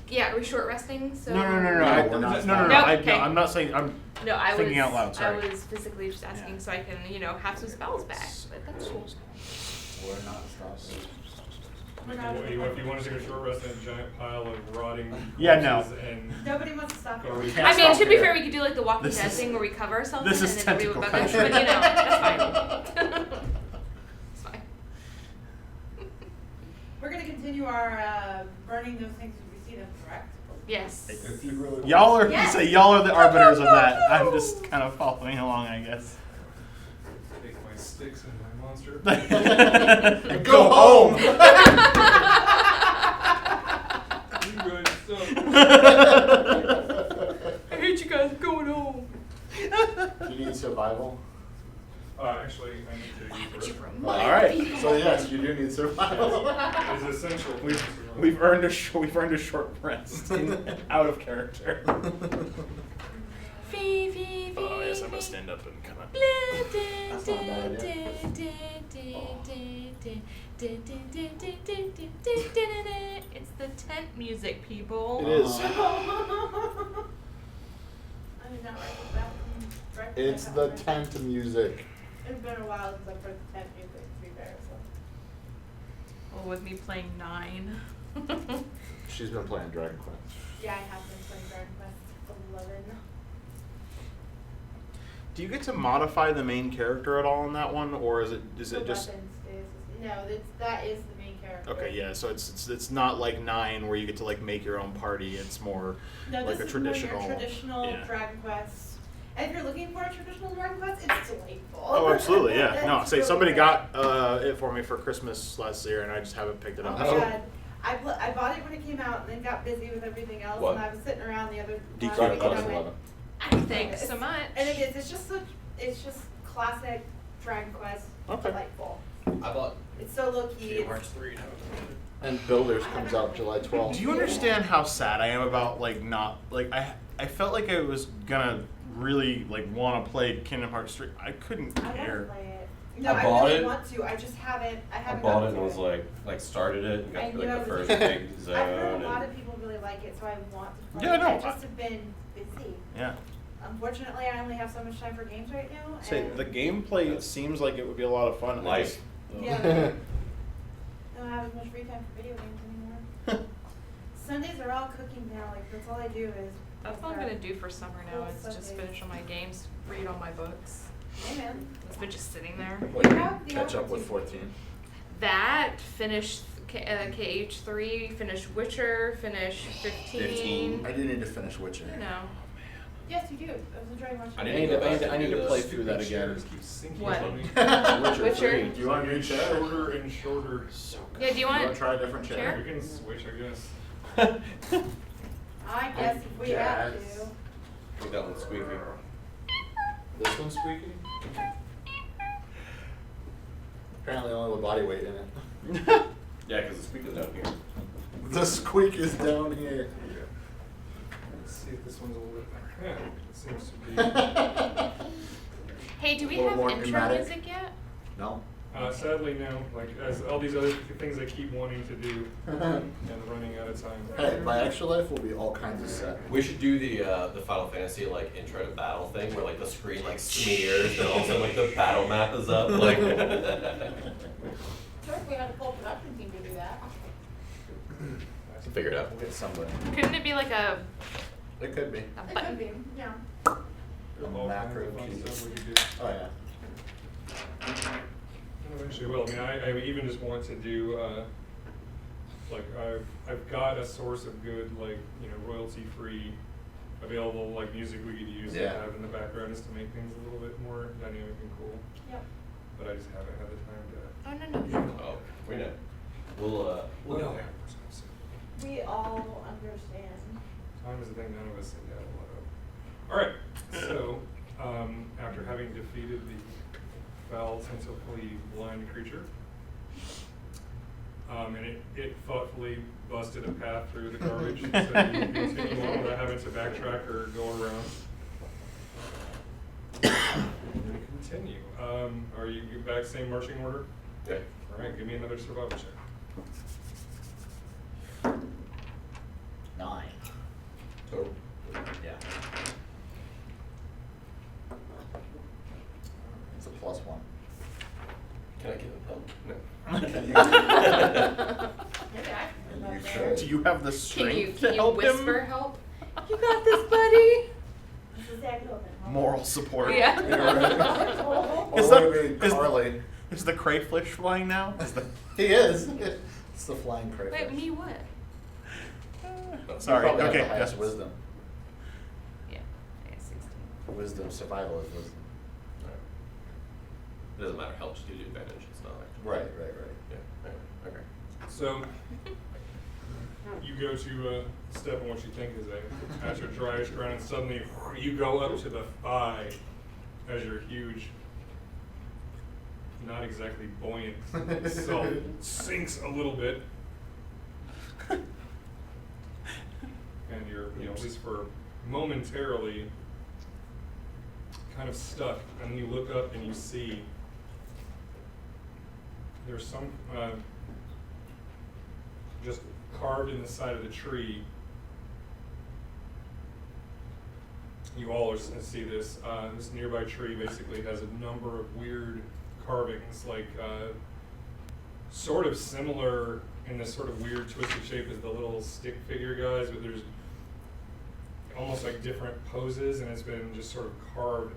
Yeah, are we short resting? So No. No, I, we're not. no. No, I, okay. no, I'm not saying. I'm No, I was thinking out loud. Sorry. I was physically just asking Yeah. so I can, have some spells back. But that's cool. We're not stopping. If you want to take a short rest in a giant pile of rotting Yeah, no. corpses and Nobody wants to stop. garbage. Can't I mean, stop to be here. fair, we could do like the Walking This Dead is- thing where we cover ourselves this in is and then nobody would bug us. tentacle But that's fine. It's fine. We're gonna continue our burning those things as we see them, correct? Yes. If you really Y'all are. Yes. You say y'all are the arbiters of that. I'm just kind of following along, I guess. Take my sticks in my monster. Go home! You guys suck. I hate you guys. Going home. You need survival? Actually, I need to use it. Alright, so yes, you do need survival. It's essential. We've earned a short rest out of character. Fee, fee, fee, Oh yes, I'm gonna fee. stand up and kind of. That's not a bad idea. It's the tent music, people. It is. I did not write this down. It's the tent music. It's been a while since I've heard the tent music, to be fair, so. Well, with me playing 9. She's been playing Dragon Quest. Yeah, I have been playing Dragon Quest 11. Do you get to modify the main character at all in that one, or is it The just? weapons stays. No, that is the main character. Okay, yeah. So it's not like 9 where you get to like make your own party. It's more No, like this a is more traditional. your traditional yeah. Dragon Quest. And if you're looking for a traditional Dragon Quest, it's delightful. Oh, absolutely, yeah. No, It's say really somebody great. got it for me for Christmas last year, and I just haven't picked it Oh up. my Oh. god. I bought it when it came out and then got busy with everything else What? and I was sitting around the other Decrypt last week and I Quest went, 11. Thanks so much. And it is, it's just classic Dragon Quest, Okay. delightful. I bought It's so low key. And Builders comes out July 12th. Do you understand how sad I am about like not like I felt like I was gonna really like want to play Kingdom Hearts 3. I couldn't I want to care. play it. No, I I, bought really it. want to. I just haven't. I I haven't. bought gotten it and to was like started it and I got to knew like I the was first gonna- big zone. I've heard a lot and- of people really like it, so I want to play Yeah, it. no, I just have been busy. Yeah. Unfortunately, I only have so much time for games right now. Say and the gameplay seems like it would be a lot of fun. I Life. just- Yeah. I don't have as much free time for video games anymore. Sundays are all cooking now. Like that's all I do is. That's all I'm gonna do for summer now. Cool Is just Sundays. finish all my games, read all my books. Hey man. It's been just sitting there. What, You have the catch up with opportunity. 14? That finished KH3, finished Witcher, finished 15. I do need to finish Witcher. You know. Yes, you do. I was enjoying watching. I I need need to go back to, I need do to this. play through that Stupid again. chairs keep sinking What? on me. Witcher? Do you want a new chair? Shorter and shorter. So good. Yeah, do you You want want? to try a different We chair? can switch, I guess. I guess if we have Yes. to. I think that one's squeaky. This one's squeaky? Apparently only with body weight in it. Yeah, because the squeak is down here. The squeak is down here. Let's see if this one's a little bit better. Yeah, it seems to be. Hey, do we A little have more intro pneumatic. music yet? No? Sadly, no. Like, as all these other things I keep wanting to do and running out of time. Hey, my extra life will be all kinds of set. We should do the Final Fantasy like intro to battle thing where like the screen like smears and all of a sudden like the battle map is up like. Sure, if we had a full production team to do that. Figure it out. We'll get somebody. Couldn't it be like a It could be. It could button? be, yeah. All Macro kinds of fun keys. stuff we could do. Oh, yeah. I eventually will. I mean, I even just want to do, like, I've got a source of good, like, you know, royalty-free, available, like, music we could use to Yeah. have in the background just to make things a little bit more dynamic and cool. Yep. But I just haven't had the time to. Oh no no. Oh, we know. We'll Well, go. yeah, so We all understand. time is the thing none of us have got a lot of. All right, so after having defeated the foul, tentacly blind creature, and it thoughtfully busted a path through the garbage, so you can continue on without having to backtrack or go around. We continue. Are you back same marching order? Yeah. All right, give me another survival check. 9. Total. Yeah. It's a +1. Can I give him help? No. Maybe I can You go should. there. Do you have the Can strength you to help whisper him? help? You got this, buddy. This is Zach Hilton. Moral support. Yeah. Or Is would that- it be is- Karlee? Is the crayfish flying now? Is the He is. It's the flying crayfish. Wait, me what? Sorry. You probably have Okay. the highest yes. wisdom. Yeah, I got 16. Wisdom, survival is wisdom. It doesn't matter how much you do advantage, it's not like. Right. Yeah, anyway, okay. So, you go to step on what you think is a patch of dryish ground, and suddenly you go up to the thigh as your huge, not exactly buoyant self sinks a little bit. And you're, at least for momentarily, kind of stuck. And then you look up and you see there's some just carved in the side of the tree. You all see this. This nearby tree basically has a number of weird carvings, like sort of similar in this sort of weird twisted shape as the little stick figure guys, but there's almost like different poses, and it's been just sort of carved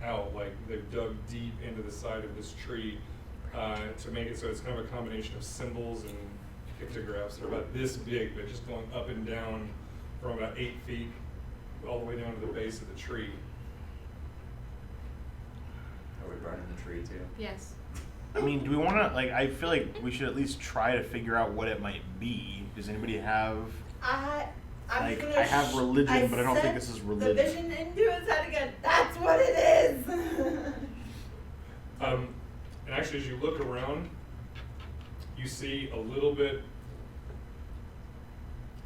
out, like they've dug deep into the side of this tree to make it so it's kind of a combination of symbols and pictographs that are about this big, but just going up and down from about 8 feet all the way down to the base of the tree. Are we burning the tree too? Yes. I mean, do we want to, like, I feel like we should at least try to figure out what it might be. Does anybody have, I'm like, gonna I have religion, but I don't think sent this is the religion. vision into his head again. That's what it is. And actually, as you look around, you see a little bit,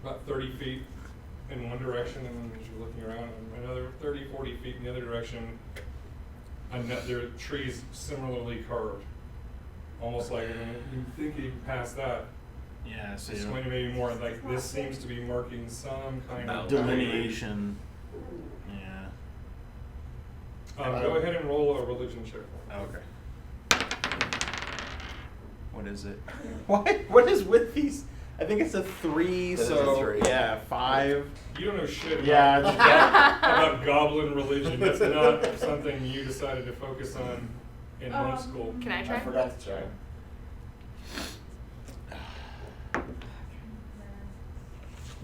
about 30 feet in one direction, and then as you're looking around, another 30, 40 feet in the other direction, and there are trees similarly carved. Almost like, you think even past that, Yeah, so it's going to be more like, this seems to be marking some kind of delineation. Yeah. Go ahead and roll a religion check. Okay. What is it? What is with these? I think it's a 3, That is so a 3. yeah, 5. You don't know shit about, Yeah, about goblin religion. That's not something you decided to focus on in monk school. Can I try? I forgot to try.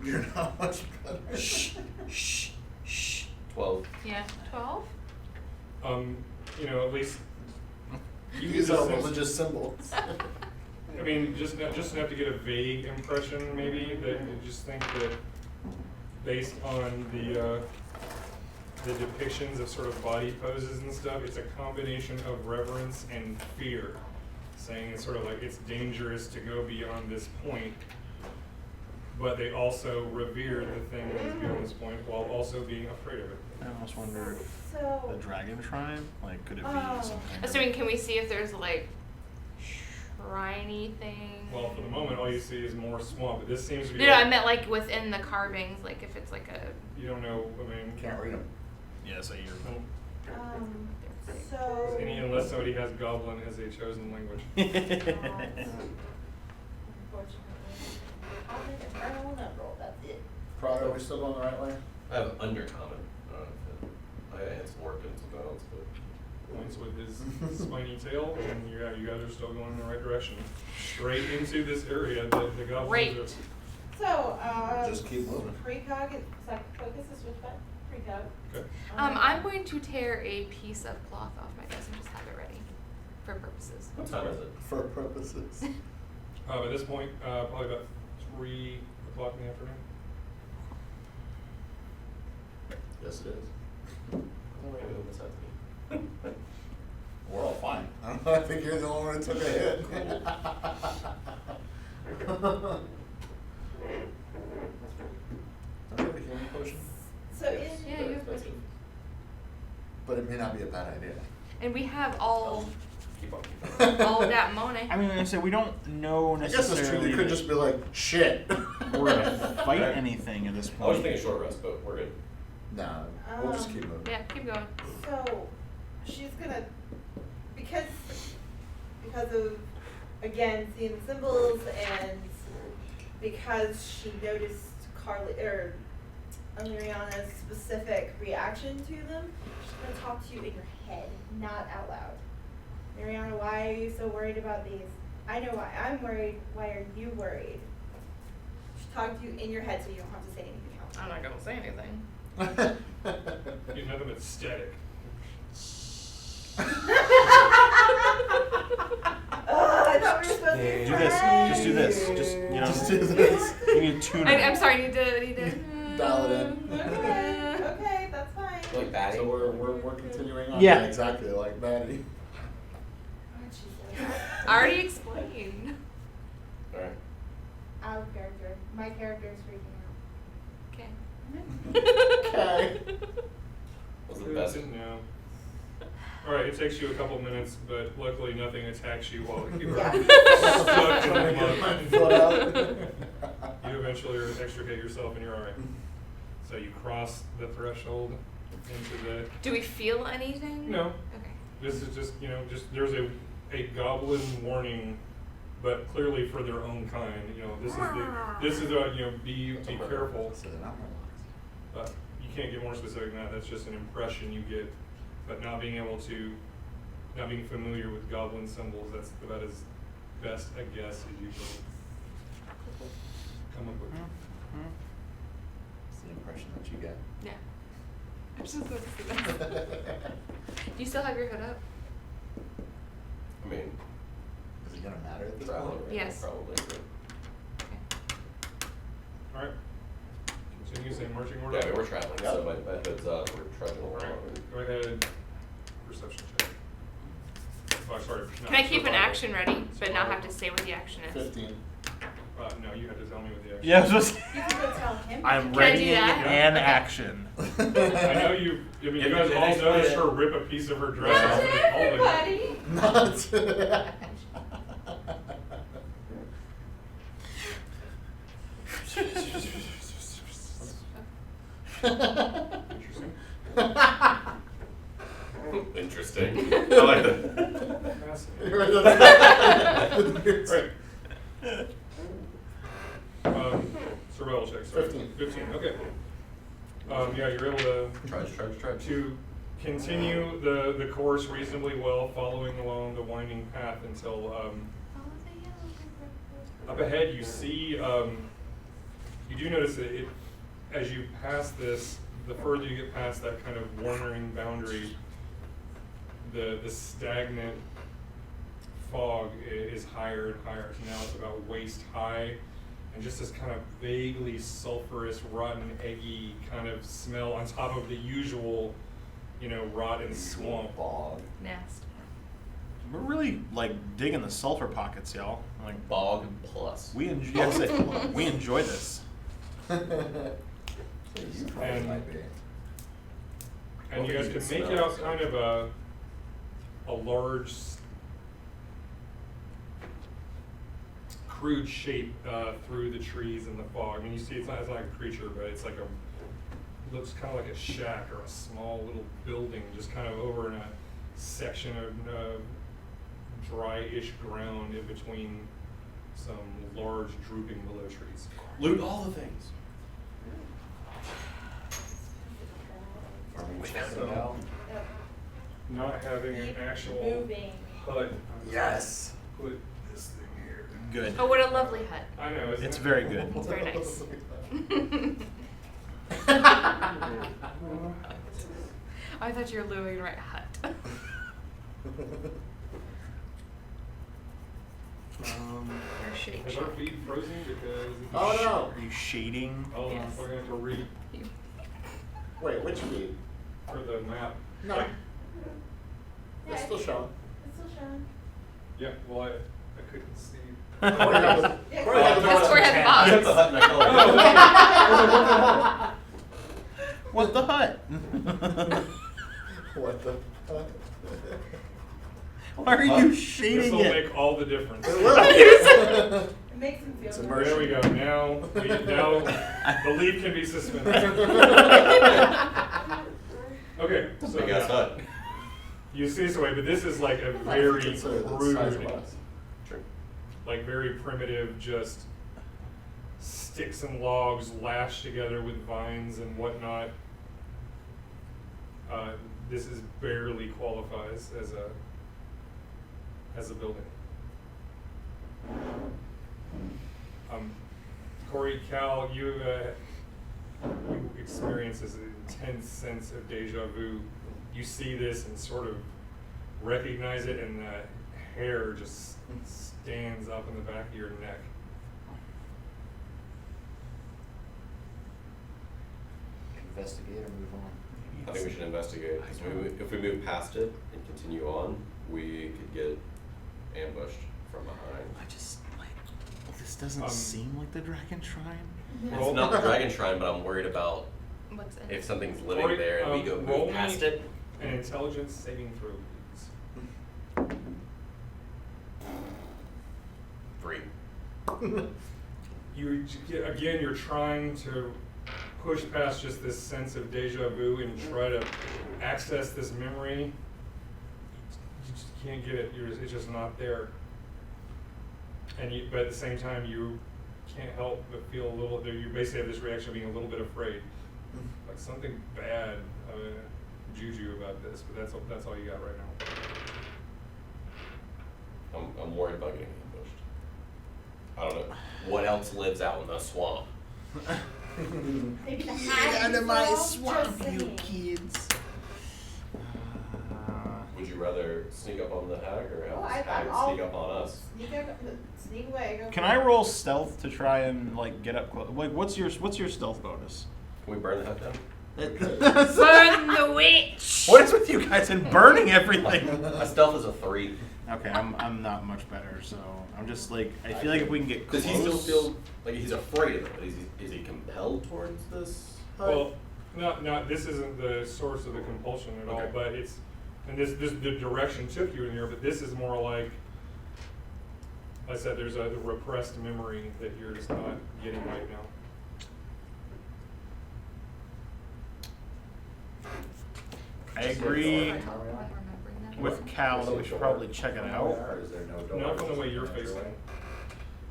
You're not much better. Shh. 12. Yeah. 12? At least you These get a are sense- religious symbols. I mean, just enough to get a vague impression, maybe, that you just think that based on the depictions of sort of body poses and stuff, it's a combination of reverence and fear, saying it's sort of like it's dangerous to go beyond this point, but they also revere the thing that is beyond this point while also being afraid of it. I almost wondered, the So, dragon shrine? Like, could it be Oh. something? Assuming, can we see if there's like shriney thing? Well, for the moment, all you see is more swamp, but this seems to be No, like, I meant like within the carvings, like if it's like a. you don't know, I mean, Can't read them. Yeah, so you're. so. unless somebody has goblin as a chosen language. Unfortunately. I'll take a turn on roll, that's it. Pride, are we still going the right way? I have undercommon. I had some work and something else, but. Points with his spiny tail, and you guys are still going in the right direction. Straight into this area that the goblins Great. are. So, Just keep moving. precog, focus is which button? Precog. Okay. I'm going to tear a piece of cloth off my desk and just have it ready for purposes. What time is it? For purposes. At this point, probably about 3 o'clock in the afternoon. Yes, it is. Oh, wait, what's that to me? We're all fine. I think you're the only one who took a hit. Don't you have a healing potion? So in. Yeah, you have Expensive. But it may not be a bad idea. And we have all Keep on. all of that money. I mean, like I said, we don't know I guess necessarily. it's true. You could that just be like, shit. we're gonna fight anything at this I was point. thinking short rest, but we're good. Nah, we'll just keep moving. Yeah, keep going. So, she's gonna, because of, again, seeing the symbols and because she noticed Karlee, or Aleeriana's specific reaction to them, she's gonna talk to you in your head, not out loud. Aleeriana, why are you so worried about these? I know why I'm worried, why are you worried? She's talking to you in your head so you don't have to say anything else. I'm not gonna say anything. You know them, it's static. Jesus. You need tuna. I'm sorry, I need to. Dial it in. Okay, that's fine. Like Batty. So we're continuing on. Yeah. Exactly like Maddie. I already explained. Alright. Out of character. My character is freaking Okay. Okay. What's the best? No. Alright, it takes you a couple minutes, but luckily nothing attacks you while you are Yeah. stuck in the Foot out. mud. You eventually extricate yourself and you're alright. So you cross the threshold into the. Do we feel anything? No. Okay. This is just, there's a goblin warning, but clearly for their own kind. This is be careful. So they're not relaxed. But you can't get more specific than that. That's just an impression you get. But not being familiar with goblin symbols, that's about as best a guess as you can come up with. It's the impression that you get. Yeah. I'm just going to see that. Do you still have your hood up? I mean, Is it gonna matter at this traveling point? right Yes. now, probably. Okay. Alright. Continue, same marching order. Yeah, I mean, we're traveling, Yeah. so my hood's up, we're trudging Alright, along. go ahead. Perception check. Oh, sorry. Can I keep an action ready, but not have to say what the action is? 15. No, you have to tell me what the action. Yeah, I was just. out. You can go tell him. I'm Can I do ready that? and action. I know you. I mean, you guys all noticed her rip a piece of her dress Not off and it's holding it. everybody. Interesting. Interesting. I like that. Fascinating. Right. Survival check. Sorry. 15. 15. Okay. Yeah, you're able to Trudge. to continue the course reasonably well, following along the winding path until up ahead you see you do notice that as you pass this, the further you get past that kind of wandering boundary, the stagnant fog is higher and higher. So now it's about waist high, and just this kind of vaguely sulfurous, rotten, eggy kind of smell on top of the usual, rot and swamp. Bog. Nasty. We're really like digging the sulfur pockets, y'all. Like Bog plus. we enjoy. We enjoy this. So you probably And- might be. And you Well, guys you can can make smell out it, so- kind of a large, crude shape through the trees and the fog. I mean, you see it's not like a creature, but it's like looks kind of like a shack or a small little building, just kind of over in a section of dry-ish ground in between some large drooping willow trees. Loot all the things. Are we So- checking it out? Yep. Not having an Keep actual moving. hut. Yes. Put this thing here. Good. Oh, what a lovely hut. I know, isn't It's it? very good. It's very nice. I thought you were literally gonna write hut. Or shake Is our feed frozen because? Oh no! Are you shading? Oh, Yes. I'm probably gonna have to read Wait, which feed? for the map. No. Yeah, It's still showing. It's still showing. Yeah, well, I couldn't see. Yeah, Corey had the I box. have the hut in my color. What the hut? What the fuck? Why are you shading This will it? make all the difference. It will. It makes him feel It's good. immersion. There we go. Now the lead can be suspended. Okay, so Big ass hut. you see this way, but this is like a I very consider that size of crude, us. True. like very primitive, just sticks and logs lashed together with vines and whatnot. This is barely qualifies as a building. Corey, Cal, you experience this intense sense of deja vu. You see this and sort of recognize it, and the hair just stands up in the back of your neck. investigate or move on? I think we should investigate, 'cause if we move past it and continue on, we could get ambushed from behind. I just, like, this doesn't seem like the Dragon Shrine. It's not the Dragon Shrine, but I'm worried about What's in if it? something's living there and we go roll move past me it. An intelligence saving throw, please. 3. You're trying to push past just this sense of deja vu and try to access this memory. You just can't get it. It's just not there. But at the same time, you can't help but feel a little. You basically have this reaction of being a little bit afraid, like something bad, juju about this. But that's all you got right now. I'm worried about getting ambushed. I don't know. What else lives out in the swamp? Maybe the Get hag out of my people, swamp, just you saying. kids. Would you rather sneak up on the hag or have Oh, this I'm hag all- sneak up on us? Sneak away. Go Can for I it. roll stealth to try and like get up close? Like, what's your stealth bonus? Can we burn the hag down? Burn the witch! What is with you guys and burning everything? My stealth is a 3. Okay, I'm not much better, so I'm just like I feel like if we can get close. Does he still feel like he's afraid of it? But is he compelled towards this? Well, not this isn't the source of the compulsion at all, Okay. but this the direction took you in here, but this is more like I said, there's a repressed memory that you're just not getting right now. I agree I'm remembering that. with Cal that we should probably check it out. Or is there no door? Not from the way you're facing.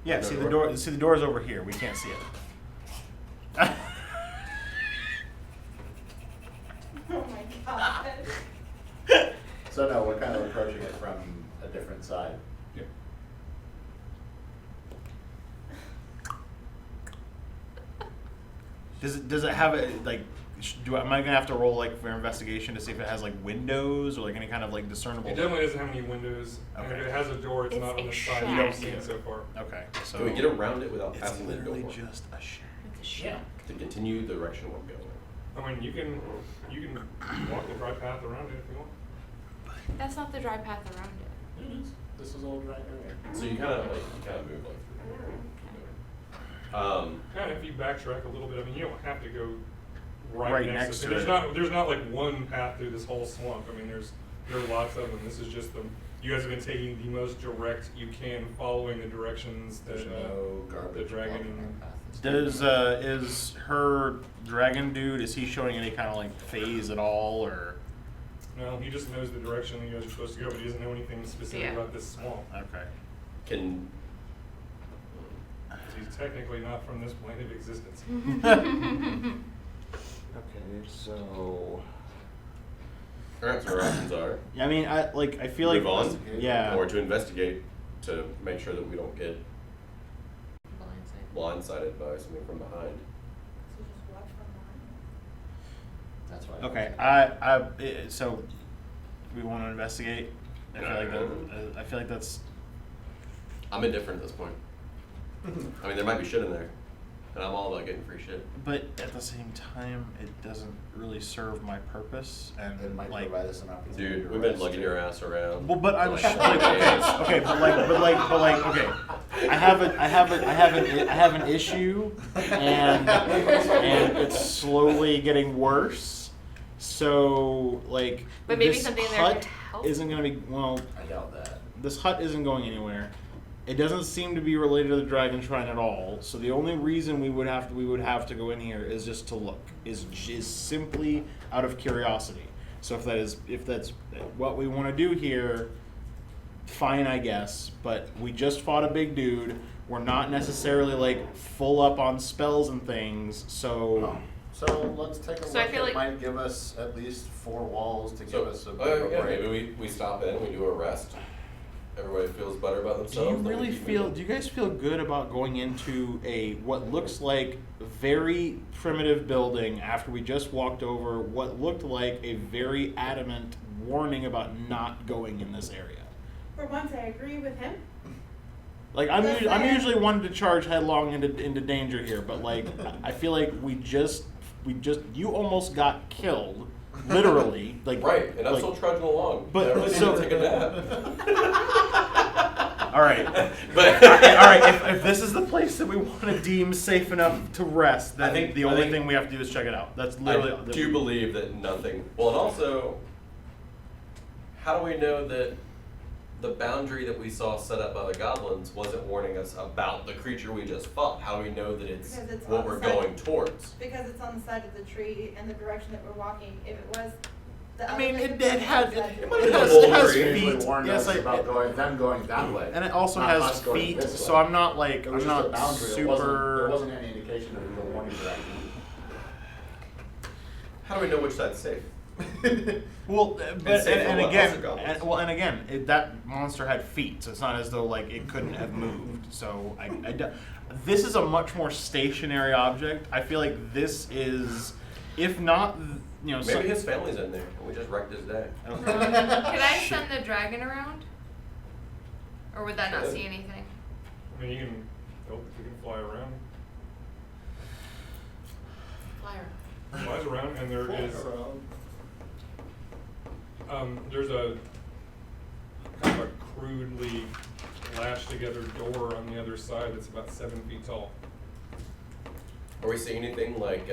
Yeah, see the door. See the door's over here. We can't see it. Oh my god. So no, we're kind of approaching it from a different side. Yeah. Does it have a like? Am I gonna have to roll like for investigation to see if it has like windows or like any kind of like discernible? It definitely doesn't have any windows, and if Okay. it has a door, it's It's not on a the side. You don't shack. see it so far. Okay, so Can we get around it without it's passing the door? literally just a shack. It's a shack. To continue the direction we're going. I mean, you can walk the dry path around it if you want. That's not the dry path around it. This is all right area. So you kind of move like through. Kind of if you backtrack a little bit, I mean, you don't have to go right, Right next next to to it. it. There's not like one path through this whole swamp. I mean, there are lots of them. This is just you guys have been taking the most direct you can, following the directions that There's no garbage. the dragon blocking and our path. Does is her dragon dude? Is he showing any kind of like phase at all, or no, he just knows the direction you guys are supposed to go, but he doesn't know anything specific Yeah. about this swamp. okay? Can 'Cause he's technically not from this plane of existence. Okay, so Alright, so our options are Yeah, I mean, I feel like move on, yeah. or to investigate to make sure that we don't get Blindside. blindsided by something from behind. So just watch from behind. That's why. Okay, so we want to investigate. I feel like that's. I'm indifferent at this point. I mean, there might be shit in there, and I'm all about getting free shit. But at the same time, it doesn't really serve my purpose, and It might like. provide us an opportunity. Dude, to we've been rest lugging too. your ass around. Well, but I'm for sure, like 5 days. okay, okay. I have an issue, and it's slowly getting worse. So like, But maybe this something there hut could help? isn't gonna be well. I doubt that. This hut isn't going anywhere. It doesn't seem to be related to the Dragon Shrine at all. So the only reason we would have to go in here is just to look. Is simply out of curiosity. So if that's what we want to do here, fine, I guess. But we just fought a big dude. We're not necessarily like full up on spells and things. So So let's take a So I look. feel It like- might give us at least 4 walls to So, give us a bit of a yeah, break. maybe we stop in, we do a rest. Everybody feels better about do themselves. you then we really keep feel? moving. Do you guys feel good about going into a what looks like very primitive building after we just walked over what looked like a very adamant warning about not going in this area? For once, I agree with him. Like I'm Listen. usually one to charge headlong into danger here, but like I feel like we just you almost got killed, literally. Like Right, and I'm like- still trudging along. But- I really so- need to take a nap. All right. But All right. If this is the place that we want to deem safe enough to rest, then I think- the I only think- thing we have to do is check it out. That's literally. I do believe that nothing. Well, and also, how do we know that the boundary that we saw set up by the goblins wasn't warning us about the creature we just fought? How do we know that it's Because it's what on the we're side- going towards? Because it's on the side of the tree and the direction that we're walking. If it was the I other mean, way, it would be had on the had side it, of the might tree. have has, been it has Wolverine. Usually feet. warned Yes, us I, about them going that way. and it also not has us going feet. this So way. I'm not like It was I'm just a not boundary. There super. wasn't any indication of the warning direction. How do we know which side's safe? Well, but safe and for what? again, Other goblins. and again, that monster had feet, so it's not as though like it couldn't have moved. So this is a much more stationary object. I feel like this is, if not, Maybe his family's in there, and we just wrecked his day. Okay. Could I send the dragon around? Or would that not Sure. see anything? I mean, you can fly around. Fly around. Flies around, and there is there's a kind of a crudely lashed together door on the other side that's about 7 feet tall. Are we seeing anything like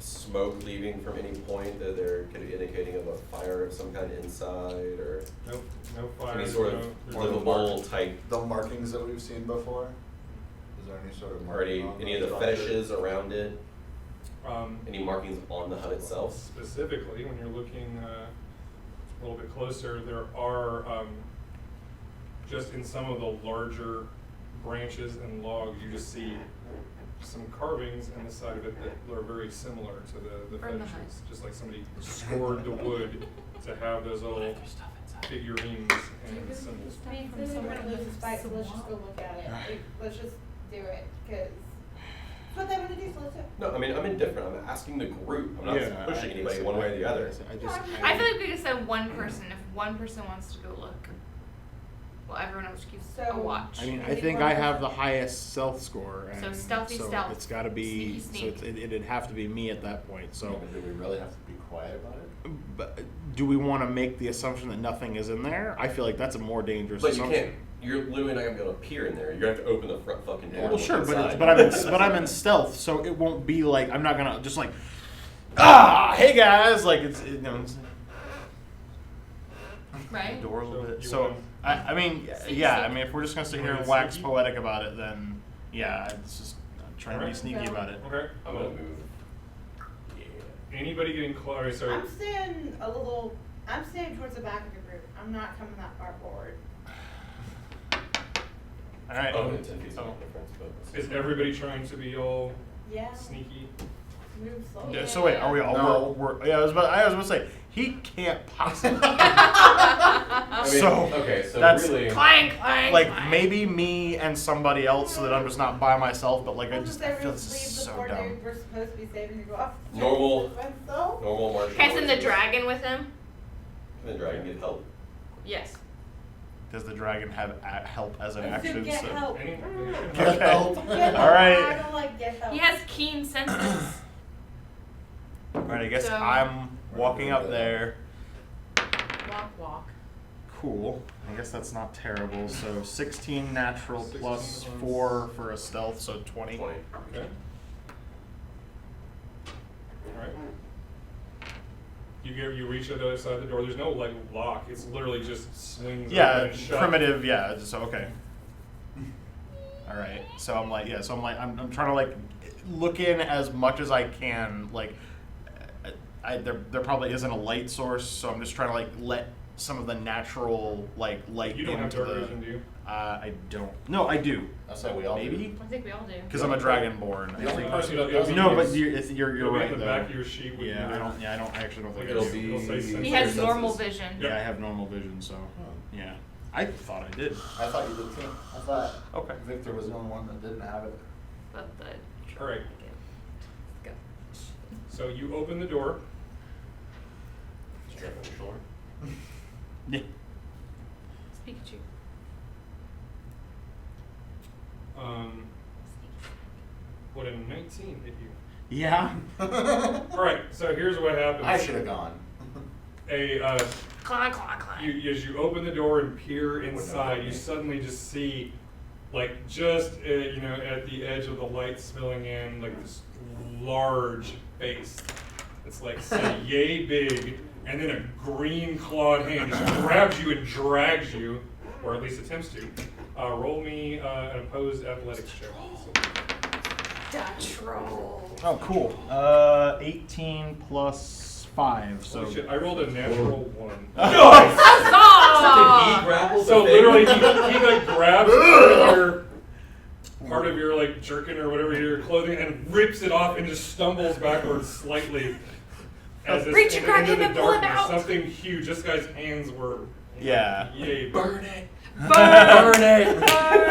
smoke leaving from any point that there could be indicating of a fire of some kind inside, or No fire. any sort of there's livable type, The markings that we've seen before? Is there any sort of or any marking on of the structure? fetishes around it? Um, Any markings on the hut itself? Specifically, when you're looking a little bit closer, there are just in some of the larger branches and logs, you just see some carvings on the side of it that are very similar to the From the fetishes. hut. Just like somebody scored the wood to have those little figurines and symbols. I mean, if we're gonna lose the spike, so let's just go look at it. Like, let's just do it, cause it's what they wanna do, so let's do it. No, I mean, I'm indifferent. I'm asking the group. I'm not pushing anybody one way or the other. I feel like we could send one person. If one person wants to go look, well, everyone else keeps a So- watch. I mean, I Maybe think one I have person. the highest stealth score, and So stealthy so stealth. it's got to be. Sneaky So sneak. it'd have to be me at that point. So, Yeah, but do we really have to be quiet about it? but do we want to make the assumption that nothing is in there? I feel like that's a more dangerous But you assumption. can't. You're literally not gonna be able to peer in there. You're gonna have to open the front fucking door. Well, and Well, sure, look but inside. I'm in stealth, so it won't be like I'm not gonna just like, hey guys, like it's Right? door a little So bit. you So wanna- I mean, Sneaky yeah, I sneaky. mean, if we're just gonna sit You here wanna and be wax sneaky? poetic about it, then yeah, it's just trying to be Alright. sneaky about it. Okay. I'm gonna move. Yeah. Anybody getting close? Sorry. I'm standing towards the back of the group. I'm not coming that far forward. All right. Oh, and 10 feet's Oh. not a difference, but. Is everybody trying to be all Yeah, sneaky? move slowly. Yeah, so wait, are we all? No. We're, yeah, I was about to say he can't possibly. I mean, So, okay, so that's really. Clank, clank, like clank. maybe me and somebody else, so that I'm just not by myself. But like I We'll just just I feel leave this is the so poor dumb. dude we're supposed to be saving to go off. Normal- So? Normal martial Can I send the noises. dragon with him? Can the dragon get help? Yes. Does the dragon have help as an I said action? get So- help. Any- Get help. Get All help. right. I don't like get help. He has keen senses. All right, I guess So- I'm walking up there. Walk, walk. Cool. I guess that's not terrible. So 16 natural 16 plus plus- 4 for a stealth, so 20. 20. Okay. Alright. You reach the other side of the door. There's no like lock. It's literally just swings Yeah, open and shut. primitive. Yeah. So okay. All right. So I'm like, yeah. So I'm like, I'm trying to like look in as much as I can. Like, there probably isn't a light source, so I'm just trying to like let some of the natural like light You don't have into dark the. vision, do you? I don't. No, I do. That's how we all Maybe I think we all do. because I'm a dragonborn. The only Uh, person it'll- that it'll doesn't be- No, but use- you're It'll be right in the though. back of your sheet with Yeah, your- I don't. Yeah, I don't. I actually don't think It'll I do. it'll say sensory He has senses. normal vision. Yeah, I have normal vision, so yeah. I thought I did. I thought you did too. I thought Okay. Victor was the only one that didn't have it. But the. Alright. Go. So you open the door. Strap on your shoulder. Yeah. Pikachu. Would a 19 hit you? Yeah. Alright, so here's what happens. I should have gone. Clunk, clunk, clunk. As you open the door and peer inside, you suddenly just see, like, just at the edge of the light spilling in, like this large face. It's like say yay big, and then a green clawed hand just grabs you and drags you, or at least attempts to. Roll me an opposed athletics check. Dutch roll. Oh, cool. 18 plus 5. So. Holy shit, I rolled a natural 1. Did he grapple So the thing? literally, he like grabs part of your like jerkin or whatever your clothing and rips it off and just stumbles backwards slightly. As this Reach and grab into him the and pull him darkness. out. Something huge. This guy's hands were. Yeah. Yay! Burn it. Burn it.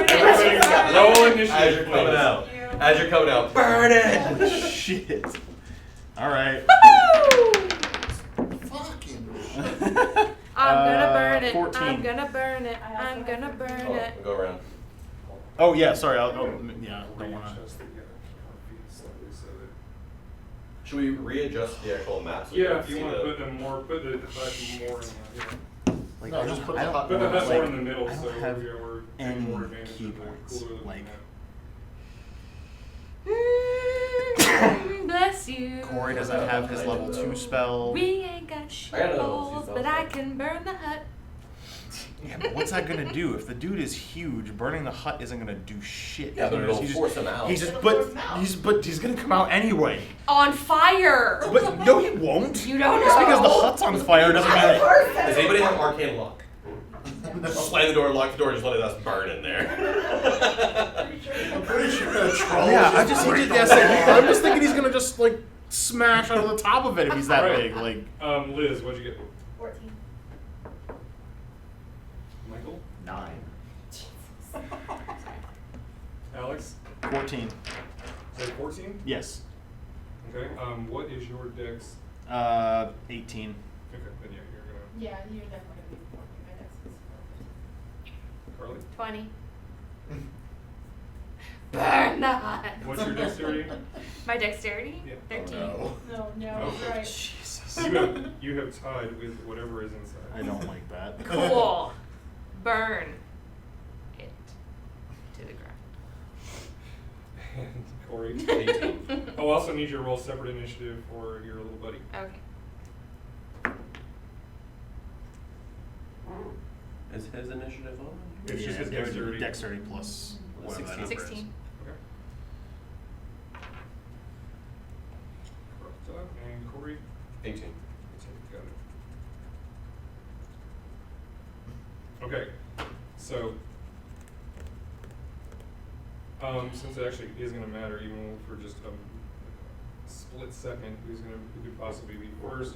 Everybody, roll initiative. As you're coming please. out. As you're coming out. Burn it. Shit. All right. Fucking. I'm gonna burn it. 14. I'm gonna burn it. I'm gonna burn Oh, it. we'll go around. Oh yeah, sorry. Yeah, don't wanna. Readjust the, feet slightly so that- Should we readjust the actual map? So we Yeah, can if you see want to the- put them more, put the hut more in the. Like, No, I just don't- put the I don't- hot Put the hut more in the like, middle I so don't have we're any taking more advantage of the keypoints. cooler looking Like, map. Bless you. Corey doesn't have his level 2 spell. We ain't got I got a level shitballs, 2 but spell. I can burn the hut. Yeah, but what's that gonna do? If the dude is huge, burning the hut isn't gonna do shit. Yeah, but it'll He's force him out. He's just, It'll but force him out. he's gonna come out anyway. On fire. But no, he won't. You don't Just know. because the hut's on fire doesn't mean. Does anybody have arcane lock? Slam the door, lock the door, just let us burn in there. I'm pretty sure a troll. Yeah, is I just burning yes, the I'm just thinking he's gonna just like smash out of the top of it if he's that Right. big. Like Liz, what'd you get? 14. Michael? 9. Alex? 14. Say 14? Yes. Okay. What is your dex? 18. Okay, then yeah, you're gonna. Yeah, you're definitely gonna be 14. My dex is Carly? 20. Burn the hut. What's your dexterity? My dexterity? Yeah. 13. Oh, No, no, Okay. right. Jesus. You have tied with whatever is inside. I don't like that. Cool. Burn it to the ground. And Corey? 18. I'll also need you to roll separate initiative for your little buddy. Okay. Is his initiative on? It's just his it would be dexterity. Dexterity plus whatever that number is. 16. Okay. And Corey? 18. Got it. Okay, so since it actually is gonna matter, even for just a split second, who could possibly be first?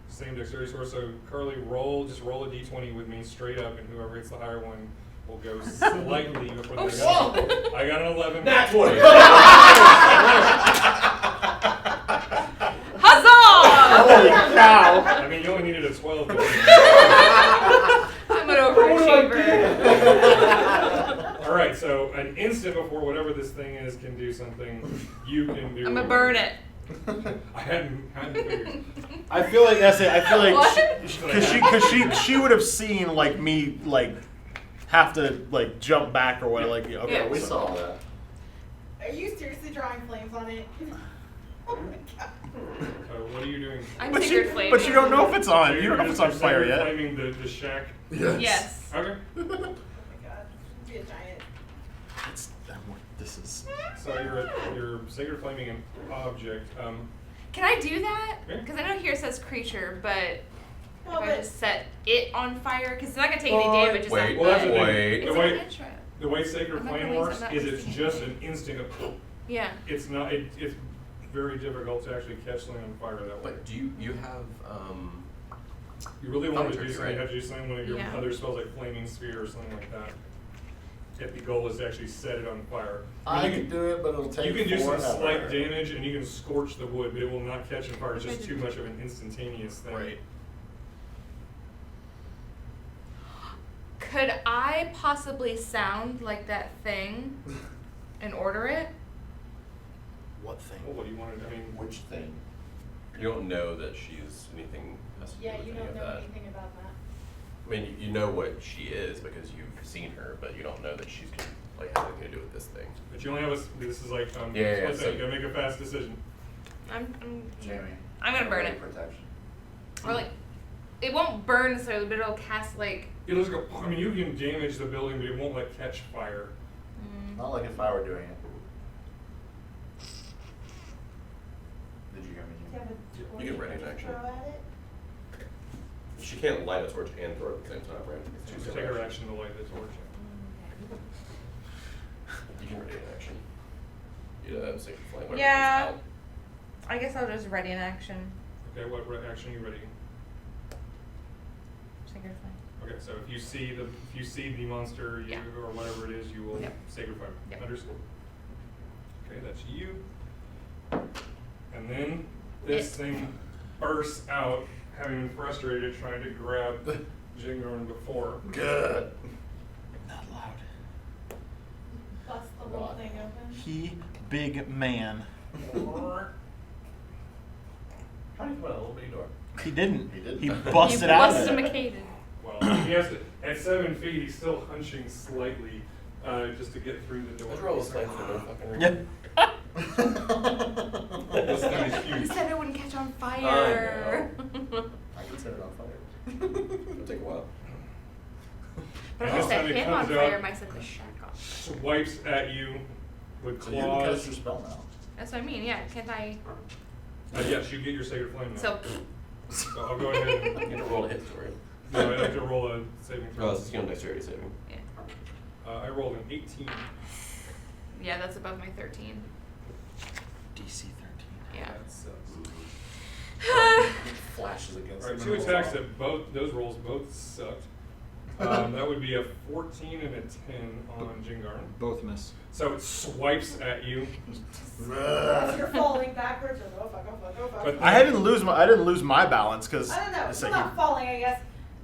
Same dexterity source. So Carly, just roll a d20 with me straight up, and whoever hits the higher one will go slightly before Oh, the next. I got an 11. Nat 20! Huzzah! Holy cow! I mean, you only needed a 12. I'm an overachiever. All right, so an instant before whatever this thing is can do something, you can do. I'm gonna burn it. I hadn't figured. I feel like that's it. I feel like What? because she would have seen like me like have to like jump back or what like okay Yeah. we so- saw that. Are you seriously drawing flames on it? Oh my god. What are you doing? I'm But sacred you, flaming. but you don't know if it's on. So You you're don't know if it's just- on you're fire yet. Flaming the shack. Yes. Okay. Oh my god. Be a giant. It's, this is. So you're sacred flaming an object. Can I do that? Yeah. Because I know here it says creature, but Well, if I but just set it on fire, because it's not gonna take any Well, damage. It's wait, not well, that's the- the thing. wait. It's The an way intro. the way sacred I'm not flame gonna waste- works I'm not is it's wasting just it. an instant of. Yeah. It's not. It's very difficult to actually catch something on fire that way. But do you have You really want to do Thaumaturgy, something, right? you have to do something one of your Yeah. other spells like Flaming Sphere or something like that. If the goal is to actually set it on fire. I mean, can do it, but it'll take you can do some forever. slight damage and you can scorch the wood, but it will not catch on fire. It's just too much of an instantaneous thing. Right. Could I possibly sound like that thing and order it? What thing? Well, what do you want to, I mean, Which thing? You don't know that she's anything has to do Yeah, with you any don't of know that. anything about that. I mean, you know what she is because you've seen her, but you don't know that she's like has anything to do with this thing. but you only have this is like, Yeah, split so- second, you gotta make a fast decision. I'm Jamie. I'm gonna burn it. Protection. Or like, it won't burn necessarily, but it'll cast like. It'll just go, I mean, you can damage the building, but it won't like catch fire. Not like if I were doing it. Did you hear me? Do you have a You torch can ready to an action. throw at it? She can't light a torch and throw it at the same time, right? It's two Just separate take her actions. action to light the torch. You can ready an action. You sacred flame. whatever Yeah. comes out. I guess I'll just ready an action. Okay, what action are you ready? Sacred flame. Okay, so if you see the monster, you Yeah. or whatever it is, you will Yep. sacred fire. Yep. Understood. Okay, that's you. And then this thing bursts out, having been frustrated trying to grab Jingarn before. Good. Not loud. Bust the whole thing open. He big man. How do you come out a little bitty door? He didn't. He didn't. He busted You out. Bustimacated. Well, he has to, at 7 feet, he's still hunching slightly, just to get through the door. Let's roll a strength for no fucking reason. Yeah. This thing is You huge. said it wouldn't catch on I fire. I can set it on fire. It'll take a while. But And if I this set time it him on comes fire, out, might set the shack on. swipes at you with So you can cast claws. your spell now. That's what I mean. Yeah, can't I? Yes, you get your sacred flame now. So So I'll go ahead You and, get to roll a hit story. no, I have to roll a saving Oh, throw. it's a skill dexterity saving. yeah, I rolled an 18. yeah, that's above my 13. DC 13. Yeah. That sucks. Flashes against Alright, the 2 rolls attacks off. that those rolls both sucked. That would be a 14 and a 10 on Jingarn. Both miss. So it swipes at you. As you're falling backwards, or oh fuck, oh fuck, oh fuck. But I didn't lose my balance because I don't know. it's It's like not falling, I guess.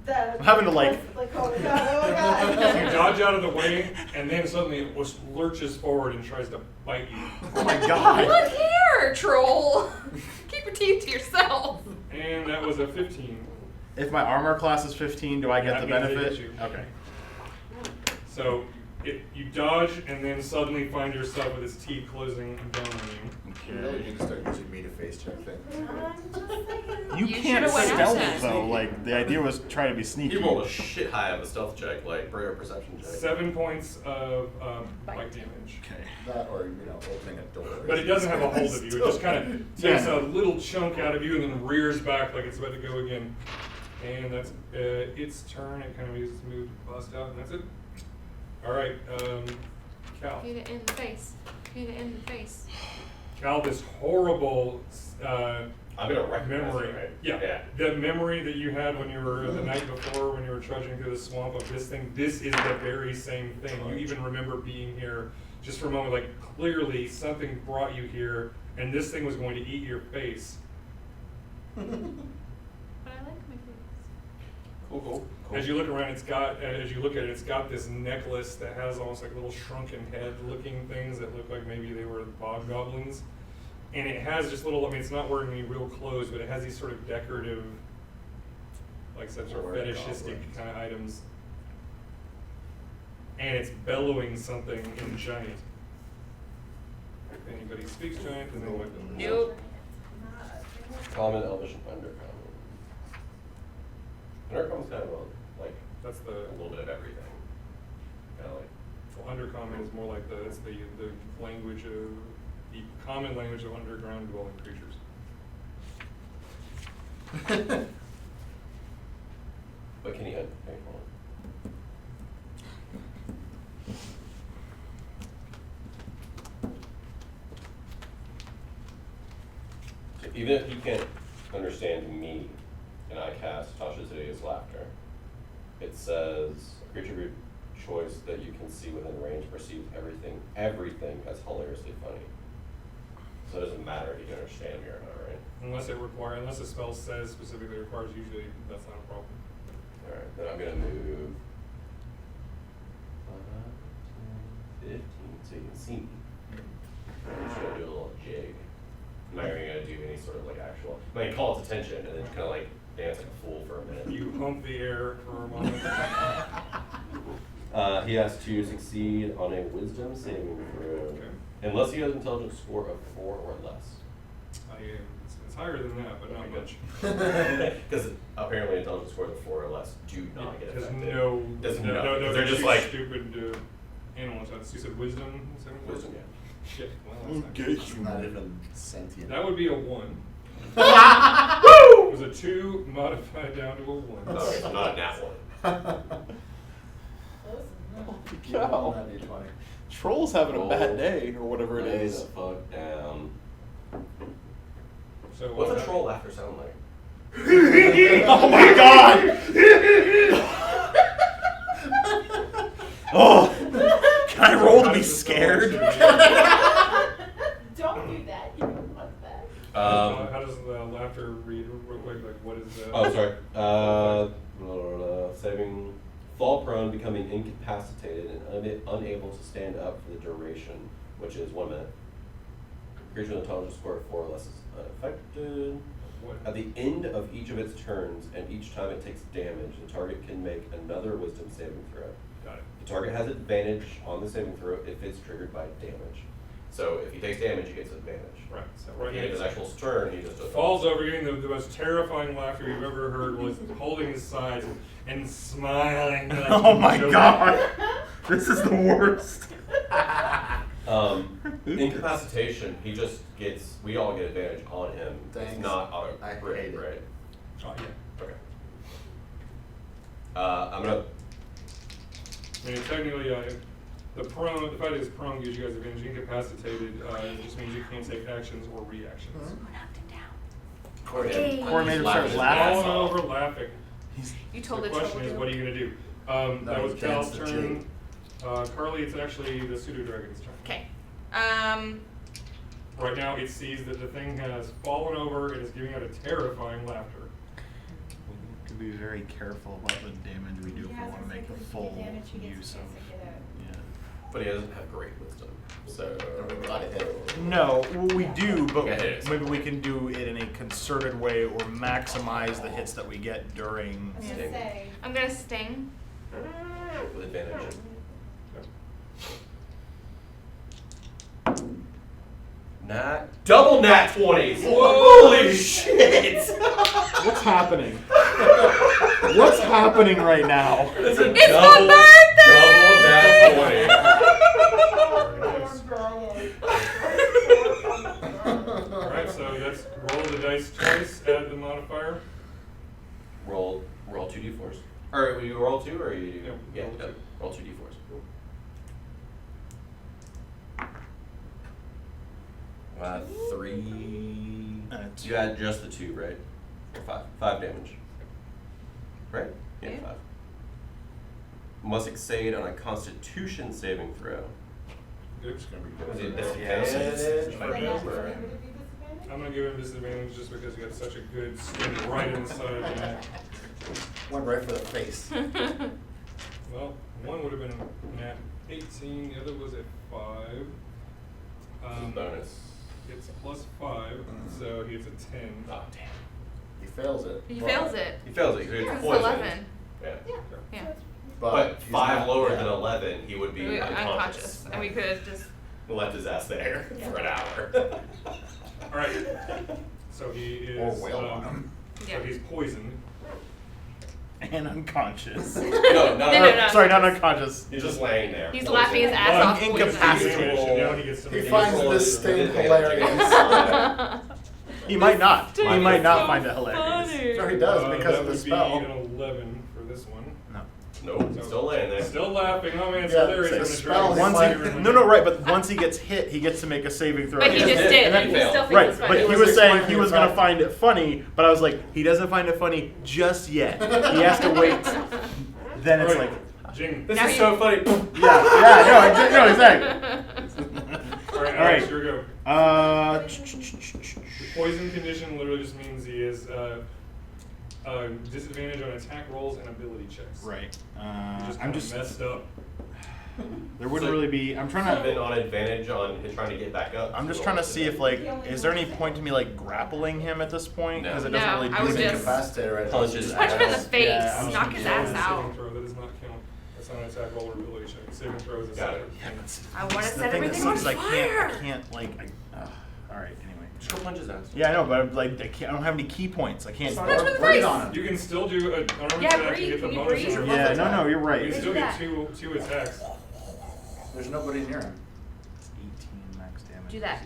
I'm having to, like- oh my god, oh my god. You dodge out of the way, and then suddenly it lurches forward and tries to bite you. oh my god. Look here, troll. Keep your teeth to yourself. And that was a 15. If my armor class is 15, do I get That the means they benefit? hit you. Okay. So you dodge, and then suddenly find yourself with his teeth closing down on you. You really need to start using me to face check things. I'm just saying. You You can't should've went stealth outside. though. Like the idea was try to be sneaky. He rolled a shit high of a stealth check, like or a perception check. 7 points of Bite bite damage. Okay. That or, opening a door. But it doesn't have a hold of you. It just kind of takes Yeah. a little chunk out of you and then rears back like it's about to go again. And that's its turn. It kind of uses its move to bust out, and that's it. All right, Cal. Hit it in the face. Hit it in the face. Cal, this horrible I'm gonna recognize memory. it, right? Yeah, the memory that you had when you were the night before when you were trudging through the swamp of this thing. This is the very same thing. You even remember being here just for a moment. Like clearly something brought you here, and this thing was going to eat your face. But I like my face. Cool. As you look around, as you look at it, it's got this necklace that has almost like little shrunken head looking things that look like maybe they were bog goblins. And it has just little, I mean, it's not wearing any real clothes, but it has these sort of decorative, like I said, sort of Wearing fetishistic goblins. kind of items. And it's bellowing something in giant. If anybody speaks giant, then they would. Nope. Common, Elvish, and Undercommon. Undercommon's kind of like That's a the, little bit of everything. Kind of like well, undercommon is more like it's the language of, the common language of underground dwelling creatures. But can you hit? Hey, hold on. So even if you can't understand me, and I cast Tasha's Hideous Laughter, it says a creature of your choice that you can see within range perceives everything as hilariously funny. So it doesn't matter if you can understand me or not, right? Unless the spell says specifically requires, usually that's not a problem. Alright, then I'm gonna move 5, 10, 15, so you can see me. I'm just gonna do a little jig. I'm not even gonna do any sort of like actual. I mean, call its attention and then kind of like dance like a fool for a minute. You hump the air for a moment. He has to succeed on a Wisdom saving throw, Okay. unless he has an intelligence score of 4 or less. It's higher than that, but not much. Because apparently intelligence scores of 4 or less do not get Because affected. no, Doesn't no, know. no, They're just two like stupid animal intelligence. You said wisdom? wisdom, yeah. Shit. Well, that's not Okay. good. It's not even sentient. That would be a 1. It was a 2 modified down to a 1. Oh, so not a nat one. Cow. Not D20. Troll's having a bad Roll. day, or whatever it Lay is. the fuck down. So, What's a troll laughter sound like? Oh my god! Oh! Can I roll to be scared? Don't do that. You don't want that. How does the laughter read real quick? Like, what is the... Oh, sorry. Saving fall prone, becoming incapacitated and unable to stand up for the duration, which is 1 minute. Creature with intelligence score of 4 or less is unaffected. What? At the end of each of its turns, and each time it takes damage, the target can make another Wisdom saving throw. Got it. The target has advantage on the saving throw if it's triggered by damage. So if he takes damage, he gets advantage. Right. So Right right in his now, actual turn, he just does falls over, getting the most terrifying laughter you've ever heard, was holding his sides and smiling. Like Oh my Joker. god! This is the worst. Incapacitation, he just gets, we all get advantage on him. Thanks. It's not auto I crit, hate it. right? Oh, yeah. Okay. I'm gonna, I mean, technically, the fact that it's prone gives you guys advantage. Incapacitated just means you can't take actions or reactions. Corey. Corey made him start Laughing. laughing. All over laughing. You told The the troll question is, to. what are you gonna do? No, That was he Cal's danced the turn. jig. Carlee, it's actually the pseudo dragon's turn. Okay. Right now, it sees that the thing has fallen over and is giving out a terrifying laughter. We need to be very careful about the damage we do if we want to make the full use of. Yeah. but he doesn't have great wisdom, so. We gotta hit it. No, well, we do, but Yeah, it is. maybe we can do it in a concerted way or maximize the hits that we get during. I'm gonna Sting. say, I'm gonna sting. With advantage. Double nat 20s! Holy shit! What's happening? What's happening right now? It's a It's double, my birthday! double nat 20. Alright, so let's roll the dice twice, add the modifier. Roll 2d4s. Or will you roll 2 or you? Yep, Yeah, roll no, 2. roll 2d4s. Three. You had just the 2, right? Or 5. 5 damage. Right? Yeah, Yeah. 5. Must succeed on a Constitution saving throw. Good. It's gonna be Was good. it Yeah, disadvantage? so I it's- guess, or- I'm gonna give him disadvantage just because you got such a good sting right inside of that. Went right for the face. Well, one would have been a nat 18, the other was at 5. Bonus. It's plus 5, so he gets a 10. Oh, damn. He fails it. He but- fails it. He fails it. He Yeah, gets it's poisoned. 11. Yeah. Yeah. But he's 5 not- lower yeah. than 11, he would be We were unconscious. unconscious. And we could have just. Left his ass there Yeah. for an hour. Alright, so he is. Or wail on him. Yeah. So he's poisoned. And unconscious. No, No, no, no. Sorry, not unconscious. He's just laying there. He's poisoned. laughing his ass But off. incapacitated. And now he gets to He make finds a- this sting Advantage. hilarious. He might not. He Dang, might it's not so find it hilarious. funny. Sure he does because that of the would spell. be an 11 for this one. No. Nope, he's still laying there. Still laughing. Oh man, Yeah, so there it's he a is. spell. Once Like- he, no, right, but once he gets hit, he gets to make a saving throw. But he just just did. did. And then And he he still failed. thinks Right, it's but funny. he was was saying he explaining was the gonna fact- find it funny, but I was like, he doesn't find it funny just yet. He has to wait. Then it's like, Jing. This Now is he- so funny. no, exactly. Alright, Alright. here we go. The poison condition literally just means he is disadvantage on attack rolls and ability checks. Right. He just I'm kinda just. messed up. There wouldn't So really be. I'm trying Even to. on advantage on him trying to get back up. I'm just trying to see if like, is there any point to me like grappling him at this point? No. Because it No, doesn't really I do would He's anything. just- incapacitated right now. Punch He's his Punch him in the ass. face, Yeah, I was knock his That is ass a out. saving throw, that does not count. That's not an attack roll or ability check. Saving throw is a Got it. separate thing. I want to The set thing that everything on sucks is I fire. can't like. All right. Anyway. Just go punch his ass. Yeah, I know, but I'm, like, I don't have any key points. I can't. Start Punch him in the breathe face. on him. You can still do an arm Yeah, attack and breathe. get the Can you bonus. breathe? on Yeah, it. no, you're You right. can Let's still do get that. two attacks. There's nobody near him. 18 max damage. Do that.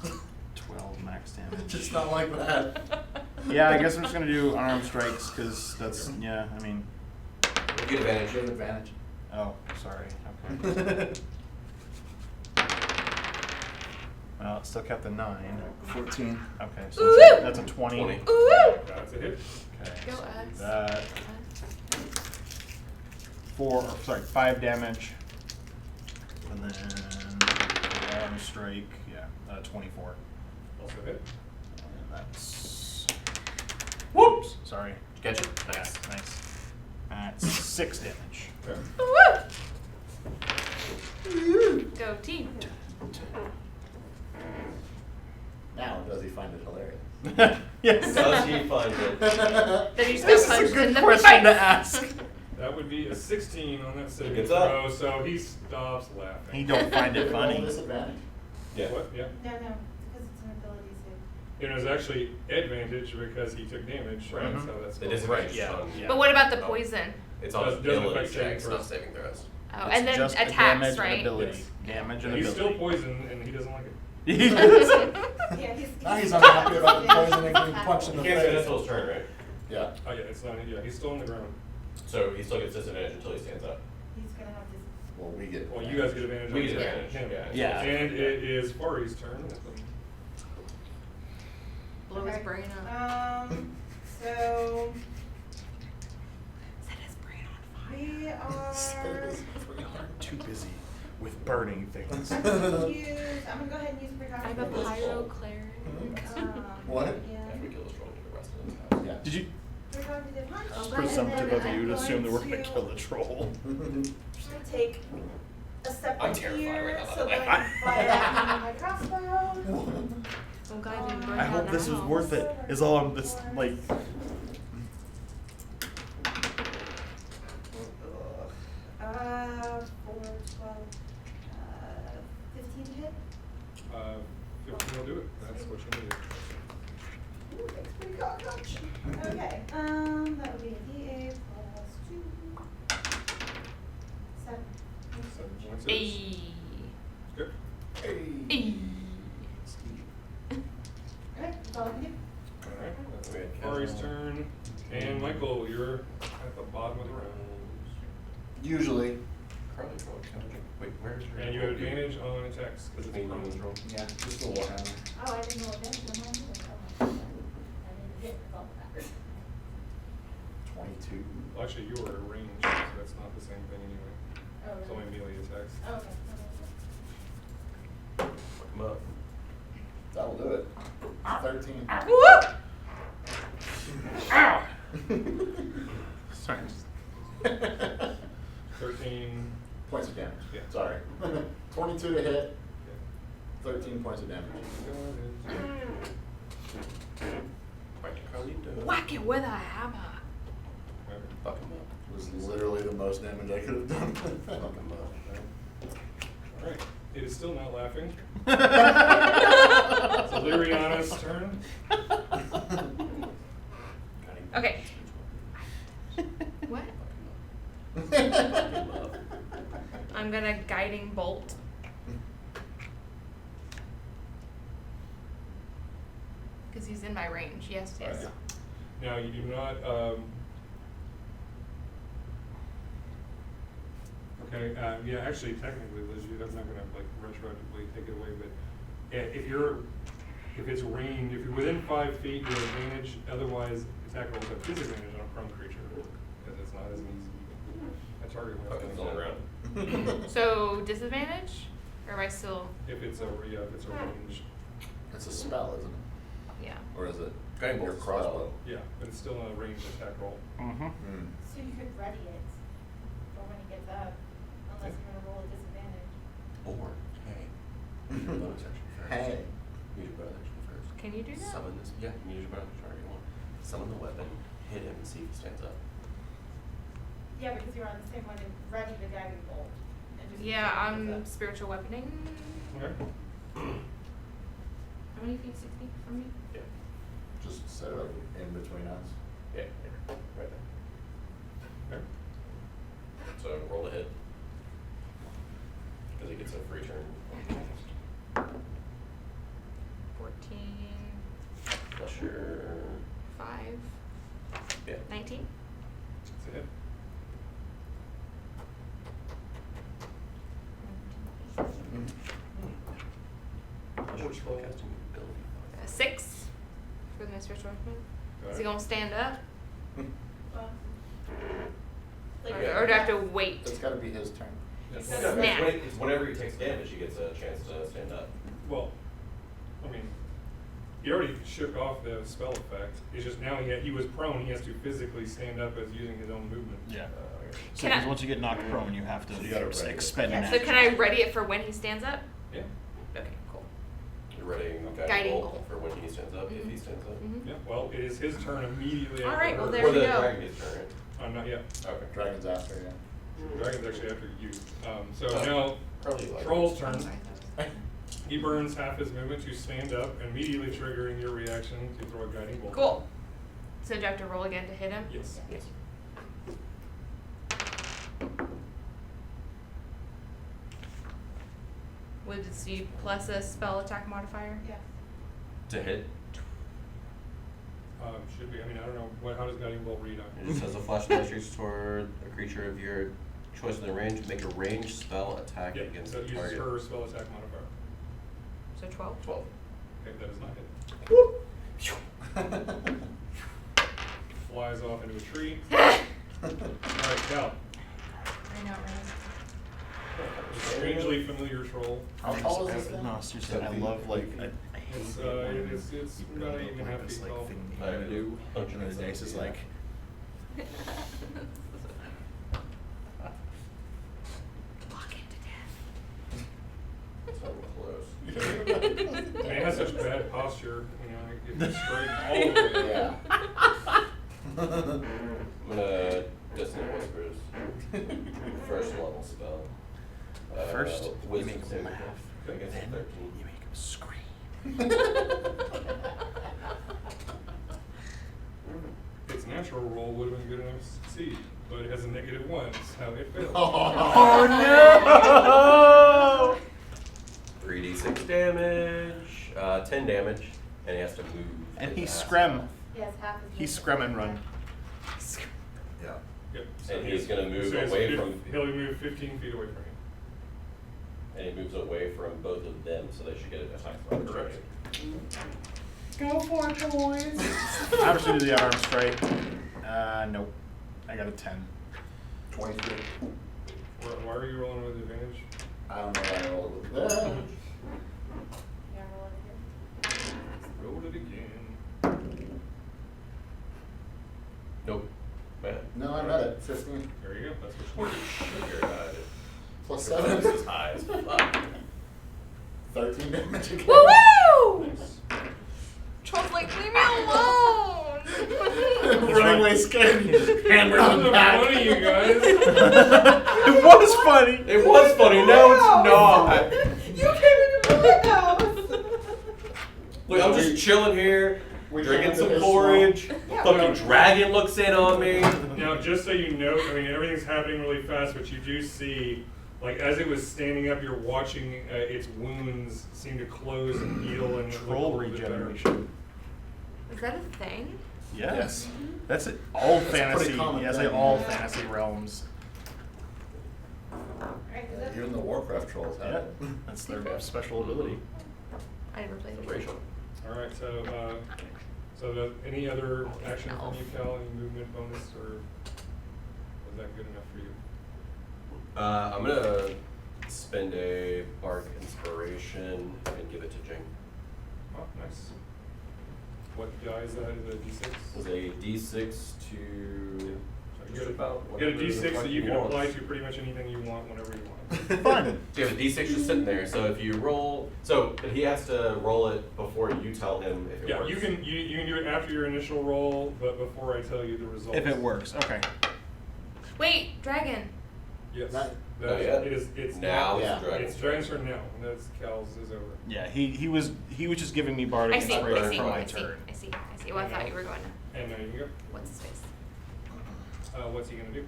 versus 12 max damage. Just not like that. Yeah, I guess I'm just gonna do unarmed strikes because that's yeah. I mean, Get advantage. You have advantage. oh, sorry. Okay. Well, it still kept the 9. 14. Okay, so Ooh! that's a 20. 20. Ooh! That's a hit. Okay. Go so us. that 5 damage, and then arm strike. Yeah, 24. Also hit. And that's whoops. Sorry. Catch it? Nice. Nice. That's 6 damage. Okay. Woo! Go team. Now, does he find it hilarious? Yes. Does he find it? Then you just This got is a punched good in the question face. to ask. That would be a 16 on that saving Gets up. throw, so he stops laughing. He don't find it Roll funny. disadvantage. Yeah. What? Yeah. No, because it's an ability save. It was actually advantage because he took damage, right? Mhm. So that's It is Right, advantage yeah, on- yeah. But what about the Oh. poison? It's on Doesn't ability affect saving checks, not throws. saving throws. Oh, It's and then just a attacks, damage and right? ability. Yes. Damage and He's still ability. poisoned and he doesn't like it. Yeah, Now he's unhappy about the poison and getting punched in You the can't say face. this till his turn, right? Yeah. Oh yeah, it's not. Yeah, he's still on the ground. So he still gets disadvantage until he stands up. He's gonna have this. Well, we get. Well, you guys get advantage. We on get attacking advantage, him. yeah. Yeah. And it is Farih's turn. Blow his Okay. brain up. So Set his brain on fire. we are. Too busy with burning things. I'm gonna go ahead and use precaution. I'm a pyro cleric. What? Yeah. After we kill this troll, get the rest of his house. Yeah. Did you? Precognitive punch. Oh, And Presumptive then of you I'm to assume that we're going gonna kill the troll. Take a step I'm right terrified here, right now, by so the that way. I can fire at my crossbow. Oh god, you burned I down hope the this was house. worth it. Is all I'm this like. For 12, 15 to hit. 15 will do it. That's what you need. Ooh, that's pretty cockroach. Okay, that would be a D8 plus 2. 7. 7 points. Ayy. Good. Ayy. Alright, that's all I can do. All right. Ari's turn. And Michael, you're at the bottom of the round. Usually. Karlee troll. Wait, where's your? And you have advantage on attacks because it's Between prone. you and troll. Yeah, just a warhammer. Oh, I didn't know what that was. I didn't hit with all of that. 22. Well, actually, you were at range, so that's not the same thing anyway. Oh, It's really? only melee attacks. Oh, okay. Fuck him up. That'll do it. 13. Woo! Ow! Sorry. 13. Points of damage. Yeah. Sorry. 22 to hit. 13 points of damage. Right, Carlito. Whack it with a hammer. Fuck him up. It was literally the most damage I could have done. Fuck him up. Alright. It is still not laughing. It's Aleeriana's turn. Okay. What? I'm gonna guiding bolt. Because he's in my range. Yes, yes. Now, you do not, okay, yeah, actually, technically, Liz, I'm not gonna like retroactively take it away, but if it's range, if you're within 5 feet, you have advantage, otherwise, attack rolls have disadvantage on a prone creature, because it's not as easy. A target when Fuck him, it's he's on the ground. So disadvantage? Or am I still? If it's a range, It's a spell, isn't it? Yeah. Or is it Guiding your bolt's a crossbow? yeah, but it's still a ranged attack roll. Mm-hmm. Mm. So you could ready it for when he gets up. Unless I'm gonna roll a disadvantage. Or, hey, use your bonus action first. Hey. Use your bonus action first. Can you do that? Summon this, yeah, you can use your bonus action whenever you want. Summon the weapon, hit him and see if he stands up. Yeah, because you're on the same one as ready the dagger bolt. and just Yeah, stand I'm up. spiritual weaponing. Okay. How many feet? 6 feet from me? Yeah. Just set it up in between us. Yeah, right there. Okay. So roll a hit. Because he gets a free turn. 14, Plus your, 5, yeah. 19. That's a hit. Plus your spellcasting ability. 6 for the spiritual weapon. Got Is it. he gonna stand up? Well, Or, like, or do I have to wait? It's gotta be his turn. Yes. It's No, Snap. it's whenever he takes damage, he gets a chance to stand up. Well, I mean, he already shook off the spell effect. It's just now he was prone. He has to physically stand up as using his own movement. Yeah. So Can I- because once you get knocked prone, you have to So you gotta ready it. expend an So action. can I ready it for when he stands up? Yeah. Okay, cool. You're readying Guiding guiding bolt bolt. for when he stands up, if he Mhm. stands up. Mhm. Yeah. Well, it is his turn immediately. All after right, well, her. there Or we the go. dragon gets turn, Not yet. right? Okay. Dragon's after, yeah. Dragon's actually after you. So Oh. now, Probably like- Troll's turn. Sorry, that was- He burns half his movement to stand up, immediately triggering your reaction to throw a guiding bolt. Cool. So do I have to roll again to hit him? Yes. Yes. Would it see plus a spell attack modifier? Yes. To hit, Should be. I mean, I don't know. How does guiding bolt read on? it just says a flash of light shoots toward a creature of your choice within range. Make a ranged spell attack Yeah. against So the it uses target. her spell attack modifier. So 12? 12. Okay, that does not hit. Flies off into a tree. Alright, Cal. I know, right? Strangely familiar troll. How tall is this thing? No, seriously, I love like I hate It's, it when it's you not build even up, half like, this feet like tall. thing I you do. do, and then the dice is like Walk into So close. And it has such bad posture, you know, it gets straight all the way. Yeah. I'm gonna Dissonant Whispers. First level spell. first you Wisdom make saving them throw. laugh, Against then a 13. you make them scream. Its natural roll would have been good enough to succeed, but it has a -1, that's how it fails. Oh no! 3d6 damage, 10 damage, and he has to move. And his he's ass screm. off. Yes, half is. He's scrum and run. Yeah. Yep. And he's gonna move so it's away fif- from- He'll move 15 feet away from you. And he moves away from both of them, so they should get an attack from Correct. Go for it, boys. Obviously do the arm strike. Nope. I got a 10. 23. Why are you rolling with advantage? I don't know why I rolled with that. Yeah, roll it here. Roll it again. Nope. Man. No, I read it. 15. There you go, that's what Holy you sugar, Plus Your 7. bonus is high as fuck. 13 damage again. Woo woo! Nice. Troll's like, leave me alone! Running away scared. Hammer That on was the back. funny, you guys. It was funny! It was funny, now it's not. You came into my house. Look, I'm just chilling here, We drinking came some into his porridge. Yeah. Fucking dragon looks in on me. Now, just so you know, I mean, everything's happening really fast, but you do see, like, as it was standing up, you're watching its wounds seem to close and heal and look a Troll little bit better. regeneration. Is that a thing? Yeah. Yes. That's it. All That's a pretty fantasy. common Yes, thing. all Yeah. fantasy realms. Right, 'cause that's- Even the Warcraft trolls have Yeah. it. That's their special ability. I never played it. Racial. All right, so any other action from you, Cal? Any movement bonus, or was that good enough for you? I'm gonna spend a bark inspiration and give it to Jing. Oh, nice. What die is that? Is it a D6? It's a D6 to You Just get about a whatever the D6 fuck that you he can wants. apply to pretty much anything you want whenever you want. Fun. So you have a D6 just sitting there. So if you roll, but he has to roll it before you tell him if it Yeah, works. you can do it after your initial roll, but before I tell you the results. If it works, okay. Wait, dragon. Yes. Not- Oh, yeah? It's Now Yeah. it's dragon. It's Dragon's turn now, and that's Cal's is over. Yeah, he was just giving me bardic I see, inspiration I see, for my I see, turn. I see, I see. Well, I thought you were going to. And now you can go. What's his face? What's he gonna do?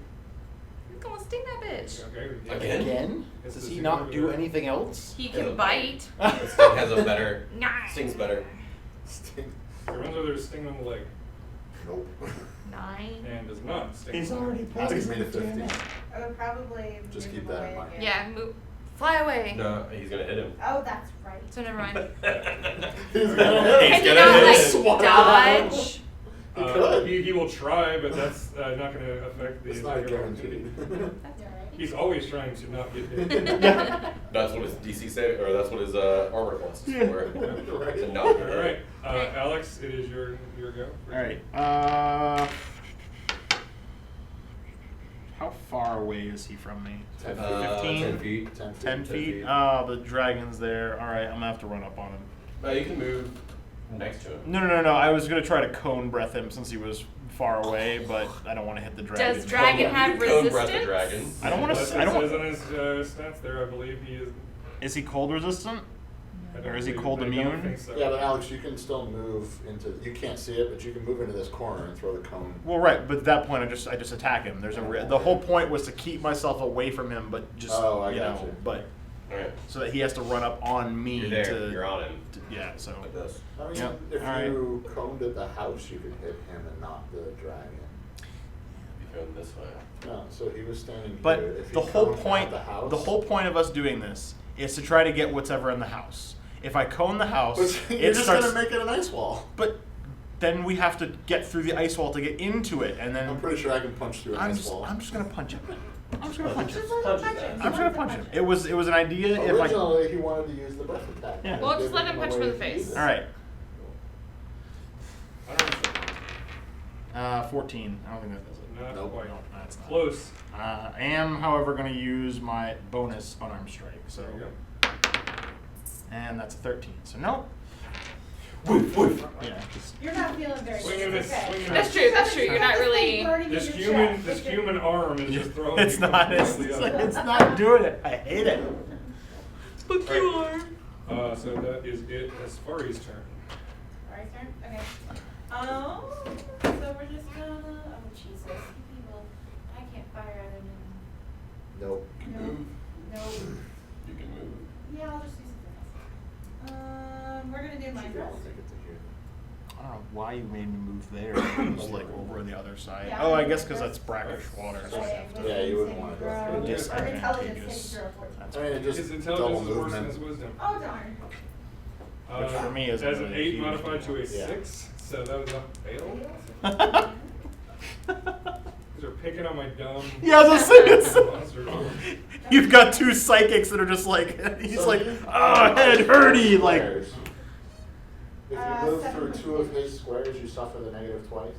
He's gonna sting that bitch. Okay. yeah. Again? Again? It's Does the he super not do over there. anything else? He Yeah, can but- bite. The sting has a better. Nah. Stings better. Sting. It runs over there's sting on the leg, Nope. 9. and does not sting. He's on the leg. already I think it's poisoned made of 15. I would probably Just move keep him that in away mind. again. Yeah, move. Fly away. No, he's gonna hit him. Oh, that's right. So never mind. He's He's Can you gonna not hit like him. Swat dodge? He could. He will try, but that's not going to affect the It's not a entire guarantee. opportunity. That's alright. He's always trying to not get hit. That's what his DC save, or that's what his armor class is for. Right. To not All get hit. right, Alex, it is your go. All right. How far away is he from me? 10 feet. 15? 10 feet. 10 feet. 10 10 feet? feet. Oh, the dragon's there. All right, I'm gonna have to run up on him. You can move next to him. No. I was gonna try to cone breath him since he was far away, but I don't want to hit the dragon. Does dragon have Cone breath resistance? the dragon. I don't wanna Unless I don't it says want- on his stats there, I believe he is. Is he cold resistant? I don't Or is he believe- cold I don't immune? think so. Yeah, but Alex, you can still move into. You can't see it, but you can move into this corner and throw the cone. Well, right, but at that point I just attack him. There's the whole point was to keep myself away from him, but just Oh, I you got know, you. but Alright. so that he has to run up on me You're there. to You're on him. yeah. So Like this. I mean, Yep. if All you coned at the house, you could hit him and not the dragon. Be going this way. No, so he was standing here. But If the you whole coned at point, the house, of us doing this is to try to get whatever in the house. If I cone the house, But it you're just starts. gonna make it an ice wall. But then we have to get through the ice wall to get into it, and then I'm pretty sure I can punch through an ice wall. I'm just gonna punch him. I'm just gonna punch him. Punches Punch that. him. I'm just gonna punch him. It was an idea. If I Originally, he wanted to use the breath attack. Yeah. Well, I just let gave him punch him away in the to use face. it. all right. I don't 14. I don't think that does it. know. Not Nope. quite. No, that's not. Close. I am, however, going to use my bonus unarmed strike. So, There you go. and that's a 13. So no. Woof, woof. Yeah. Just, You're not feeling very Swing good. and miss, Okay. swing and That's true, that's true. You're not really. This human arm is just throwing. it's you not. It's, completely like, up. it's not doing it. I hate it. Fuck you are. So that is it as Farih's turn. Alright, turn? Okay. So we're just gonna, oh Jesus, you people, I can't fire other Nope. than, no, You can move. yeah, I'll just do something else. We're gonna do mine I'll first. take it to here. I don't know why you made me move there. It was like over on the other side. Yeah, Oh, I I'm guess gonna because that's first. brackish water. So I have to. Yeah, you wouldn't wanna go through Or this. intelligence saving throw 14. That's I mean, it just His double intelligence is worse than his movement. wisdom. Oh darn. Which for me is as a an 8 huge modified to a deal. Yeah. 6, so that was a fail. These are picking on my dumb. Yeah, I was gonna say monsters. You've got two psychics that are just like he's So like, you- oh, head hurty, like. Squares. If you move 7 through 2 of his squares, you suffer the negative twice.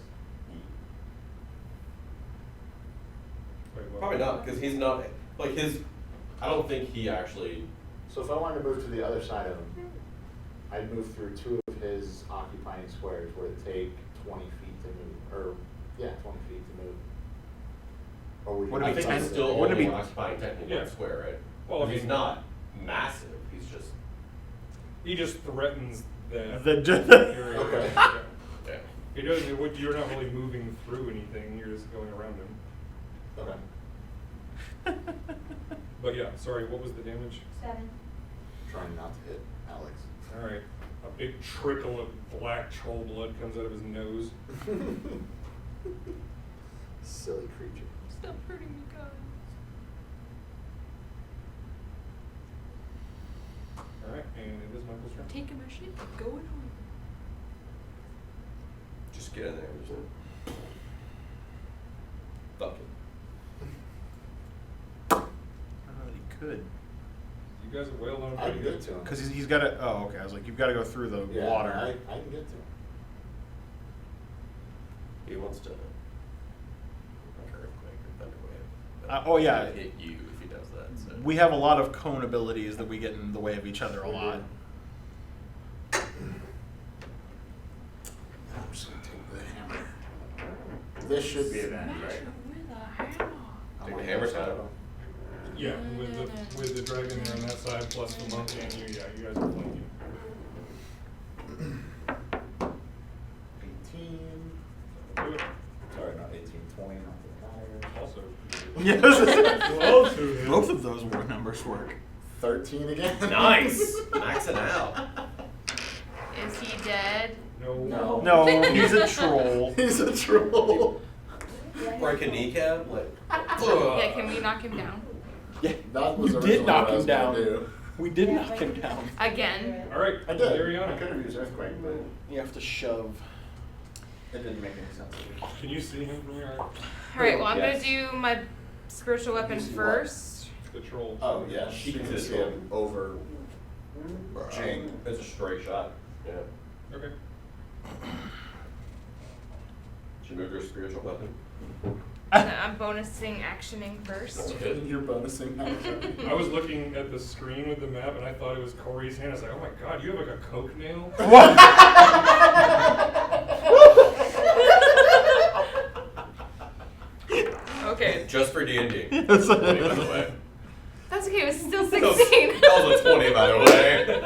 Wait, what? Probably not, because he's not, like his, I don't think he actually, So if I wanted to move to the other side of him, I'd move through 2 of his occupying squares where it take 20 feet to move, or yeah, 20 feet to move. Or would you Would it I be think 10? he's still Wouldn't it only be- occupying technically Yeah. one square, right? Well, Well, I he's mean- not massive, he's just, He just threatens that. The area. Okay. Yeah. yeah. He doesn't. You're not really moving through anything. You're just going around him. Okay. But yeah, sorry. What was the damage? 7. Trying not to hit Alex. All right. A big trickle of black troll blood comes out of his nose. Silly creature. Stop hurting me, guys. All right, and it is Michael's turn. Taking my shit and going home. Just get in there, just fuck it. I don't know that he could. You guys have wailed on him I pretty can good. get to him. Because he's got to. Oh, okay. I was like, you've got to go through the Yeah, water. I can get to him. He wants to, not sure if Oh, yeah. He'll hit you if he does that. So. We have a lot of cone abilities that we get in the way of each other a lot. I'm just gonna take the hammer. This should be advantage, right? Take the hammer side. Yeah, with the dragon there on that side, plus the monk and you, yeah, you guys are flanking. 18. Do it. Sorry, not 18, 20, not the higher. Also. Yes. Also hit. Both of those war numbers work. 13 again. Nice! Maxing out. Is he dead? No. No, he's a troll. He's a troll. Break a kneecap? Like, Yeah, can we knock him down? Yeah, That was you originally did knock what I him was gonna down. do. We did knock him down. Again? Alright, I did. I Aleeriana. could have used earthquake, but You have to shove. it didn't make any sense. Can you see him from here? Alright, well, I'm Yes. gonna do my spiritual weapon You see what? first. The troll. Oh yeah, she can This see him over. Jing. It's a straight shot. Yeah. Okay. She moved her spiritual weapon. I'm bonusing actioning first. Good. You're bonusing that. I was looking at the screen with the map and I thought it was Corey's hand. I was like, oh my god, you have like a coke nail? Okay. Just for D&D. Yes. 20, by the way. That's okay, it was still That was 16. a 20, by the way.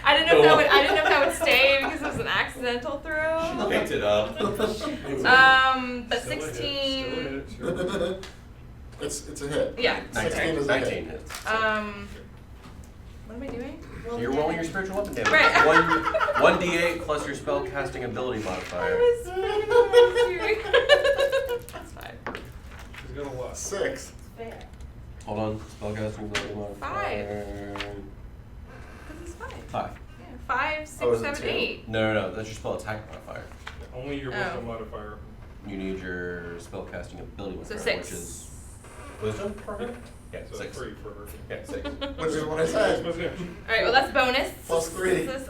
I didn't know if that would stay because it was an accidental throw. Picked it up. But Still a hit, 16. still a hit, sure. It's a hit. Yeah. 16 is a 19 hit. hits. What am I doing? So you're rolling your spiritual weapon damage. Right. One d8 plus your spell casting ability modifier. That's fine. He's got a lot. 6. Fair. Hold on, spell casting ability modifier. Because it's 5. 5. Yeah, 5, 6, Oh, is it 7, 2? 8. No, that's your spell attack modifier. Only your Oh. wisdom modifier. You need your spell casting ability So modifier, 6. which is wisdom for her? Yeah, So 6. 3 for her. Yeah, 6. Which is what I Six said. plus damage. Alright, well that's bonus. Plus 3. This is,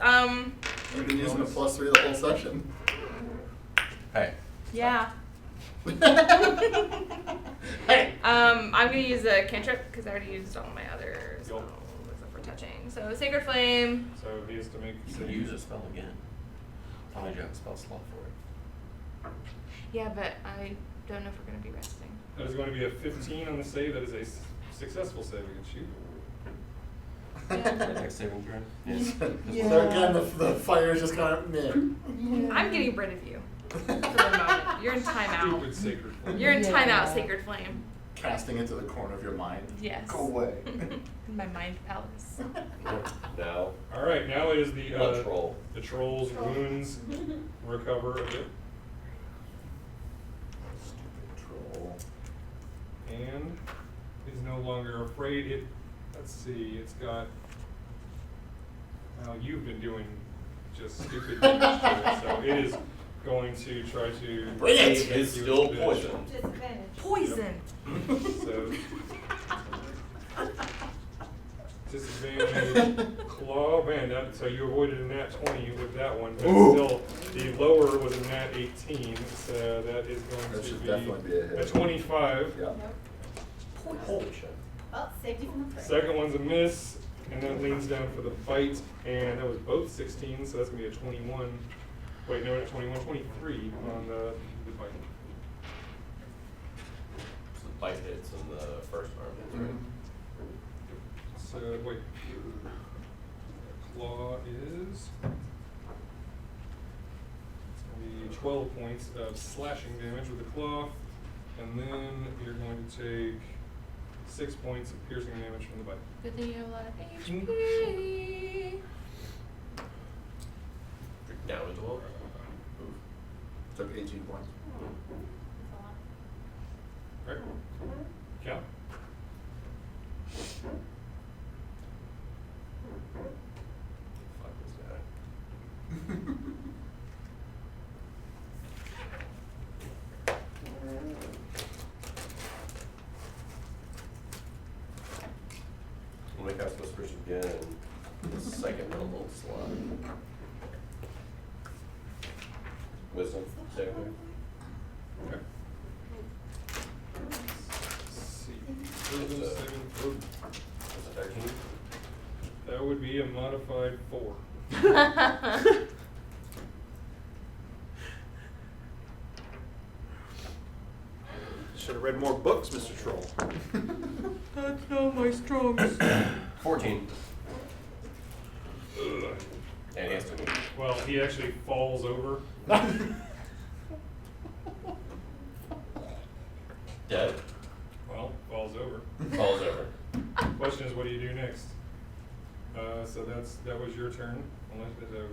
We've been using a plus 3 the whole session. Hey. yeah. Hey! I'm gonna use a cantrip because I already used all my other Yup. spells except for touching. So Sacred Flame. So he has to make. You can use a spell again. How many do you have a spell slot for it? Yeah, but I don't know if we're gonna be resting. That is going to be a 15 on the save. That is a successful save against you. Next saving throw? Yes. So again, the fire is just kind of meh. I'm getting rid of you for the moment. You're in timeout. Stupid sacred flame. You're in timeout, Sacred Flame. Casting into the corner of your mind. Yes. Go away. In my mind palace. Now, All right, now it is the blood troll. the troll's wounds recover a bit, Stupid troll. and is no longer afraid. It. Let's see. It's got. Well, you've been doing just stupid damage to it, so it is going to try to. Bring it! hit It's you still with this. poisoned. Disadvantage. Poison. So. Disadvantage, claw, man, that, so you avoided a nat 20 with that one, but Ooh. still, the lower was a nat 18, so that is going That to should be definitely be a hit. 25. Yep. Holy shit. Well, safety from the fray. Second one's a miss, and then it leans down for the bite, and that was both 16, so that's gonna be a 21. Wait, no, not 21, 23 on the bite. So the bite hits in the first arm, right? So, wait. Claw is. It's going to be 12 points of slashing damage with the claw, and then you're going to take 6 points of piercing damage from the bite. Good thing you have a lot of HP. Down to 12. Took 18 points. Right? Cal? Fuck this guy. I'm gonna cast Whispers again in the second level slot. Wisdom saving. Okay. Wisdom saving throw. What's a 13? That would be a modified 4. Should have read more books, Mr. Troll. That's not my strong suit. 14. And he has to move. Well, he actually falls over. Dead. Well, falls over. Falls over. Question is, what do you do next? So that was your turn. Unless there's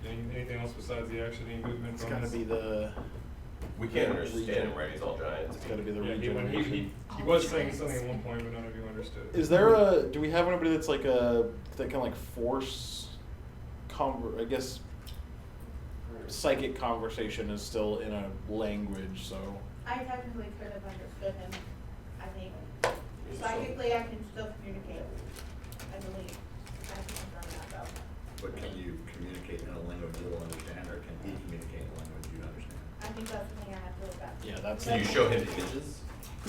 anything else besides the action, any movement? It's gotta bonus? be the. We can't understand him, right? He's all giant. It's gotta be the Yeah, regeneration. he was saying something at one point, but none of you understood. Is there a? Do we have anybody that's like that can like force? I guess. Psychic conversation is still in a language, so. I technically could have understood him, I think. Psychically, I can still communicate, I believe. I can confirm that though. But can you communicate in a language you will understand, or can he communicate in a language you understand? I think that's the thing I have to look at. Yeah, that's. Can you show him images?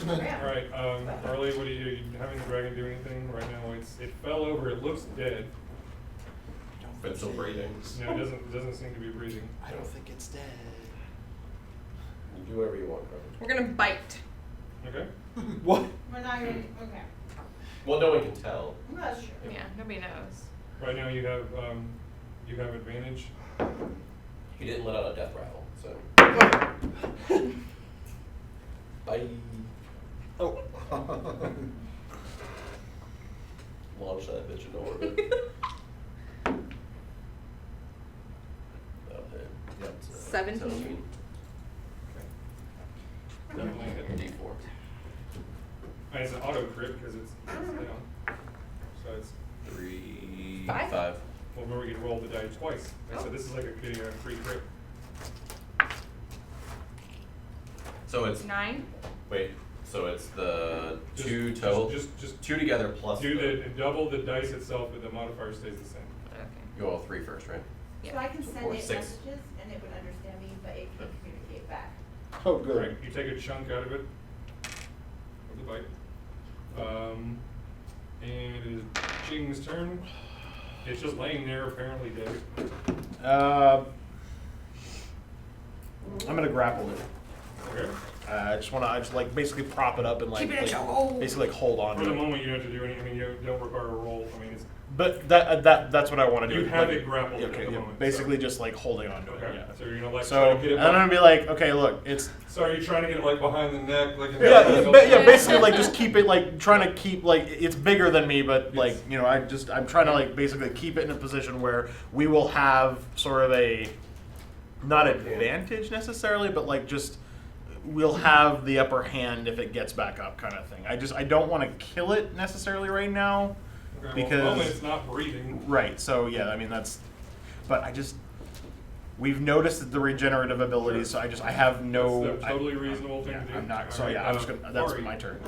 Alright, Karlee, what do you having the dragon do anything? Right now it fell over, it looks dead. But still breathing. No, it doesn't seem to be breathing. I don't think it's dead. You do whatever you want, Carver. We're gonna bite. Okay. What? We're not even, okay. Well, no one can tell. That's true. Yeah, nobody knows. Right now you have advantage. He didn't let out a death rattle, so. Bye. Oh. Launch that bitch into orbit. That'll hit. Yep. 17. Definitely hit. D4. It's an auto crit because it's down. So it's 3, Five? 5. well, remember you can roll the die twice. So this is like getting a free crit. So it's 9. wait. So it's the Just- 2 total. just 2 together plus. Do the double the dice itself, but the modifier stays the same. Okay. You roll 3 first, right? So I can send Or it 6. messages and it would understand me, but it can communicate back. Oh, Right, good. you take a chunk out of it of the bite. And it is Jing's turn. It's just laying there, apparently dead. I'm gonna grapple it. Okay. I just like basically prop it up and like, Keep it in like chokehold. basically like hold on For to the it. moment, you don't have to do anything. I mean, you don't require a roll. I mean, it's But that's what I want to do. You have like, it grappled at the yeah, moment, basically so- just like holding on to okay. it. Yeah. So you're gonna like So try to get it. and I'm gonna be like, okay, look, it's So are you trying to get it like behind the neck, like? yeah, basically like just keep it like trying to keep like it's bigger than me, but like Yes. you know I'm trying to like basically keep it in a position where we will have sort of a not advantage necessarily, but like just we'll have the upper hand if it gets back up kind of thing. I don't want to kill it necessarily right now. Okay, because- well, at the moment it's not breathing. Right. So yeah, I mean but we've noticed the regenerative abilities, so I have no. That's a totally reasonable thing yeah, to do. I'm not. So Alright, yeah, I'm just gonna. That's Farih. my turn.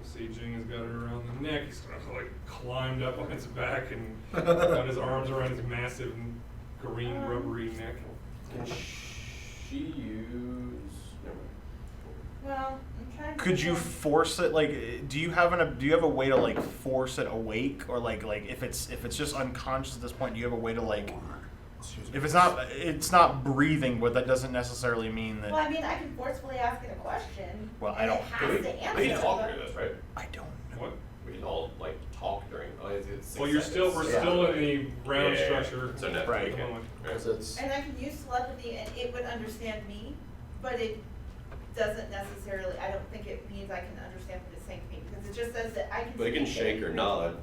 See, Jing has got it around the neck. He's sort of like climbed up on its back and got his arms around his massive green rubbery neck. Can she use? Never mind. Well, I'm trying to. Could you force it? Like, do you have a way to like force it awake, or like if it's just unconscious at this point, do you have a way to like? If it's not breathing, but that doesn't necessarily mean that. Well, I mean, I can forcefully ask it a question. Well, I and don't- It has to answer. We can talk but- during this, right? I don't know. What? We can all like talk during. Oh, it's 6 Well, we're seconds. still in a round Yeah. structure. So no, Right. at the moment. Because it's, And I can use telepathy and it would understand me, but it doesn't necessarily, I don't think it means I can understand what it's saying to me, because it just says that I can. But it can speak shake or nod.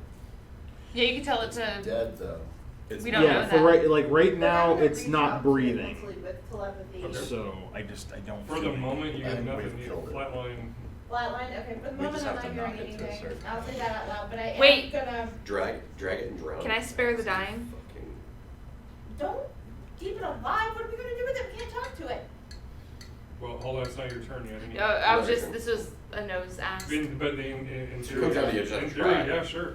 Yeah, you can tell it to. dead though. It's We don't know that. right But I can reach out to it mostly with telepathy. Okay. So I don't. For the moment, you have And nothing. we've You killed it. flatline. Flatline, okay, for the We moment just I'm have not to hearing knock it to a anything, certain- I'll say that out loud, but I am Wait. gonna, drag it and drown. Can I spare the dying? Fucking- don't keep it alive, what are we gonna do with it, we can't talk to it. Well, hold on, it's not your turn yet. Anyway. I was just. This was a nose ask. In theory, Comes out of the edge of in the theory, track. yeah, sure.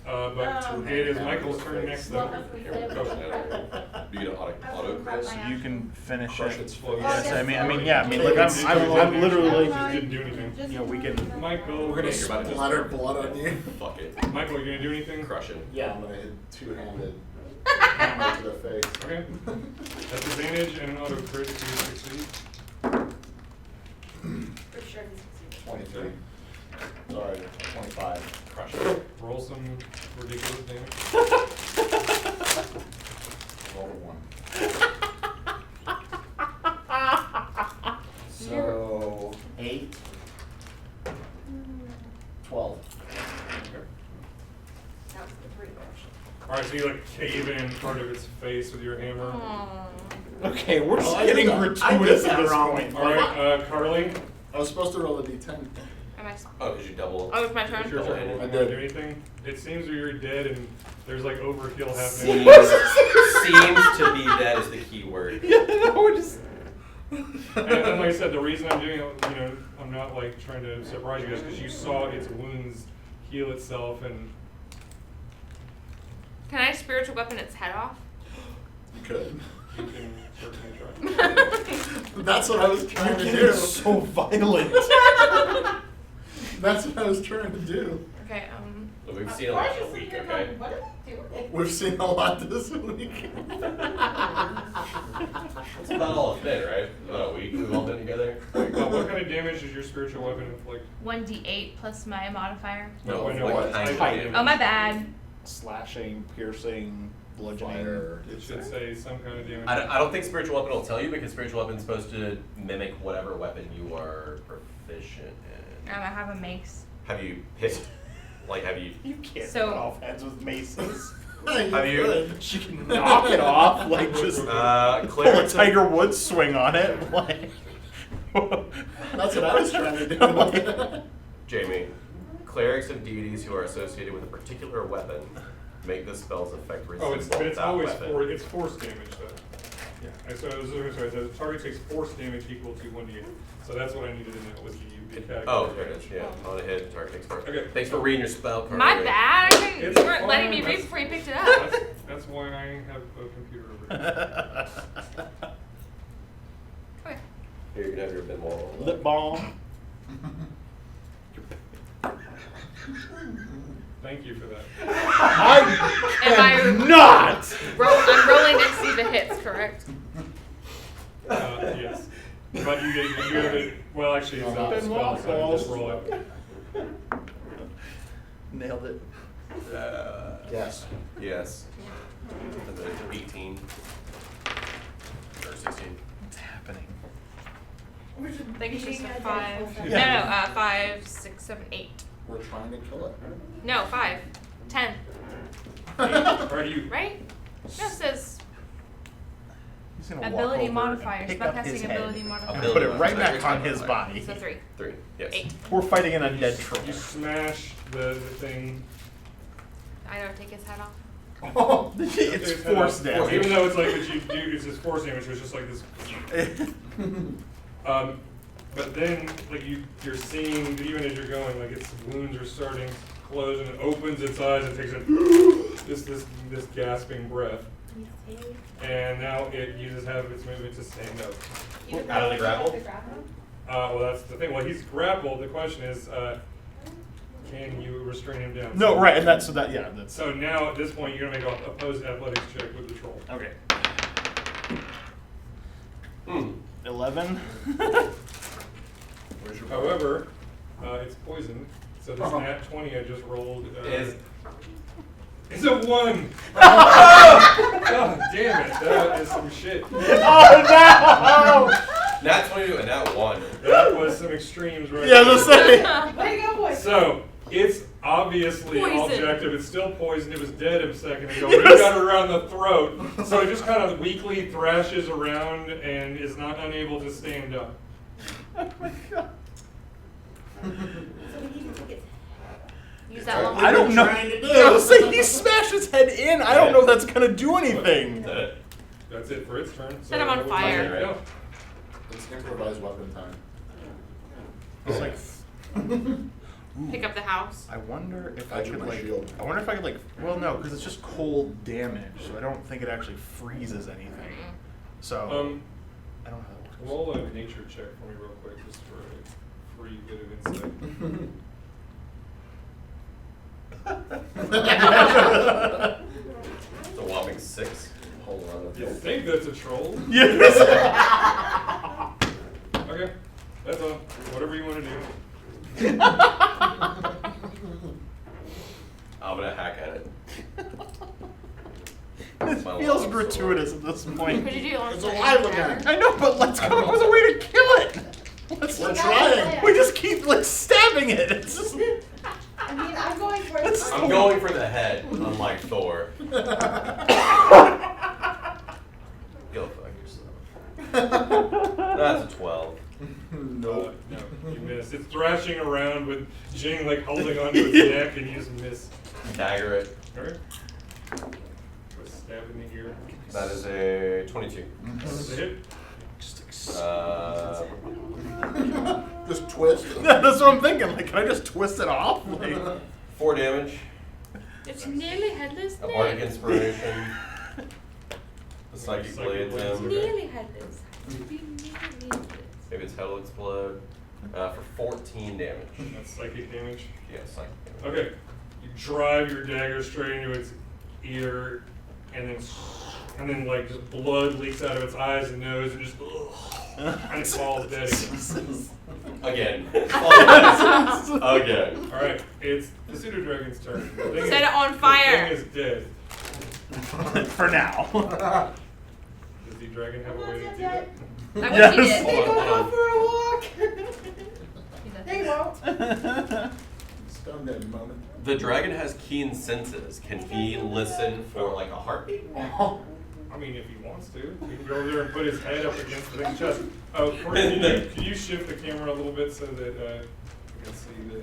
But Oh, it is Michael's turn next. Well, Though. if we Here say we it go. was You get an auto crit. So You can finish Crush it. its face. Yes, I mean, Oh, yeah, I mean, like, Just I'm literally like, didn't do anything. you know, we can. Michael, We're gonna You're about to just- splatter blood on you. Fuck it. Michael, you gonna do anything? Crush it. Yeah, I'm gonna hit two-handed hammer to the face. Okay. That's advantage and an auto crit if you succeed. For sure he's succeeding. 23. Sorry, 25. Crush it. Roll some ridiculous damage. Roll a 1. So 8. 12. Okay. That was the 3 motion. Alright, so you like cave in part of its face with your hammer. Aw. Okay, we're just Oh, I getting did that. I did gratuitous at that this wrong. point. Alright, Karlee, I was supposed to roll a d10. Am I? Oh, because you double. Oh, it's my it's turn. your turn. I You did. wanna do anything? It seems that you're dead and there's like overkill Seems, happening. seems to be that is the key word. Yeah, no, we're just. And like I said, the reason I'm doing it, you know, I'm not like trying to surprise you guys because you saw its wounds heal itself and Can I spiritual weapon its head off? You could. you can certainly try. That's what I was trying to You're do. so violent. That's what I was trying to do. Okay, But we've seen it like a week, okay? What are we doing? We've seen a lot this week. That's about all it's been, right? About a week we've all been together. What kind of damage does your spiritual weapon inflict? 1d8 plus my modifier. No, I know what what kind of type. damage? Oh, my bad. Slashing, piercing, bludgeoning. Fire. It should say some kind of damage. I don't think spiritual weapon will tell you because spiritual weapon is supposed to mimic whatever weapon you are proficient in. I have a mace. Have you hit? Like, have you? You can't So- cut off heads with maces. Have you? She can knock it off, like just pull a Cleric. Tiger Woods swing on it. Like, That's what I was trying to do. Jamie, clerics and deities who are associated with a particular weapon make the spell's effect Oh, resemble it's that always weapon. it's force damage though. Yeah. And so sorry, the target takes force damage equal to 1d8. So that's what I needed to know was the category. Oh, there it is. Yeah, on a hit, target takes first. Okay. Thanks for reading your spell card. My bad. It's You weren't letting me fine. read before you picked it up. That's why I have a computer over here. Okay. Here, you can have your bin wall. lip balm. Thank you for that. I Am I- cannot. I'm rolling to see the hits, correct? Yes. But you get it. Well, actually, it's not a Ben spell, so Waffles. just roll it. Nailed it. Yes. Yes. And then 18. Or 16. What's happening? We're just I think it's just beating a a 5. dead horse. No, 5, 6, 7, 8. We're trying to kill it. No, 5. 10. Are you? Right? No, it says He's gonna walk ability over modifier. and pick up Spellcasting his head ability and modifier. put it right Ability back on modifier. his body. So 3. 3. Yes. 8. We're fighting an undead troll. You smash the thing. I don't take his head off. Oh, It's force damage. Even though it's like what you do, it's just force damage. It's just like this. But then, like you're seeing even as you're going, like its wounds are starting to close, and it opens its eyes and takes a this gasping breath, and now it uses half of its movement to stand up. Out of the grapple? Well, that's the thing. Well, he's grappled. The question is, can you restrain him down? No, right, and that's that's So now at this point, you're gonna make a opposed athletics check with the troll. okay. Hmm. 11. Where's your However, it's poisoned. So this nat 20 I just rolled Is it's a 1. God damn it! That is some shit. Oh no! nat 22 and nat 1. That was some extremes right Yeah, there. let's say. Way to go, boys. So it's obviously Poison. objective. It's still poisoned. It was dead a second ago. We got it around the throat. So it just kind of weakly thrashes around and is not unable to stand up. Oh my god. So we need to take it. Use that long. I don't know. trying to do? I was saying he smashed his head in. I don't know if that's gonna do Is anything. that it? That's it for its turn. Set him on fire. There you go. It's improvised weapon time. It's like pick up the house. I wonder if I Imagine could my like. shield. I wonder if I could like. Well, no, because it's just cold damage, so I don't think it actually freezes anything. Mm-mm. So I don't know how that works. Roll a nature check for me real quick, just for a free bit of insight. It's a whopping 6. Hold on. You think that's a troll? Yes. Okay, that's all. Whatever you want to do. I'm gonna hack at it. It My feels long gratuitous sword. at this point. Could you do It's launch alive lightning again. dagger? I know, but let's come up with a way to kill it. Let's We're That's trying. the plan. We just keep like stabbing it. It's just. I mean, I'm going for it. I'm going for the head, unlike Thor. Go fuck yourself. That's a 12. Nope. No, you miss. It's thrashing around with Jing like holding onto its neck, and you just miss. Dagger it. Alright. Go stab in the ear. That is a 22. That's a hit. Just twist. That's what I'm thinking. Like, can I just twist it off? Like, 4 damage. It's nearly headless. A bardic Nick. inspiration. The psychic Psychic blades blades, him. okay. Nearly headless. Nearly headless. Maybe its head will explode. For 14 damage. That's psychic damage. Yeah, psychic damage. Okay. You drive your dagger straight into its ear, and then like just blood leaks out of its eyes and nose, and just and it falls dead again. Again. Again. All right, it's the pseudo dragon's turn. The thing Set is- it on fire. The thing is dead. for now. Does the dragon have a way to do Dead. that? I wish Yes. he did. They Hold go on, hold go for a walk. He does. They won't. Stun that moment. The dragon has keen senses. Can he listen for like a heartbeat? I mean, if he wants to, he can go over there and put his head up against the thing's chest. Oh, Corey, can you shift the camera a little bit so that you can see the.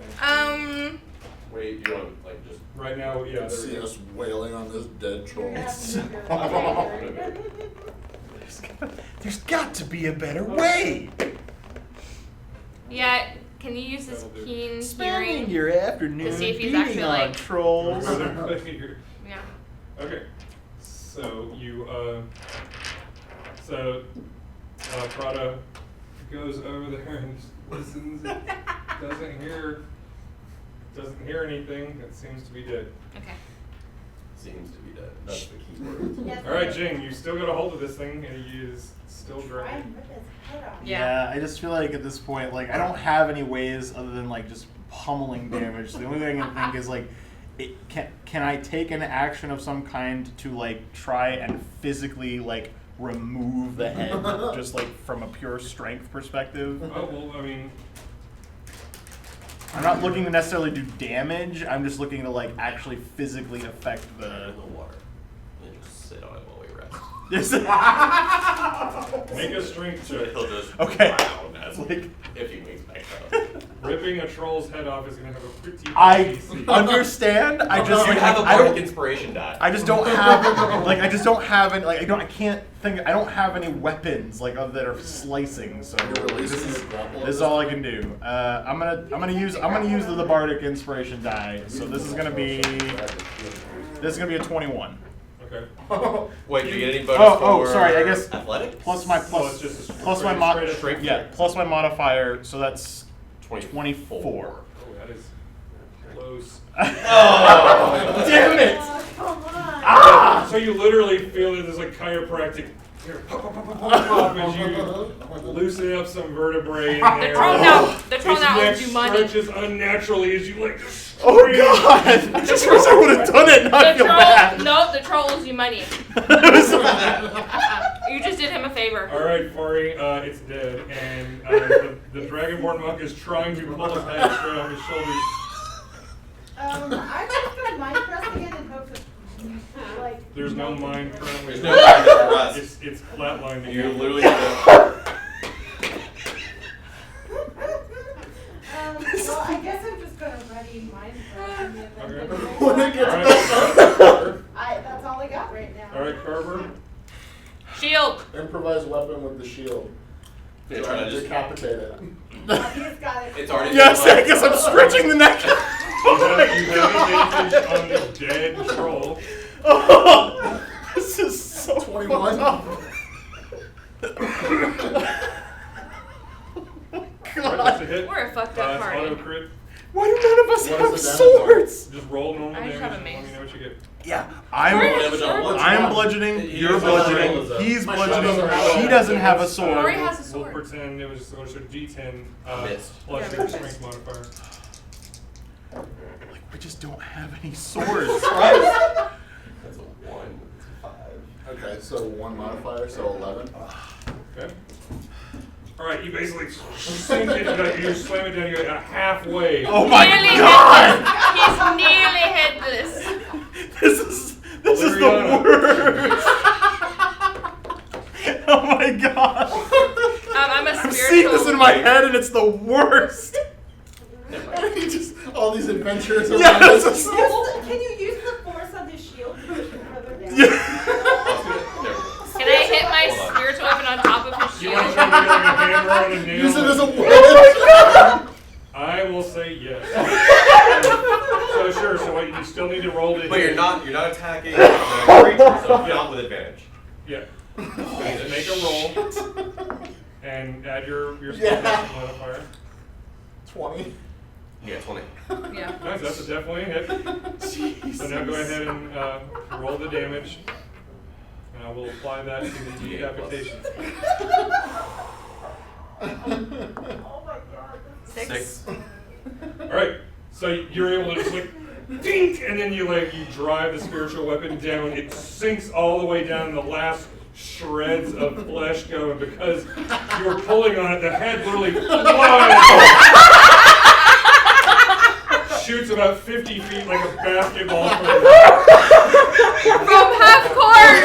Wait, do you want to like just? Right now, yeah. There we See go. us wailing on this dead troll. There's got to be a better way. Yeah, can you use this That'll do. keen Spending hearing? your afternoon To see if he's beating actually, on like- trolls. Yeah. Okay, so you, Prada goes over there and just listens, doesn't hear anything, it seems to be dead. Okay. Seems to be dead. That's the key word. Yes, Alright, Jing, you still got a hold of this thing, and he is still Try dragging. and rip his head off. Yeah. I just feel like at this point, like I don't have any ways other than like just pummeling damage. So the only thing I can think is like, can I take an action of some kind to like try and physically like remove the head, just like from a pure strength perspective? Oh, well, I mean, I'm not looking to necessarily do damage. I'm just looking to like actually physically affect A the. little water. And just sit on it while we rest. make a strength check. He'll just Okay. drown as Like- if he wakes back up. Ripping a troll's head off is gonna have a pretty high I DC. understand. I just you like, have a I bardic don't. inspiration die. I just don't have like I just don't have any like I can't think I don't have any weapons like that are slicing. So You're this releasing is your grapple. this is all I can do. I'm gonna use the bardic inspiration die. So this is gonna be a 21. Okay. Wait, do you get any bonus Oh, for sorry, I guess athletics? plus my Oh, it's just a plus my straight up yeah plus my modifier. So that's 24. Oh, that is close. Oh. Damn it! Oh, come on. Ah! So you literally feel that there's like chiropractic here, pop, pop, pop, pop, pop, pop, as you loosen up some vertebrae in there. The troll now Its owes you neck money. stretches unnaturally as you like. Oh god! I just wish I would have done it. And not The feel troll, bad. no, the troll owes you money. It was You just did him a favor. All right, Farih, it's dead, and the Dragonborn monk is trying to pull his head straight off his shoulders. I'm just gonna mind press again and hope that, like. There's no mind currently. There's no time to rest. It's flatlined. You again. literally have Well, I guess I'm just gonna ready mind press in the event Okay. that it When it won't gets happen. That's all I got right now. All right, Carver. Shield. Improvise weapon with the shield. Yeah, trying to just. decapitate it. He's got it. It's already. Yes, I guess I'm stretching the neck. You have advantage on the dead troll. Oh, this is so 21. fucked up. Alright, that's a hit. We're a fucked up It's party. auto crit. Why do none of us What have is the damage swords? Just roll normal I just damage. have a Let me mace. know what you get. Yeah, Damage on one. I'm bludgeoning, He you're is a sword. bludgeoning, he's My bludgeoning, sword. he doesn't have a sword. Farih has a We'll sword. pretend it was so D10 Missed. plus Yeah, your missed. strength modifier. Like, we just don't have any swords. That's a 1. It's a 5. Okay, so 1 modifier, so 11. Okay. Alright, you basically sink it, you slam it down, you get halfway. Oh my Nearly god! headless. He's nearly headless. This is the Aleeriana. worst. Oh my god! I'm a I'm spiritual. seeing this in my head and it's the worst. Just all these adventures. Yes. Can you use the force on his shield to push him further down? Can I hit my Hold on. spiritual weapon on top of his You shield? want to try to get like a hammer on a nail? Use it as a Oh wedge. I will say yes. So sure, so what, you still need to roll to But hit. you're not attacking the creature, so not with advantage. Yeah. So make a roll and add your Yeah. spellcasting modifier. 20. Yeah, 20. Yeah. Nice, that's definitely a hit. So now go ahead and roll the damage. And I will apply that to the decapitation. Oh my god. 6. Alright, so you're able to just like dink, and then you drive the spiritual weapon down. It sinks all the way down, and the last shreds of flesh go, and because you were pulling on it, the head literally flies. Shoots about 50 feet like a basketball From half court.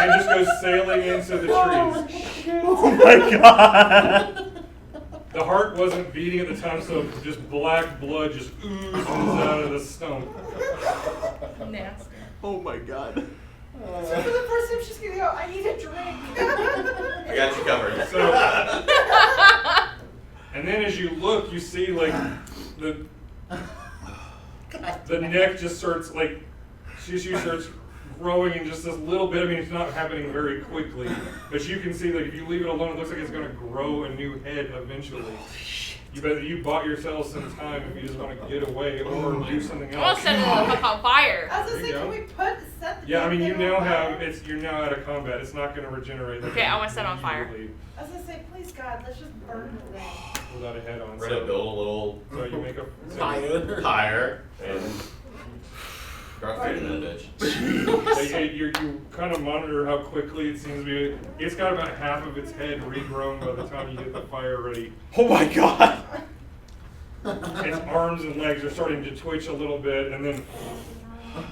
and just goes sailing into the trees. Oh my god! The heart wasn't beating at the time, so just black blood just oozes out of the stump. Nasty. Oh my god. So for the first time, she's gonna go, I need a drink. I got you covered. So, and then as you look, you see like the neck just starts like she starts growing in just this little bit. I mean, it's not happening very quickly, but you can see that if you leave it alone, it looks like it's going to grow a new head eventually. You bought yourself some time if you just want to get away or do something I'll else. set it on fire. I was gonna say, There can you we set the Yeah, I mean, you damn thing now on have fire? you're now out of combat. It's not going to regenerate. Okay, I wanna set it on fire. immediately I was gonna say, please God, let's just burn the thing. Without a head on. We're gonna build a little So you make a Fire. pyre and start feeding that bitch. You kind of monitor how quickly it seems to be. It's got about half of its head regrown by the time you get the fire ready. Oh my god! Its arms and legs are starting to twitch a little bit, and then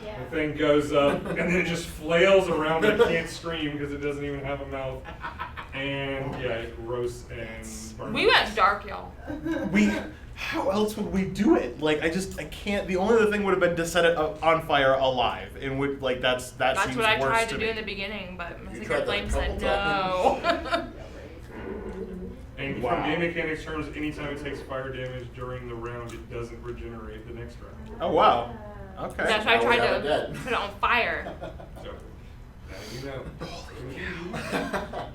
Yeah. the thing goes up, and then it just flails around. It can't scream because it doesn't even have a mouth. And yeah, it roasts and burns. We went dark, y'all. How else would we do it? Like, I can't. The only other thing would have been to set it on fire alive, and would like that That's seems what I worse tried to to me. do in the beginning, but my You secret tried that flame a said couple no. And Wow. from game mechanics terms, anytime it takes fire damage during the round, it doesn't regenerate the next round. Oh wow. Okay. That's why I Now we tried have it to dead. put it on fire. So, now you know.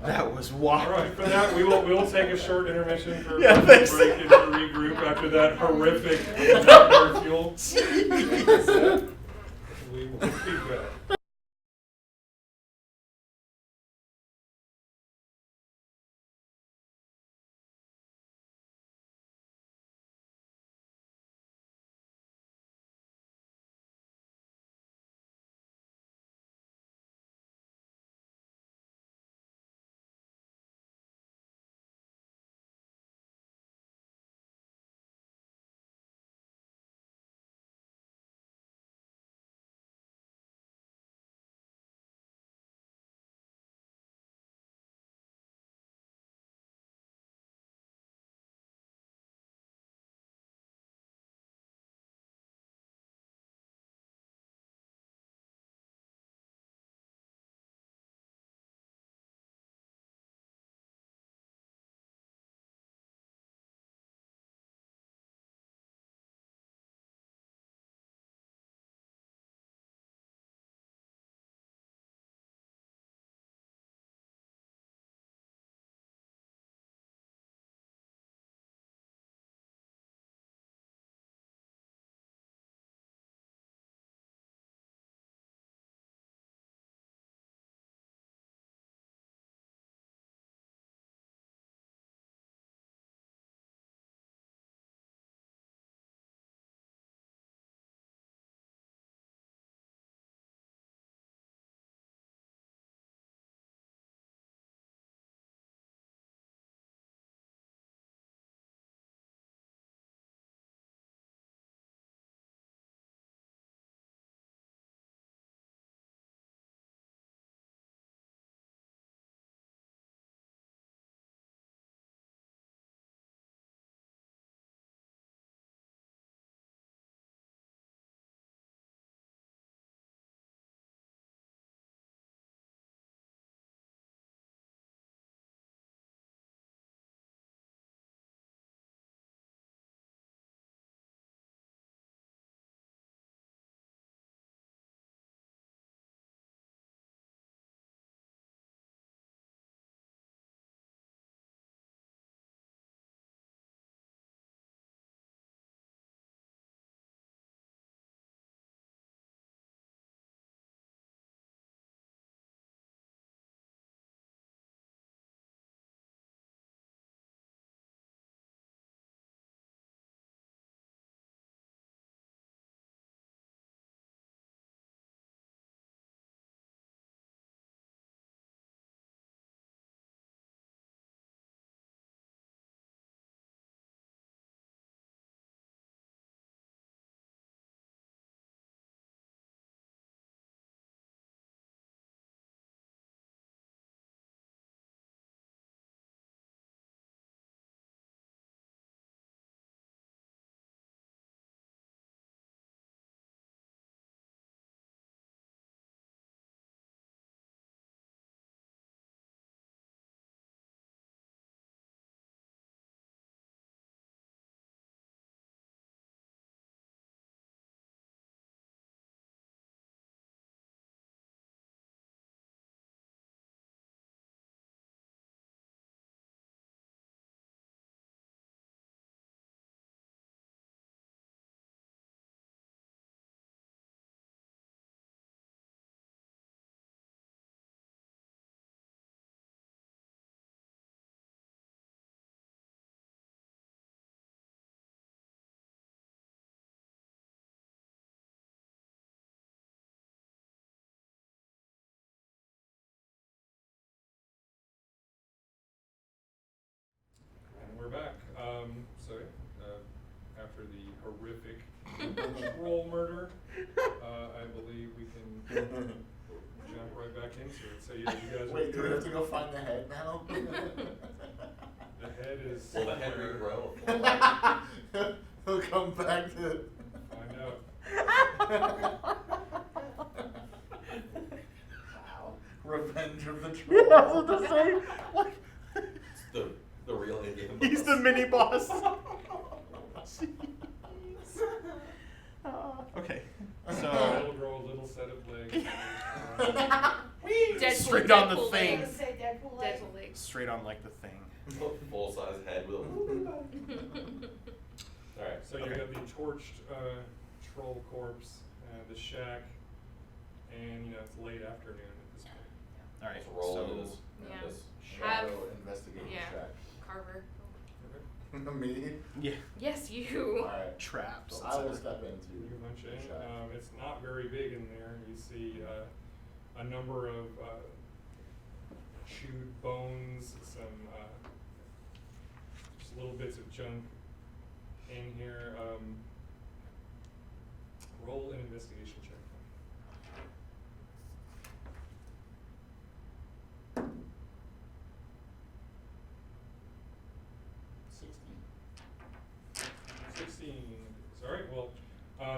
That was wild. All right, for that we will take a short intermission for Yeah, a thanks. break and to regroup after that horrific nightmare fuel. We will be back. troll murder, I believe we can jump right back into it. So yeah, you guys are. Wait, do we have to go find the head now? The head is. Will the head regrow? He'll come back to. Find out. Wow. Revenge of the Yeah, I was troll. about to say, what? It's the real in-game He's the boss. mini boss. Okay, So so it'll grow a little set of legs. Deadpool, Straight on the Deadpool thing. legs. Say Deadpool legs. Deadpool legs. straight on like the thing. Full-size head with a. Alright, So you got the torched troll corpse, the shack, and it's late afternoon at this point. All right, let's roll so into this. Yeah. This Have- Shadow investigation Yeah. check. Carver. Me? yeah, Yes, you. Alright. traps. So I will etc. step into You munch the in. shack. It's not very big in there. You see a number of chewed bones, some just little bits of junk in here. Roll an investigation check. 16. Sorry. Well,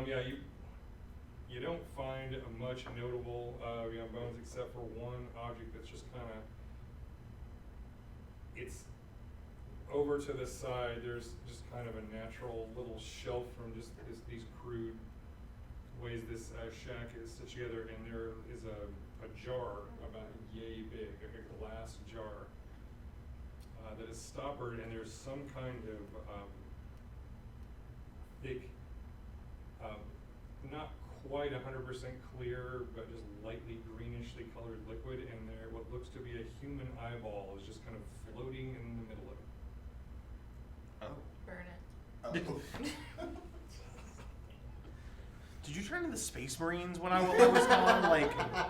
yeah, you don't find much notable bones except for one object that's just kind of. It's over to the side. There's just kind of a natural little shelf from just these crude ways this shack is stitched together, and there is a jar about yay big, a glass jar that is stoppered, and there's some kind of thick, not quite 100% clear, but just lightly greenishly colored liquid, and there what looks to be a human eyeball is just kind of floating in the middle of it. Oh. Burn it. Oh. Did you turn into the Space Marines when I was gone? Like, Well,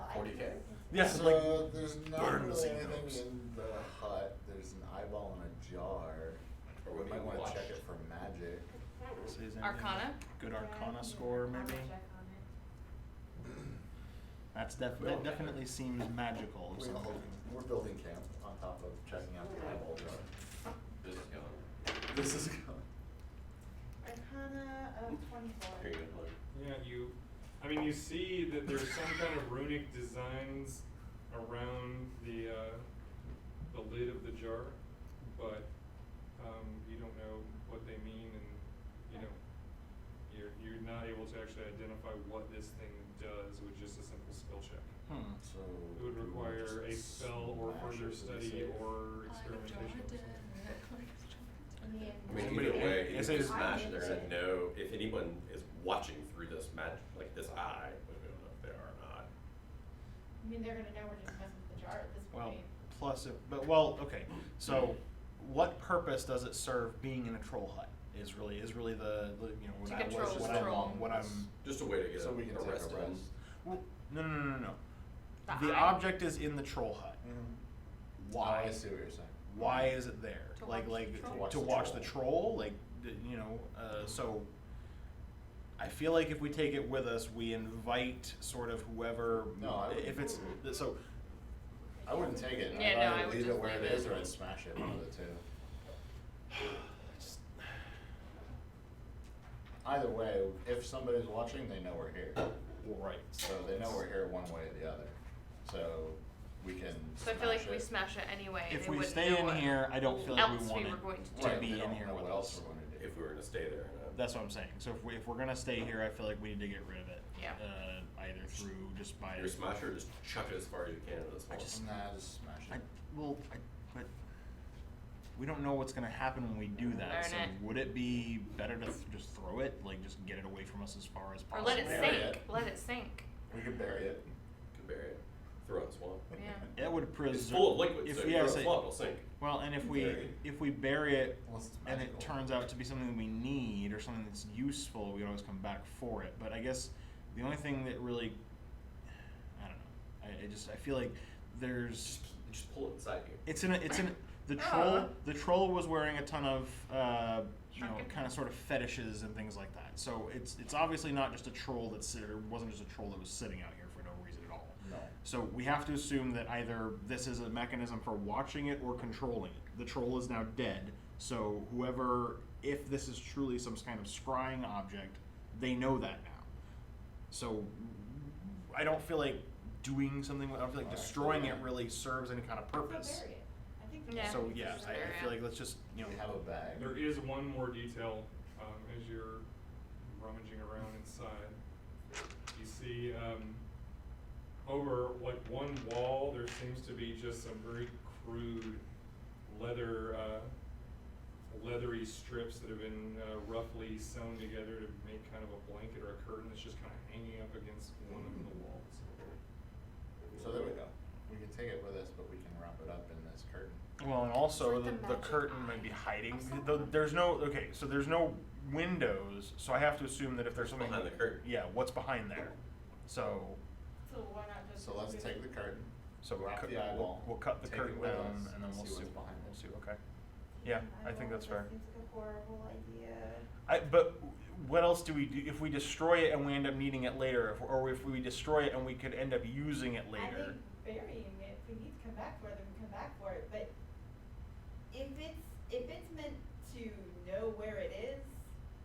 I 40K? yeah, So like there's not burn the really anything signals. in the hut. There's an eyeball in a jar. Or We would might be want to washed. check it for magic. So is anything- Arcana? Good Arcana score, maybe. That definitely seems magical. Or something. We're building camp on top of checking out the eyeball jar. This is gone. This is good. Arcana of 24. Here you go. Yeah, you see that there's some kind of runic designs around the lid of the jar, but you don't know what they mean, and you're not able to actually identify what this thing does with just a simple spell check. So It would do we require just a spell or smash further it to be study safe? or experimentation. or something. I mean, Somebody- either way, I you say just this- smash it, they're gonna know if anyone is watching through this magic, like this eye, we don't know if they are or not. I mean, they're gonna know we're just messing with the jar at this Well, point. plus, okay. So, what purpose does it serve being in a troll hut? Is really the what To I control was the what troll. I'm. Just a way to get So we can take a arrested. rest. Well, no. The The eye. object is in the troll hut. Why? Oh, I see what you're saying. Why is it there? To Like watch the troll. to watch the troll? Like so. I feel like if we take it with us, we invite sort of whoever. No, I wouldn't. if it's so. I wouldn't take it. Yeah, I'd no, I either would leave just it where it leave is it. or I'd smash it, one of the two. Either way, if somebody's watching, they know we're here. Right. So they know we're here one way or the other. So we can So I feel like if we it. smash it anyway, If they we wouldn't stay know in what here, I don't feel like we else want were it going to do. to Right, be they in don't here know with what us. else we're going to do. If we were gonna stay there. That's what I'm saying. So if we're gonna stay here, I feel like we need to get rid of it. Yeah. Either through just by. Your smasher, just chuck it as far as you can into this hole. Nah, just smash it. But we don't know what's gonna happen when we do that. Burn So it. would it be better to just throw it, like just get it away from us as far as Or possible? let it Bury sink. it. Let it sink. We could bury it. You can bury it, throw it in the swamp. Yeah. It would preserve. It's full of liquid, If so we you throw it in say- the swamp, it'll sink. Well, and Bury if we bury it Unless it's and it magical. turns out to be something that we need or something that's useful, we can always come back for it. But I guess the only thing that really, I don't know. I feel like there's. Just pull it inside you. The troll was wearing a ton of Shrunken. kind of sort of fetishes and things like that. So it's obviously not just a troll wasn't just a troll that was sitting out here for no reason at all. No. So we have to assume that either this is a mechanism for watching it or controlling it. The troll is now dead, so whoever, if this is truly some kind of scrying object, they know that now. So I don't feel like doing something, I don't feel like destroying it really serves any kind of purpose. Bury it. I think Yeah. So yeah, Just I bury feel it. like let's just, We have a bag. There is one more detail as you're rummaging around inside. You see over like one wall, there seems to be just some very crude leathery strips that have been roughly sewn together to make kind of a blanket or a curtain that's just kind of hanging up against one of the walls. So there we go. We can take it with us, but we can wrap it up in this curtain. well, and also It's like the the magic curtain eye might be of hiding. something. There's no so there's no windows, so I have to assume that if there's something Behind the curtain. yeah, what's behind there? So So why not just? So let's take the curtain. we'll wrap cut, the eyeball. we'll cut the take curtain it with down us, and then we'll see see. what's behind We'll it. see. Okay. Yeah, I think that's fair. That seems like a horrible idea. But what else do we do if we destroy it and we end up needing it later, or if we destroy it and we could end up using it I later? think burying it, if we need to come back for it, then we come back for it, but if it's meant to know where it is,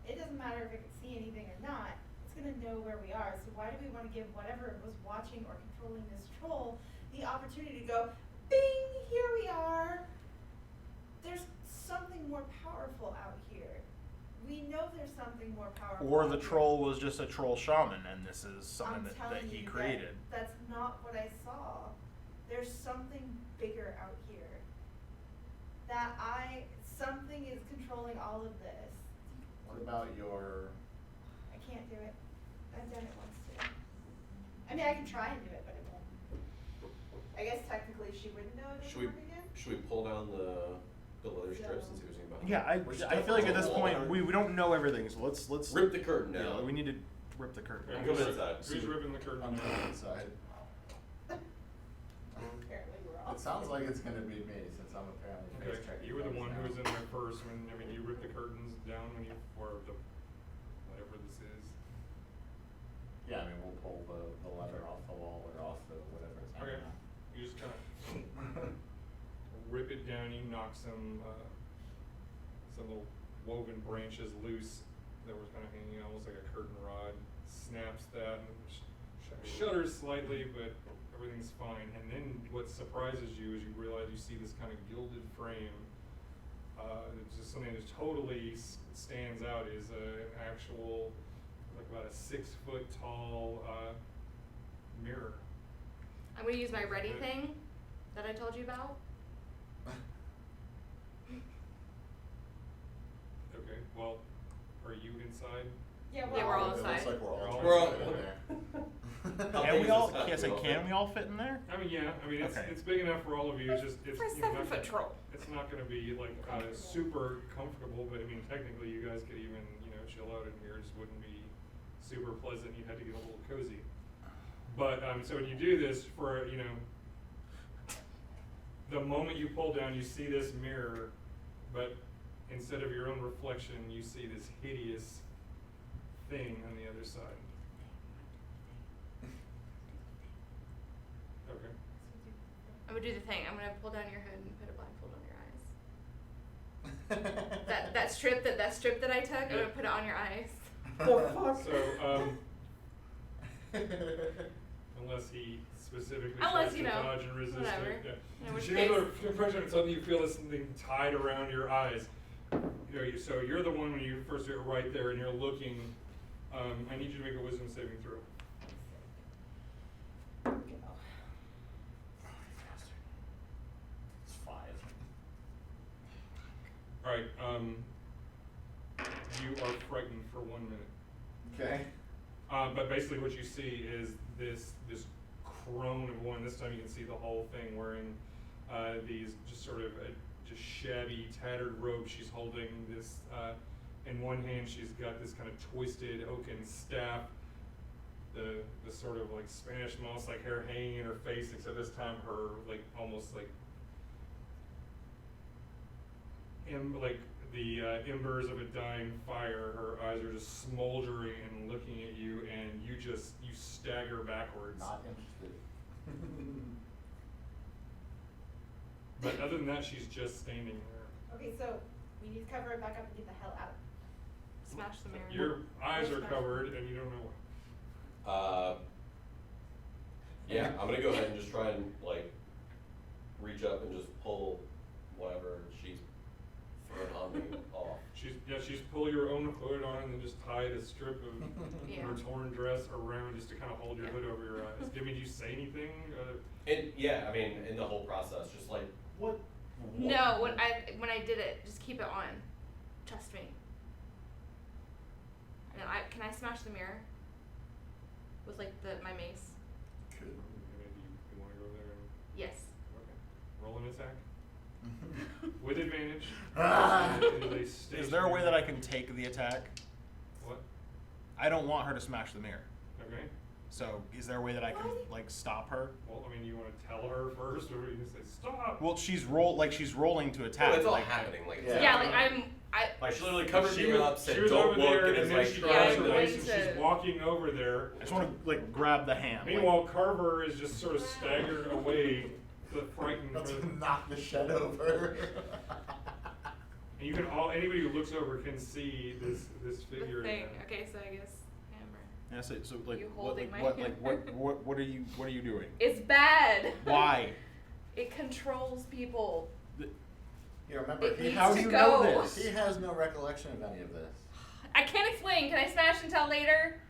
it doesn't matter if it can see anything or not, it's gonna know where we are, so why do we wanna give whatever was watching or controlling this troll the opportunity to go, bing, here we are? There's something more powerful out here. We know there's something more powerful. Or out the here. troll was just a troll shaman, and this is something I'm that telling he you created. That's not what I saw. There's something bigger out here. Something is controlling all of this. What about your, I can't do it. I've done it once too. I mean, I can try and do it, but it won't. I guess technically she wouldn't know it Should doesn't we work again. should we pull down the leather strips and see what's behind? Yeah, We should I feel like at this definitely point we don't know everything, so let's rip the curtain yeah, down. we need to rip the curtain. Okay, Go who's- inside. Who's ripping the curtain? on the inside? Apparently we're all. It sounds like it's gonna be me, since I'm apparently face Okay, checking. you were the things one now. who was in there first, you ripped the curtains down when you, or the, whatever this is. Yeah, I mean, we'll pull the leather off the wall or off the whatever it's hanging Okay, on. you just kinda rip it down, you knock some little woven branches loose that were kinda hanging almost like a curtain rod, snaps that and shudders slightly, but everything's fine. And then what surprises you is you realize you see this kind of gilded frame. It's just something that totally stands out is an actual, like about a 6 foot tall mirror. I'm gonna use my ready thing that I told you about. Okay, well, are you inside? Yeah, Yeah, we're all It looks inside. like we're all We're all- trying to fit in there. How Can big we is all? this hut? Yes, We all can fit? we all fit in there? I mean, yeah, it's Okay. it's big enough for all of you, it's just, it's. For a you know, not 7-foot gonna- troll. It's not gonna be like, super comfortable, but I mean, technically you guys could even, chill out in here, it just wouldn't be super pleasant, you had to get a little cozy. But, so when you do this for, the moment you pull down, you see this mirror, but instead of your own reflection, you see this hideous thing on the other side. Okay. I'm gonna do the thing. I'm gonna pull down your hood and put a blindfold on your eyes. That strip that I took, I'm gonna put it on your eyes. So, unless he specifically Unless, tries to dodge and resist whatever. it. Yeah. In which You get case- the impression suddenly you feel this thing tied around your eyes. So you're the one when you first do it right there and you're looking. I need you to make a wisdom saving throw. It's 5. All right. You are frightened for 1 minute. Okay. But basically what you see is this crone of one. This time you can see the whole thing wearing these just sort of just shabby, tattered robes. She's holding this, in one hand she's got this kind of twisted oaken staff. The sort of like Spanish moss like hair hanging in her face, except this time her like almost like the embers of a dying fire. Her eyes are just smoldering and looking at you, and you stagger backwards. Not interested. But other than that, she's just standing there. Okay, so we need to cover it back up and get the hell out. Smash the mirror. Your eyes are covered, and you don't know what. Yeah, I'm gonna go ahead and just try and like reach up and just pull whatever she's throwing on me off. She's pull your own hood on and then just tie the strip of Yeah. her torn dress around just to kind of hold your Yeah. hood over your eyes. Did you say anything? And yeah, I mean, in the whole process, just like what? No, when I did it, just keep it on. Trust me. And can I smash the mirror with like my mace? Maybe you want to go there and Yes. okay. Roll an attack with advantage. Is there a way that I can take the attack? What? I don't want her to smash the mirror. Okay. So is there a way that I can like stop her? Well, I mean, you want to tell her first, or you say stop? Well, she's rolling to attack. No, it's all like, happening. Like Yeah, like like she literally covered She me was- up, she said was don't over look, there, and and it's then like she Yeah, grabs I'm the lace, going and to- she's walking over there. I just want to like grab the hand. like- Meanwhile, Carver is just sort of staggered away, frightened. Let's for- knock the shed over. And you can anybody who looks over can see this figure. the thing. Okay, so I guess hammer. Yeah, so like You what holding like my what like hammer? what are you doing? It's bad. Why? It controls people. You remember, It needs how to do you go. know this? He has no recollection of any of this. I can't explain. Can I smash and tell later?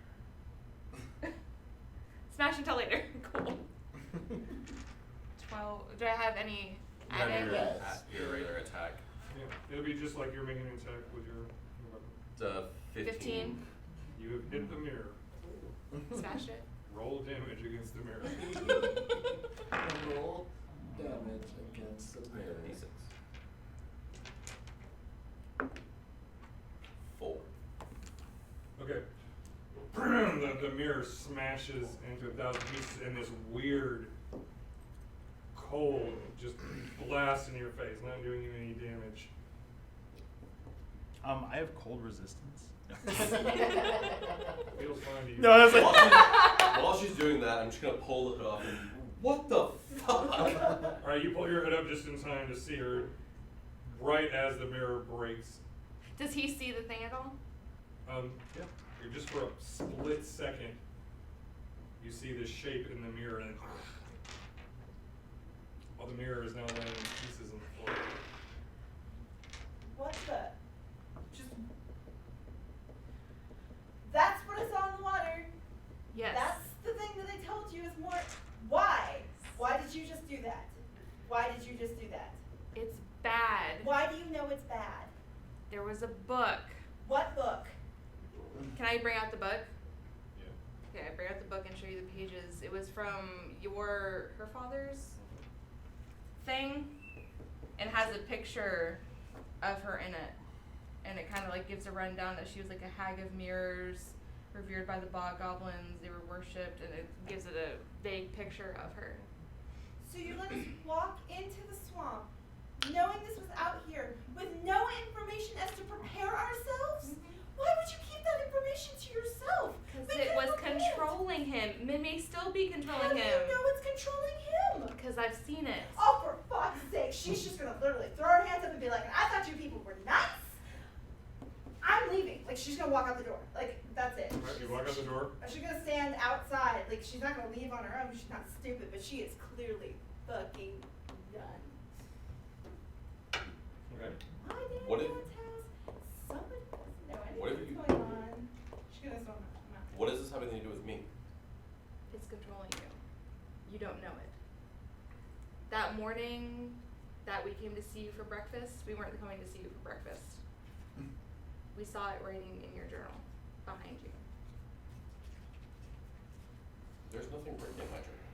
Smash and tell later. Cool. 12. Do I have any you have added? your, Yes. your regular attack. Yeah, it'll be just like you're making an attack with your weapon. It's 15. You have hit the mirror. Smash it. Roll damage against the mirror. Roll damage against the mirror. D6. 4. Okay. The mirror smashes into 1,000 pieces, and this weird cold just blasts in your face, not doing you any damage. I have cold resistance. Feels fine to you. No, that's like While she's doing that, I'm just gonna pull the hood off and what the fuck? Alright, you pull your hood up just in time to see her right as the mirror breaks. Does he see the thing at all? Yeah. You're just for a split second, you see this shape in the mirror, and while the mirror is now laying in pieces on the floor. What the? Just. That's what I saw in the water. Yes. That's the thing that I told you is more. Why? Why did you just do that? Why did you just do that? It's bad. Why do you know it's bad? There was a book. What book? Can I bring out the book? Yeah. Okay, I bring out the book and show you the pages. It was from her father's thing, and has a picture of her in it. And it kind of like gives a rundown that she was like a hag of mirrors, revered by the bog goblins. They were worshipped, and it gives it a vague picture of her. So you let us walk into the swamp, knowing this was out here, with no information as to prepare ourselves? Why would you keep that information to yourself? Because We it could've was prepared. controlling him. It may still be How controlling do you him. know it's controlling him? Because I've seen it. Oh, for fuck's sake, she's just gonna literally throw her hands up and be like, I thought you people were nuts. I'm leaving. Like, she's gonna walk out the door. Like, that's it. Alright, you walk out the door. She's gonna stand outside. Like, she's not gonna leave on her own. She's not stupid, but she is clearly fucking done. Okay. My dad What if- dad's house. Somebody doesn't know What if anything's you- going on. She's gonna storm out. What does this have anything to do with me? It's controlling you. You don't know it. That morning that we came to see you for breakfast, we weren't coming to see you for breakfast. We saw it writing in your journal behind you. There's nothing written in my journal.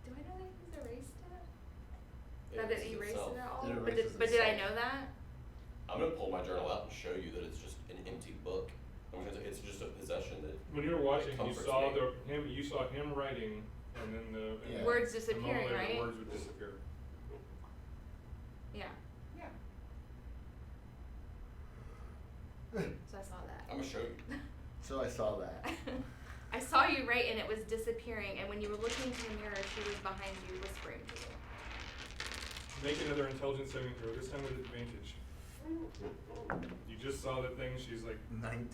Do I know that he's erased it? It That it erases erased itself. it at all? It But erases did I itself. know that? I'm gonna pull my journal out and show you that it's just an empty book. It's just a possession that. When you were watching, you comforts saw me. you saw him writing, and then the Yeah. Words a moment disappearing, later, right? the words would disappear. Yeah. Yeah. So I saw that. I'm gonna show you. So I saw that. I saw you right, and it was disappearing. And when you were looking into the mirror, she was behind you, whispering to you. Make another intelligence saving throw, this time with advantage. You just saw the thing, she's like, 19.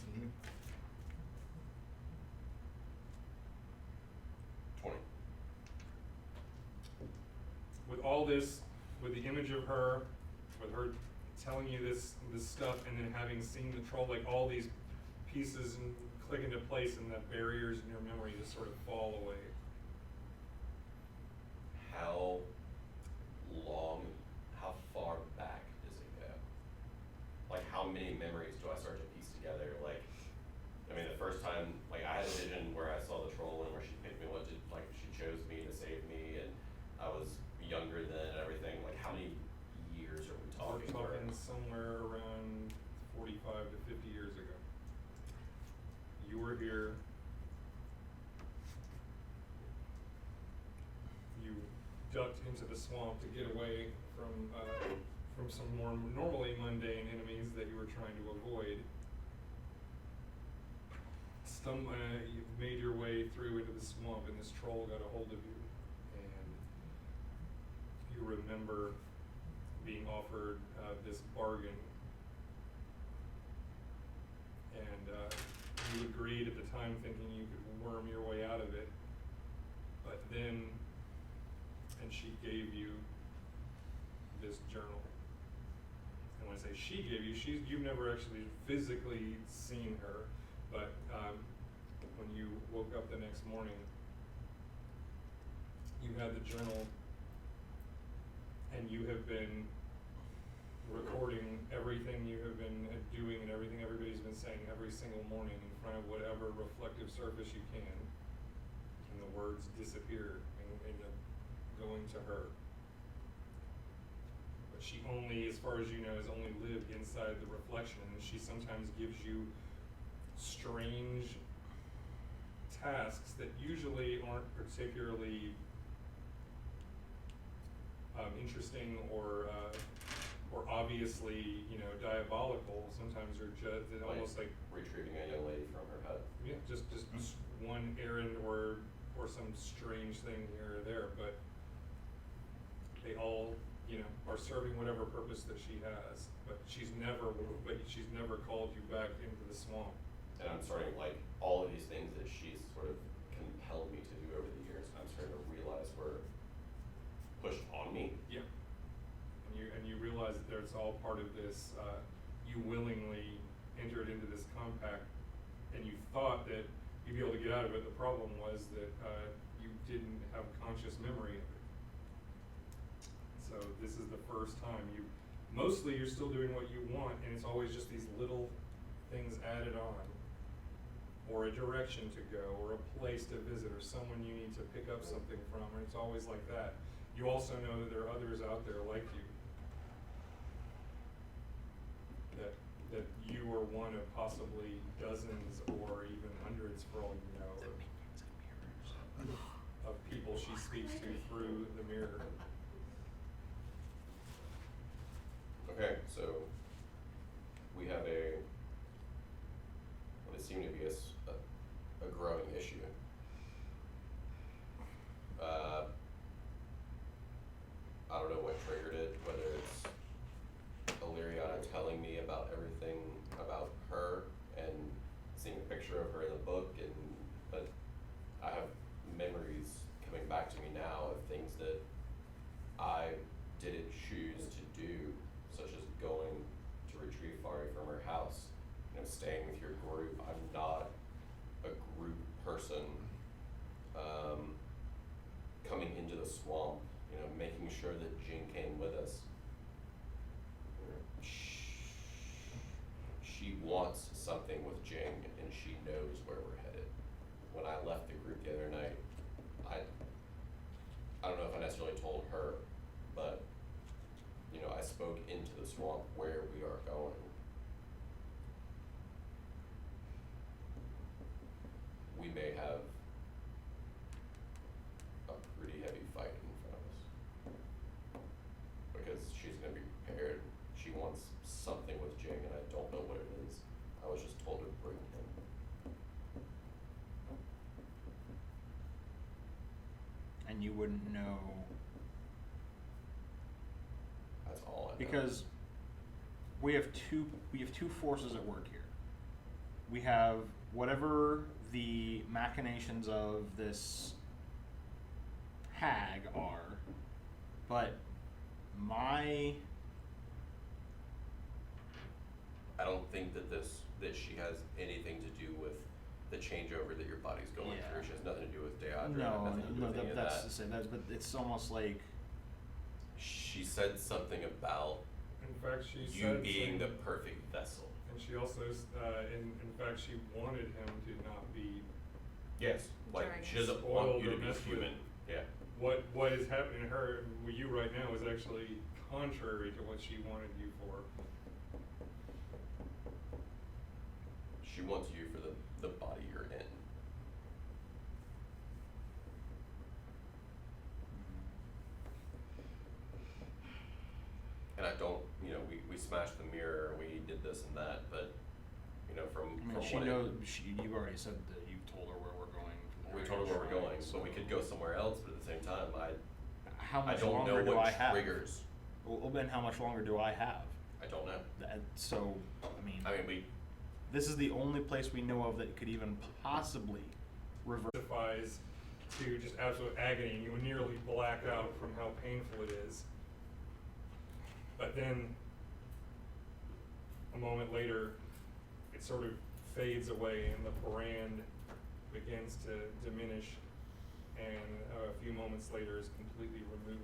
20. with all this, with the image of her, with her telling you this stuff, and then having seen the troll, like all these pieces and click into place, and the barriers in your memory just sort of fall away. How long, how far back does it go? Like, how many memories do I start to piece together? Like, I mean, the first time, like, I had a vision where I saw the troll and where she picked me, like, she chose me to save me, and I was younger then and everything. Like, how many years are we We're talking? talking somewhere around 45 to 50 years ago. You were here. You ducked into the swamp to get away from some more normally mundane enemies that you were trying to avoid. You made your way through into the swamp, and this troll got a hold of you. And you remember being offered this bargain. And you agreed at the time, thinking you could worm your way out of it. But then, and she gave you this journal. And when I say she gave you, you've never actually physically seen her, but when you woke up the next morning, you had the journal, and you have been recording everything you have been doing and everything everybody's been saying every single morning in front of whatever reflective surface you can, and the words disappear and end up going to her. But she only, as far as you know, has only lived inside the reflection, and she sometimes gives you strange tasks that usually aren't particularly interesting or obviously, diabolical. Sometimes they're just almost like retrieving a young lady from her hut. Yeah, just one errand or some strange thing here or there, but they all, are serving whatever purpose that she has. But she's never called you back into the swamp. And I'm starting, like, all of these things that she's sort of compelled me to do over the years, I'm starting to realize were pushed on me. Yeah. And you realize that it's all part of this, you willingly entered into this compact, and you thought that you'd be able to get out of it. The problem was that you didn't have conscious memory of it. So this is the first time mostly you're still doing what you want, and it's always just these little things added on, or a direction to go, or a place to visit, or someone you need to pick up something from, and it's always like that. You also know that there are others out there like you. That you are one of possibly dozens or even hundreds, for all you know, of people she speaks to through the mirror. Okay, so we have what it seemed to be a growing issue. I don't know what triggered it, whether it's Aleeriana telling me about everything about her and seeing a picture of her in the book, but I have memories coming back to me now of things that I didn't choose to do, such as going to retrieve Farih from her house, staying with your group. I'm not a group person. Coming into the swamp, making sure that Jing came with us. She wants something with Jing, and she knows where we're headed. When I left the group the other night, I don't know if I necessarily told her, but I spoke into the swamp where we are going. We may have a pretty heavy fight in front of us, because she's going to be prepared. She wants something with Jing, and I don't know what it is. I was just Because we have two forces at work here. We have whatever the machinations of this hag are, but I don't think that she has anything to do with the changeover that your body's going Yeah. through. She has nothing to do with Deadra. no, nothing to do no, with any of that's that. the same. But it's almost like She said something about In fact, she you said being the something- perfect vessel. And she also, in fact, she wanted him to not be. Yes, like Dragon. she doesn't want Spoiled you or to be messed with. human. Yeah. What is happening to her, with you right now, is actually contrary to what she wanted you for. She wants you for the body you're in. And I don't, we smashed the mirror, we did this and that, but, from I mean, from she what knows. You already said that you told her where we're going. from we the told her where we're Dragon going, Shrine, so we could go somewhere else, but at the same time, How I much don't longer know do what I have? triggers. Well, then how much longer do I have? I don't know. So, I mean, this is the only place we know of that could even possibly reverse. Testifies to just absolute agony, and you nearly black out from how painful it is. But then, a moment later, it sort of fades away, and the brand begins to diminish, and a few moments later is completely removed.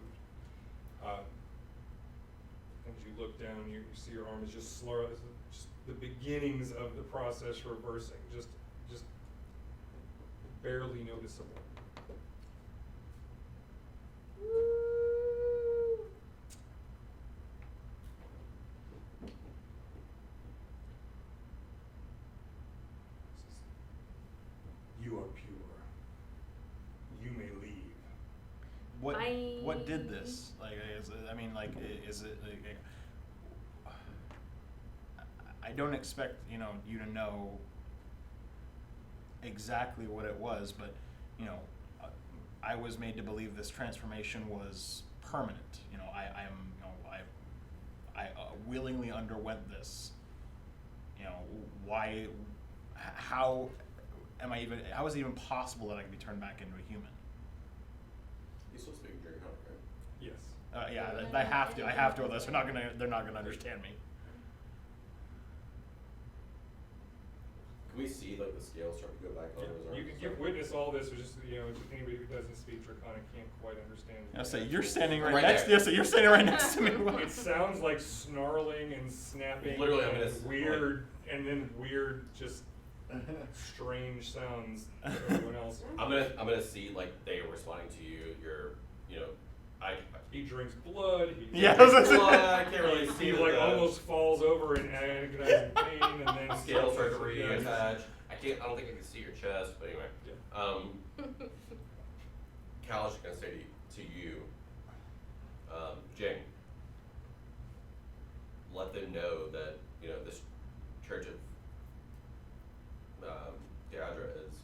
As you look down, you see your arm is just slur, just the beginnings of the process reversing, just barely noticeable. You are pure. You may leave. What did this? Is it like? I don't expect you to know exactly what it was, but I was made to believe this transformation was permanent. I willingly underwent this. Why? How am I even? How is it even possible that I can be turned back into a human? you still speak Jingarn, right? Yes. Yeah, I have to. I have to. Or else they're not gonna understand me. Can we see like the scales start to go back on his arms? You can witness all this, or just anybody who doesn't speak Draconic can't quite understand. I say you're standing right, Right next. there. Yes, you're standing right next to me. It sounds like snarling and snapping, Literally, I'm and gonna weird, and then weird, just strange sounds to everyone else. I'm gonna see like they are responding to you. You're, He drinks blood. Yeah, I was gonna say- I can't really see He the like almost falls over in agonizing pain, and then scales start to Yeah. reattach. I don't think I can see your chest, but anyway. Yeah. Cal is gonna say to you, Jing, let them know that this Church of Deadra is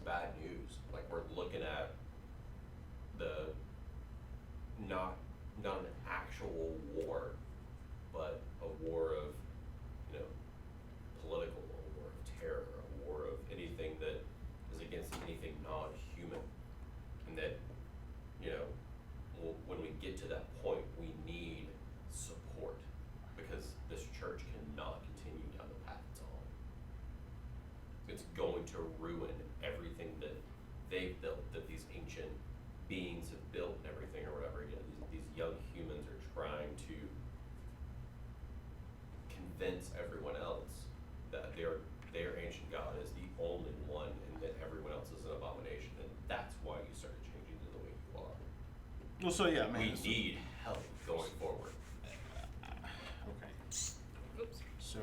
bad news. Like we're looking at the not an actual war, but a war of political, a war of terror, a war of anything that is against anything non-human, and that when we get to that point, we need support because this church cannot continue down the path it's on. It's going to ruin everything that they've built, that these ancient beings have built and everything or whatever. These young humans are trying to convince everyone else that their ancient god is the only one and that everyone else is an abomination, and that's why you started changing to the way you are. Well, so yeah, man. We need help going forward. Okay. Oops. So,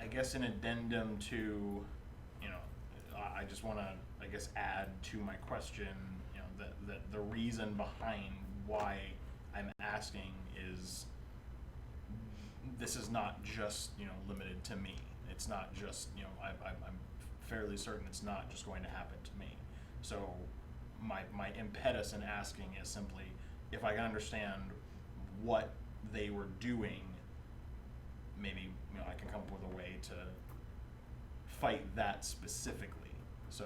I guess an addendum to, I just want to, add to my question, that the reason behind why I'm asking is this is not just, limited to me. It's not just, I'm fairly certain it's not just going to happen to me. So, my impetus in asking is simply if I can understand what they were doing, maybe I can come up with a way to fight that specifically. So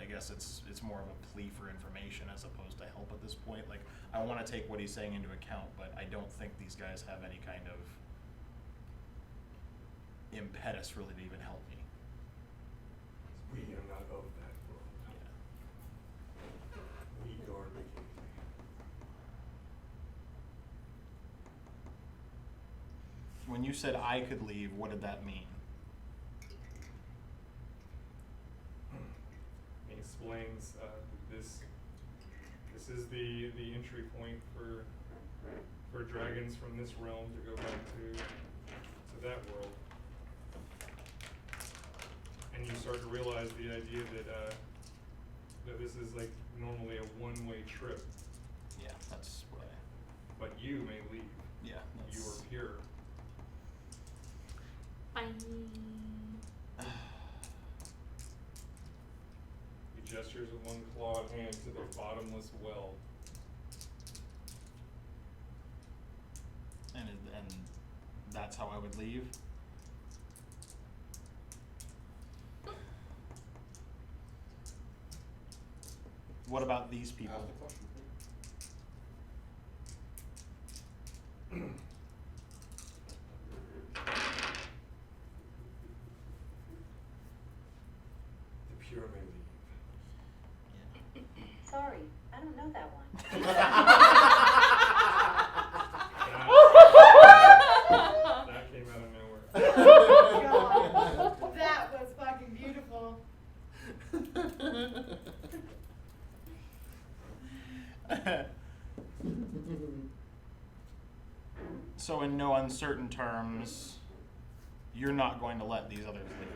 I guess it's more of a plea for information as opposed to help at this point. Like, I want to take what he's saying into account, but I don't think these guys have any kind of impetus really to even help me. We are not of that world. We guard the gateway. When you said I could leave, what did that mean? He explains this is the entry point for dragons from this realm to go back to that world. And you start to realize the idea that this is like normally a one-way trip, Yeah, that's what but you may leave. yeah, You are pure. Bye. He gestures with one clawed hand to the bottomless well. and that's how I would leave. What about these people? Ask the question, please. The pure may leave. Sorry, I don't know that one. That came out of nowhere. God, that was fucking beautiful. So in no uncertain terms, you're not going to let these others leave.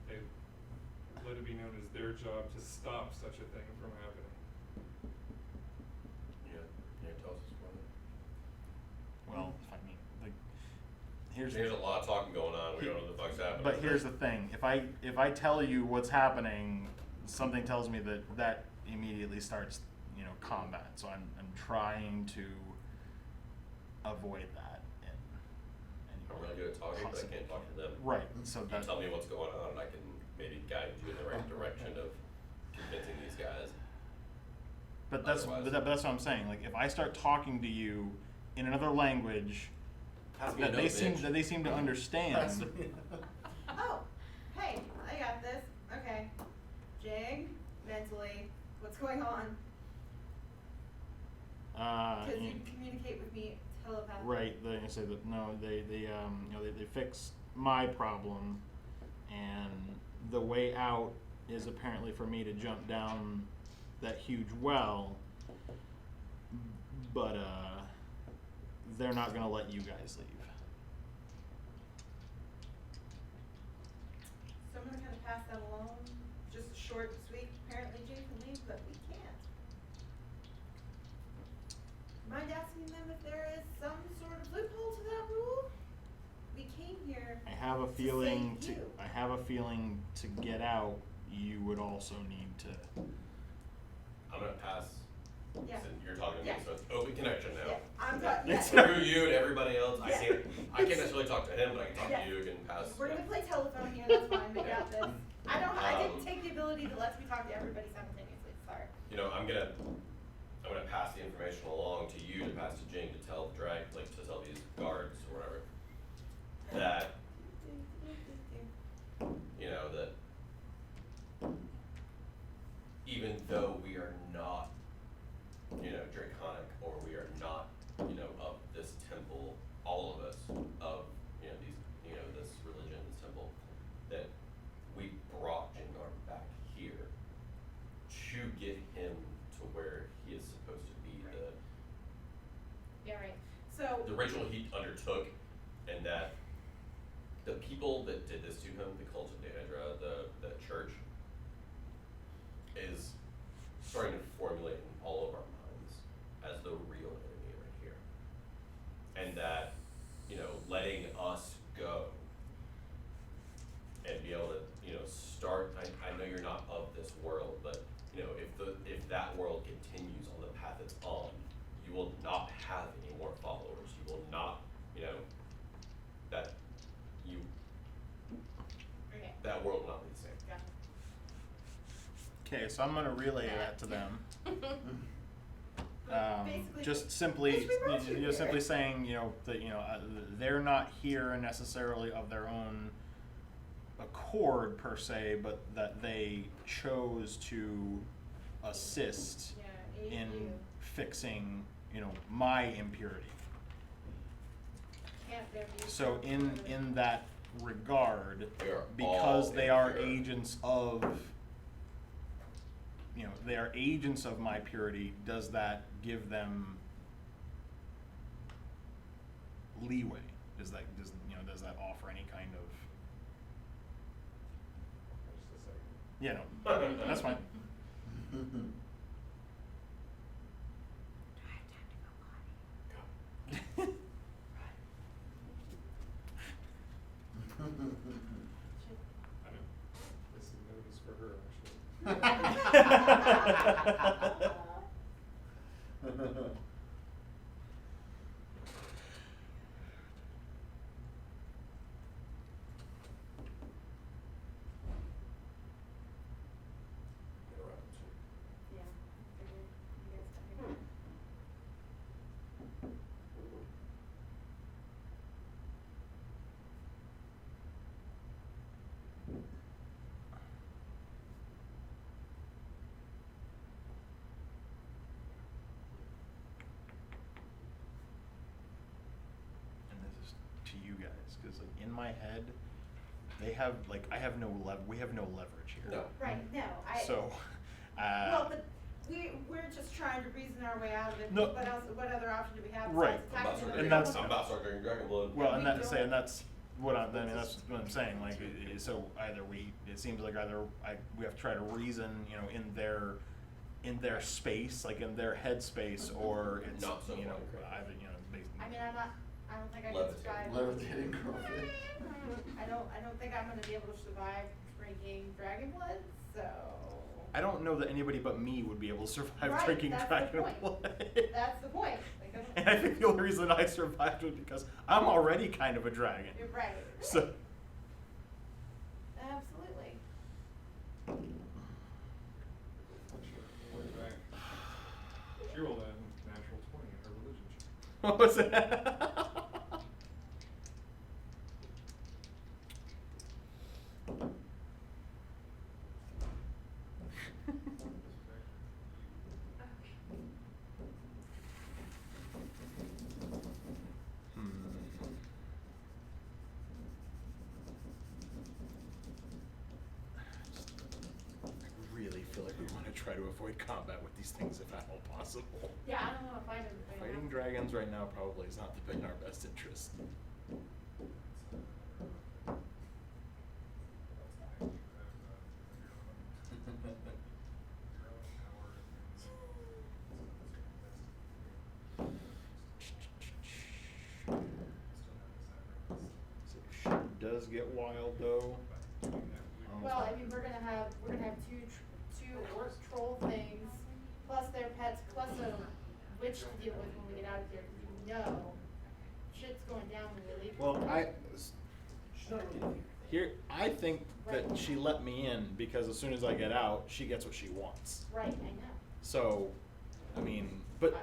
They let it be known as their job to stop such a thing from happening. Yeah, tell us this one. Well, I mean, here's There's a lot of talking going on. We don't know what the fuck's happening. But here's the thing: if I tell you what's happening, something tells me that immediately starts, combat. So I'm trying to avoid that. I'm really good at talking, but I can't talk to them. Right. So You that tell me what's going on, and I can maybe guide you in the right direction of convincing these guys. But that's Otherwise- but that's what I'm saying. Like, if I start talking to you in another language Has to be a that no they seem bitch. to understand. Oh, hey, I got this. Okay. Jig, mentally, what's going on? Because you communicate with me telepathically. Right. They say that no, they fixed my problem, and the way out is apparently for me to jump down that huge well. But they're not gonna let you guys leave. So I'm gonna kind of pass that along. Just short and sweet. Apparently Jig can leave, but we can't. Mind asking them if there is some sort of loophole to that rule? We came here. I have a feeling save you. I have a feeling to get out, you would also need to. I'm gonna pass. Yeah. Since you're talking to Yeah. me, so it's open connection now. Yeah, I'm talking. It's- Through you and everybody else, I Yeah. can't necessarily talk to him, but I can talk Yeah. to you and pass. We're gonna play telephone here. That's fine. We got this. I didn't Um, take the ability to let me talk to everybody simultaneously. Sorry. I'm gonna pass the information along to you to pass to Jing to tell to tell these guards or whatever that that even though we are not draconic or we are not of this temple, all of us of this religion, this temple, that we brought Jingarn back here to get him to where he is supposed to be, Yeah. Right. So. the ritual he undertook, and that the people that did this to him, the cult of Daedra, the church, is starting to formulate in all of our minds as the real enemy right here. And that, letting us go and be able to, that world will not be the same. Gotcha. Okay, so I'm gonna relay that to them. Basically, Just simply, Yes, we brought you just simply here. saying, that they're not here necessarily of their own accord per se, but that they chose to assist Yeah, aid in you. fixing, my impurity. Can't there be So some in sort of- in that regard, We are because all they are impure. agents of, they are agents of my purity, does that give them leeway? Does that offer any kind of? Just a second. Yeah, no, that's fine. I know. This note is for her, actually. Yeah, figured you guys got me. And this is to you guys, because in my head, they have I have we have no leverage here. No. Right, no, So, well, but we're just trying to reason our way out of it. No. What other option do we have Right. besides I'm about to attacking start And drinking, them? that's- I'm about to start drinking dragon blood. well, and we that's don't- that's what that's what I'm saying. So either it seems like we have to try to reason, in their space, like in their head space, or it's Not so far. either basically. I mean, I don't think I can Levitating. survive. Levitating crawfish. I don't think I'm gonna be able to survive drinking dragon blood, so. I don't know that anybody but me would be able to survive Right, drinking that's the dragon point. blood. That's the point. Like, And I think the only reason I survived was because I'm already kind of a dragon. You're right. So. Absolutely. Went back. She rolled a natural 20 in her religion check. What was that? I really feel like we want to try to avoid combat with these things if at all possible. Yeah, I don't wanna fight everything. Fighting dragons right now probably is not in our best interest. So if shit does get wild though. Well, I mean, we're gonna have two orc troll things, plus their pets, plus a witch to deal with when we get out of here, because you know, shit's going down when we leave. Well, She's not really here, I think that Right. she let me in because as soon as I get out, she gets what she wants. Right, I know. So, I mean, but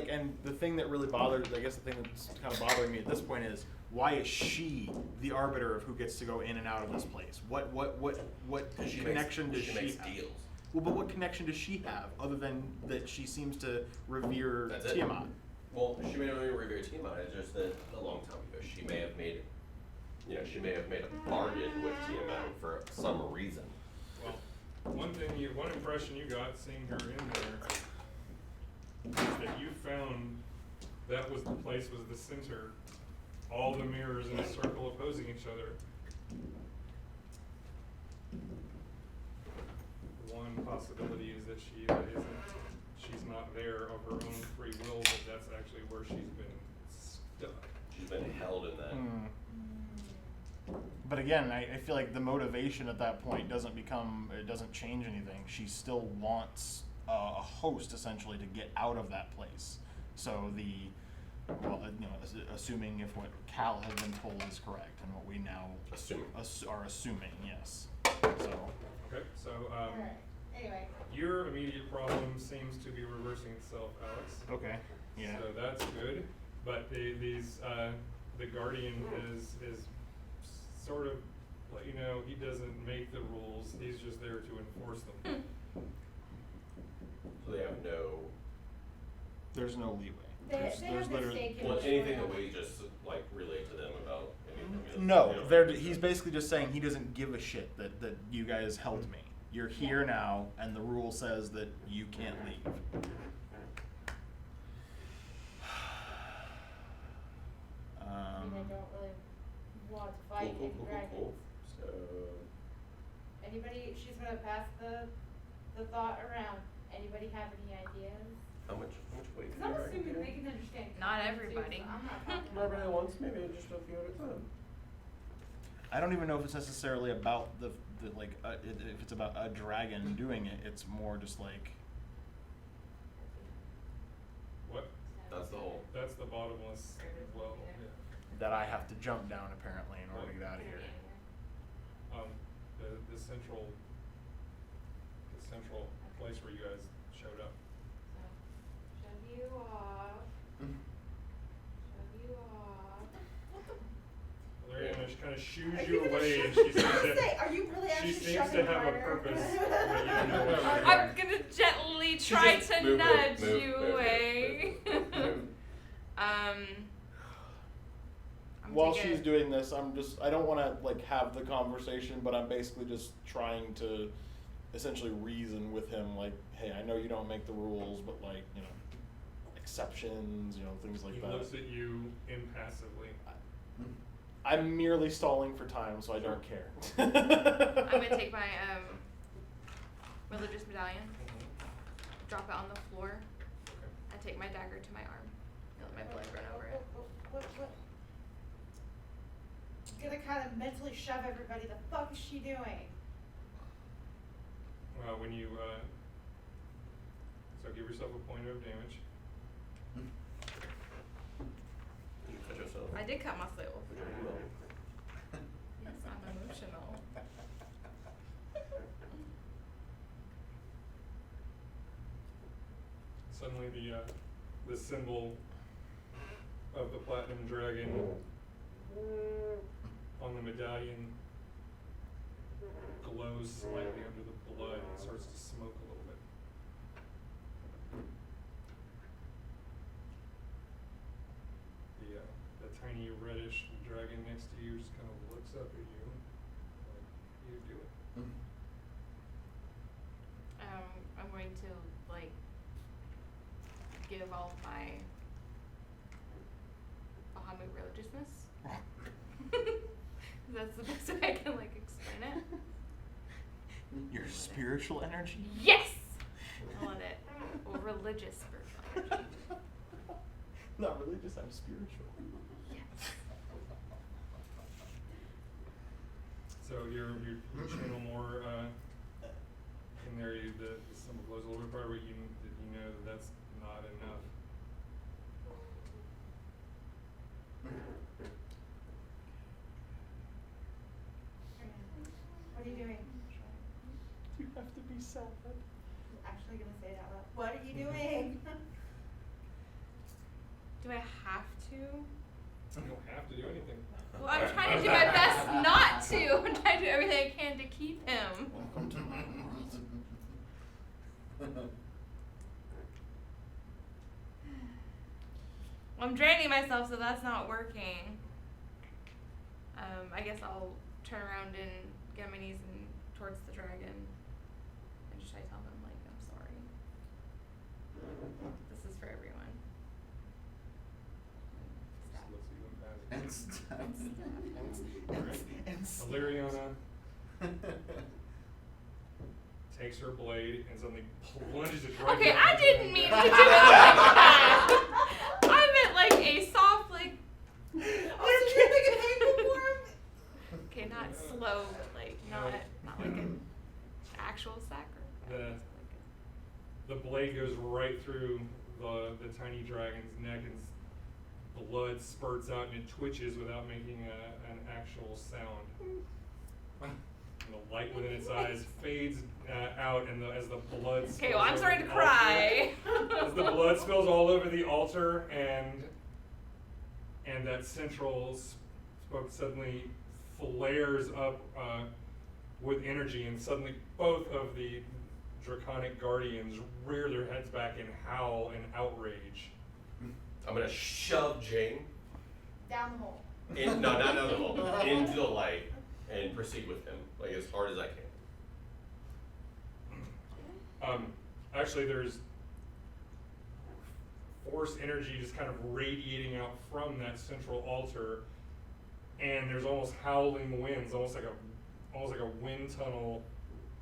and the thing that really bothers, I guess the thing that's kind of bothering me at this point is why is she the arbiter of who gets to go in and out of this place? What She connection does she she makes have? deals. Well, but what connection does she have other than that she seems to revere That's it. Tiamat? Well, she may not even revere Tiamat. It's just that a long time ago she may have made, she may have made a bargain with Tiamat for some reason. Well, one impression you got seeing her in there is that you found that was the place, was the center, all the mirrors in a circle opposing each other. One possibility is that she's not there of her own free will, but that's actually where she's been stuck. She's been held in that. But again, I feel like the motivation at that point doesn't change anything. She still wants a host essentially to get out of that place. So assuming if what Cal has been told is correct and what we now Assuming. are assuming, yes. So Okay, so, Alright, anyway. your immediate problem seems to be reversing itself, Alex. okay, yeah. So that's good, but the guardian is sort of, let you know, he doesn't make the rules, he's just there to enforce them. So they have no, There's no leeway. They There's have the literally- stake in well, the anything that ground. we just like relate to them about anything. No, he's basically just saying he doesn't give a shit that you guys held me. You're here now, and the rule says that you can't leave. I mean, I don't really want to fight any dragons. So, Anybody, she's gonna pass the thought around. Anybody have any ideas? how much weight? Cause I'm assuming they can understand. Not common too, everybody. so I'm not talking Not about everybody wants, maybe just a few at a time. I don't even know if it's necessarily about the like if it's about a dragon doing it. It's more just like What? That's the whole. That's the bottomless well, yeah. that I have to jump down apparently in order to get out of here. The central place where you guys showed up. So, shove you off. Shove you off. Aleeriana kind of shoos Are you you gonna away, shove- and she I seems was gonna to. say, are you really She actually seems shoving to have a harder? purpose, but you don't know what she's doing. I'm gonna gently She try just to move, nudge move, you move, away. move. I'm While taking- she's doing this, I don't want to like have the conversation, but I'm basically just trying to essentially reason with him like, hey, I know you don't make the rules, but like, you know, exceptions, you know, things like He that. looks at you impassively. I'm merely stalling for time, so I don't care. I'm gonna take my religious medallion, drop it on the floor, Okay. and take my dagger to my arm, and let my blood run over it. What? Gonna kind of mentally shove everybody. The fuck is she doing? When you, so give yourself a point of damage. Did you cut yourself? I did cut myself. No. Yes, I'm emotional. Suddenly the symbol of the platinum dragon on the medallion glows slightly under the blood and starts to smoke a little bit. The tiny reddish dragon next to you just kind of looks up at you like, you do it. I'm going to like give all of my Bahamut religiousness. That's the best way I can like explain it. Your spiritual energy? Yes! I love it. Well, religious spiritual energy. Not religious, I'm spiritual. Yes. So you channel more in there. The symbol glows a little bit brighter, but you know that that's not enough. What are you doing? You have to be sad. I'm actually gonna say it out loud. What are you doing? Do I have to? You don't have to do anything. Well, I'm trying to do my best not to. I'm trying to do everything I can to keep him. Welcome to my world. Well, I'm draining myself, so that's not working. I guess I'll turn around and get on my knees and towards the dragon and just try to tell him, like, I'm sorry. This is for everyone. Just looks at you And and passes. stuff. Aleeriana takes her blade and suddenly plunges it right Okay, down I into didn't the- mean to do it like that. I meant like a soft, like, Oh, so you're making painful for him? okay, not slow, but like not like an actual sacrifice. The blade goes right through the tiny dragon's neck and blood spurts out and it twitches without making an actual sound. And the light within its eyes fades out, and as the blood. Okay, spills well, I'm over starting the to cry. altar, as the blood spills all over the altar, and that central spoke suddenly flares up with energy, and suddenly both of the draconic guardians rear their heads back and howl in outrage. I'm gonna shove Jane Down the hole. in, no, not down the hole, into the light and proceed with him, like as hard as I can. Actually, there's force energy just kind of radiating out from that central altar, and there's almost howling winds, almost like a wind tunnel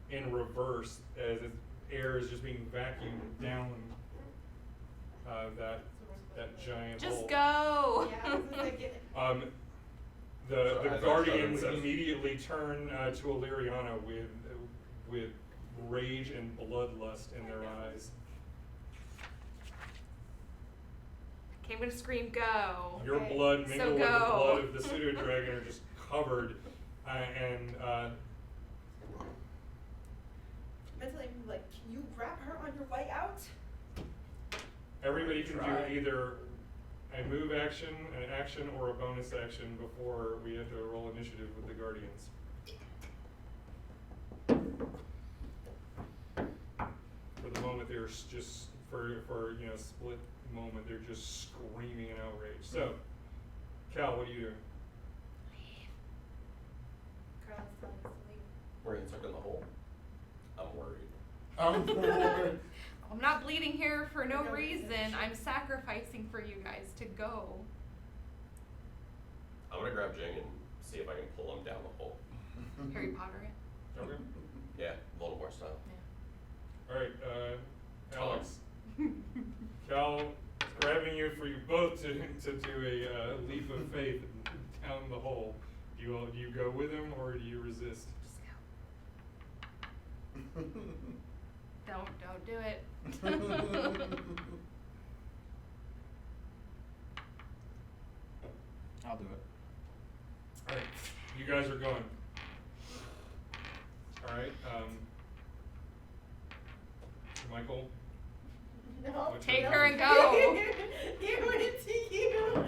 in reverse, as air is just being vacuumed down that giant Just hole. go. Yeah, I was just thinking. The So as I guardians shudder, we just- immediately turn to Aleeriana with rage and bloodlust in their eyes. Okay, I'm gonna scream go. Your Okay. blood So mingled with the go. blood of the pseudo dragon are just covered, and Mentally, I'm like, can you grab her on your way out? everybody can Try. do either a move action, an action, or a bonus action before we have to roll initiative with the guardians. For the moment, they're just for split moment, they're just screaming in outrage. So, Cal, what are you doing? Carly's telling us to leave. We're getting stuck in the hole. I'm worried. I'm not bleeding here for no No reason. reason. I'm sacrificing for you guys to go. I'm gonna grab Jing and see if I can pull him down the hole. Harry Potter it. Okay. Yeah, Voldemort style. All right, Alex. Cal is grabbing you for you both to do a leap of faith down the hole. Do you go with him or do you resist? Just go. Don't do it. I'll do it. All right, you guys are going. All right, Michael. No. What's Take your- her and go. He went to you.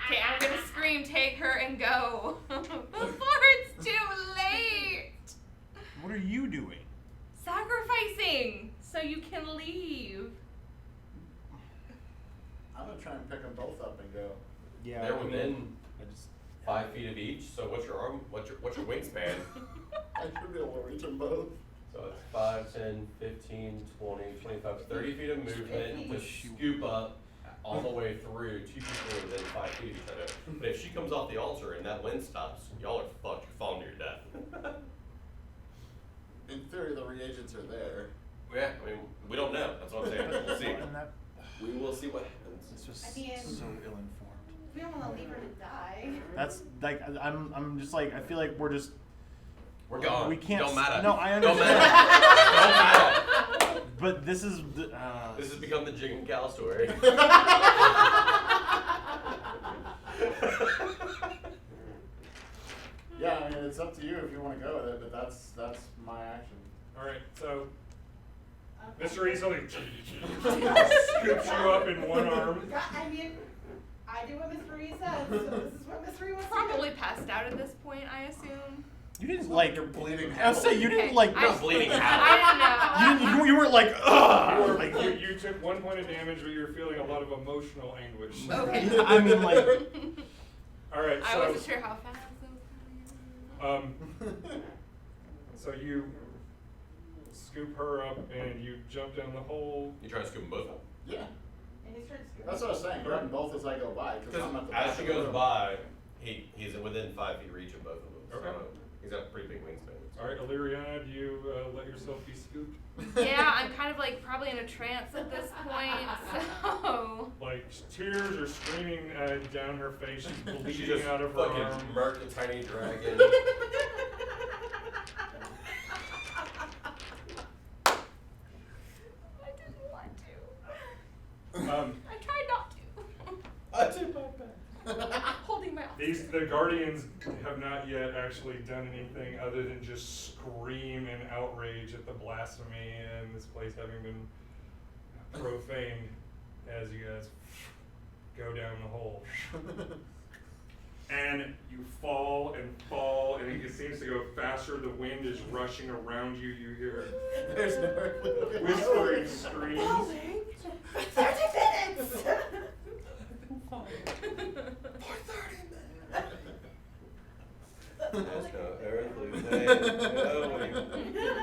Okay, I'm gonna scream, take her and go. Before it's too late. What are you doing? Sacrificing so you can leave. I'm gonna try and pick them both up and go. Yeah. They're within I just 5 feet of each, so what's your arm, what's your wingspan? I should be able to reach them both. So it's 5, 10, 15, 20, 25, 30 feet of movement to scoop up all the way through 2 people within 5 feet of each other. But if she comes off the altar and that wind stops, y'all are fucked, you're falling to your death. In theory, the reagents are there. Yeah, I mean, we don't know, that's what I'm saying, we'll see. And that, We will see what happens. it's just I mean- so ill-informed. We don't want to leave her to die. That's like I'm just like I feel like we're just We're gone. we can't. Don't matter. No, I Don't understand. matter. Don't matter. But this is This has become the Jing and Cal story. Yeah, I mean, it's up to you if you want to go with it, but that's my action. All right, so Okay. Mr. Easily scoops you up in one arm. I mean, I do what Miss Marie says, so this is what Miss Marie wants Probably to do. passed out at this point, I assume. you didn't like. You're bleeding I was saying you Okay, didn't like. I- Not bleeding out. I don't know. You weren't like ugh. Like You took 1 point of damage, but you're feeling a lot of emotional anguish. Okay. I mean like. All right, I so wasn't sure how fast it was coming. so you scoop her up and you jump down the hole. You try to scoop them both up. Yeah, And he's trying to screw that's what I was saying. Grab them both as I go by, because I'm at the back As she of the goes room. by, he's within 5 feet reach of both of them. So Okay. he's got a pretty big wingspan. All right, Aleeriana, do you let yourself be scooped? Yeah, I'm kind of like probably in a trance at this point, so. Like tears are streaming down her face. She's She bleeding just out of her fucking arm. murked a tiny dragon. I didn't want to. Um, I tried not to. I did my best. Holding my the Guardians have not yet actually done anything other than just scream in outrage at the blasphemy and this place having been profaned as you guys go down the hole. And you fall, and it seems to go faster. The wind is rushing around you. You hear There's no whispering screams. 30 minutes! There's no earthly pain knowing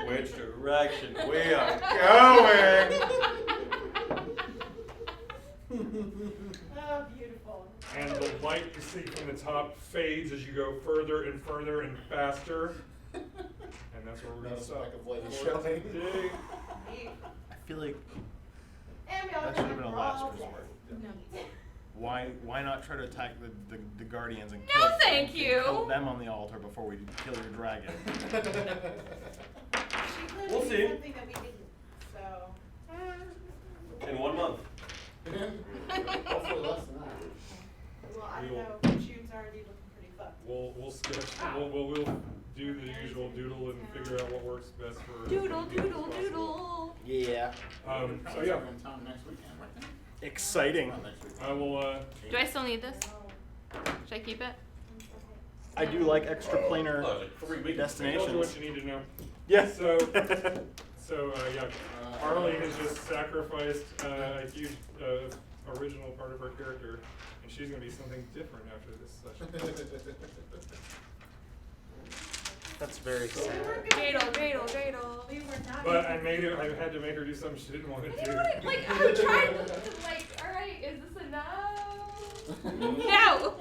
which direction we are going. Oh, beautiful. And the light you see from the top fades as you go further and further and faster. And that's where we're going to stop. Of light is For showing. today. I feel like And we all that should have been a last all resort. day. why not try to attack the guardians and No, thank kill you. them on the altar before we kill your dragon? She clearly We'll did see. something that we didn't, so. In 1 month. Hopefully less than that. Well, I We don't will- know, June's already looking pretty fucked. We'll sketch. We'll do the usual doodle and figure out what works best for. Doodle, as many people doodle, as possible. doodle. Yeah. So yeah, in town next weekend, right? Exciting. Not next weekend. I will. Do I still need this? No. Should I keep it? I do like extra planar Oh, it's like 3 weeks. Tell you destinations. what you need to know. Yes. So yeah, Karlee has just sacrificed a huge original part of her character, and she's going to be something different after this session. That's very sad. Dreidel, dreidel, dreidel. We were not. But I had to make her do something she didn't want to You do. know what? Like, I'm trying to, like, alright, is this enough? No!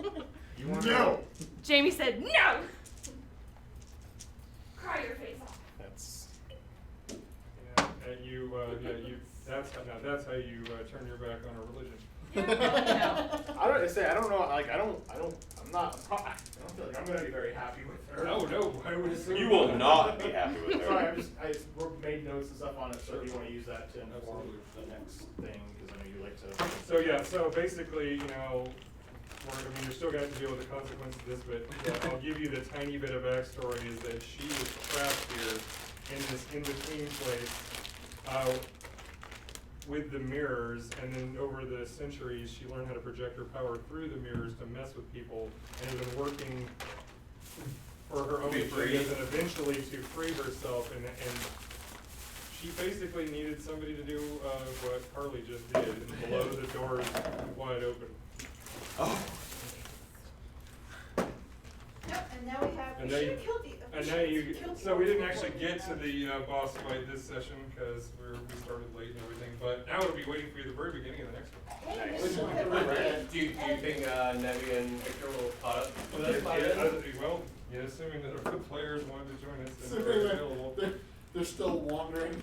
You want No. Jamie said no! Cry your face off. That's That's how you turn your back on a religion. I don't know. Like I don't feel like I'm gonna be very happy with her. No, I would assume You will not be happy with Sorry, her. I just made notes and stuff on it. So if you want to use that to inform the next thing, because I know you like to. So yeah, so basically, you're still going to have to deal with the consequences of this, but I'll give you the tiny bit of backstory is that she was trapped here in this in-between place with the mirrors, and then over the centuries, she learned how to project her power through the mirrors to mess with people, and has been working for her own Be free. agendas and eventually to free herself, and she basically needed somebody to do what Karlee just did, and blow the doors wide open. Oh. Nope, and now we have, And we now should you- have killed the. And now so we didn't actually get to the boss fight this session because we started late and everything, but now it'll be waiting for you at the very beginning of the next one. Hey, Nice. this is what we're- Do you think Nevi and Victor will caught up with us by Yeah, then? well, assuming that our players wanted to join us, So then they're available. they're still wandering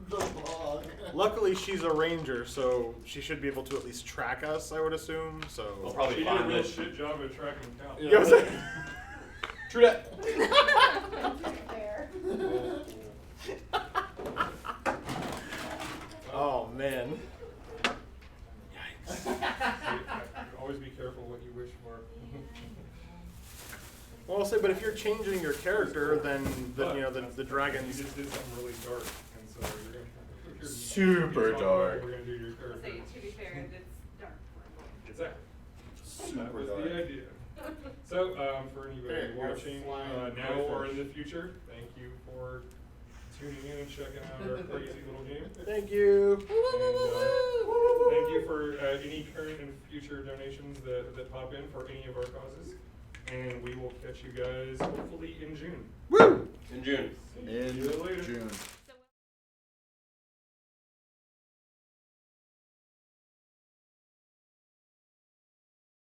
the bog. Luckily, she's a ranger, so she should be able to at least track us, I would assume. So We'll probably She did a find real it. shit job at tracking cow. You know what I'm saying? True that. To be fair. Oh man. Always be careful what you wish for. Well, I'll say, but if you're changing your character, then But the You dragons. just did something really dark, and so you're gonna. if you're- Super you talk about dark. it, We're gonna do your So character. to be fair, it's dark. Exactly. That Super was dark. the idea. So, for anybody Hey, you're watching flying now or in the crayfish. future, thank you for tuning in and checking out our crazy little game. Thank you. And, thank you for any current and future donations that pop in for any of our causes. And we will catch you guys hopefully in June. Woo! In June. In See you later. June.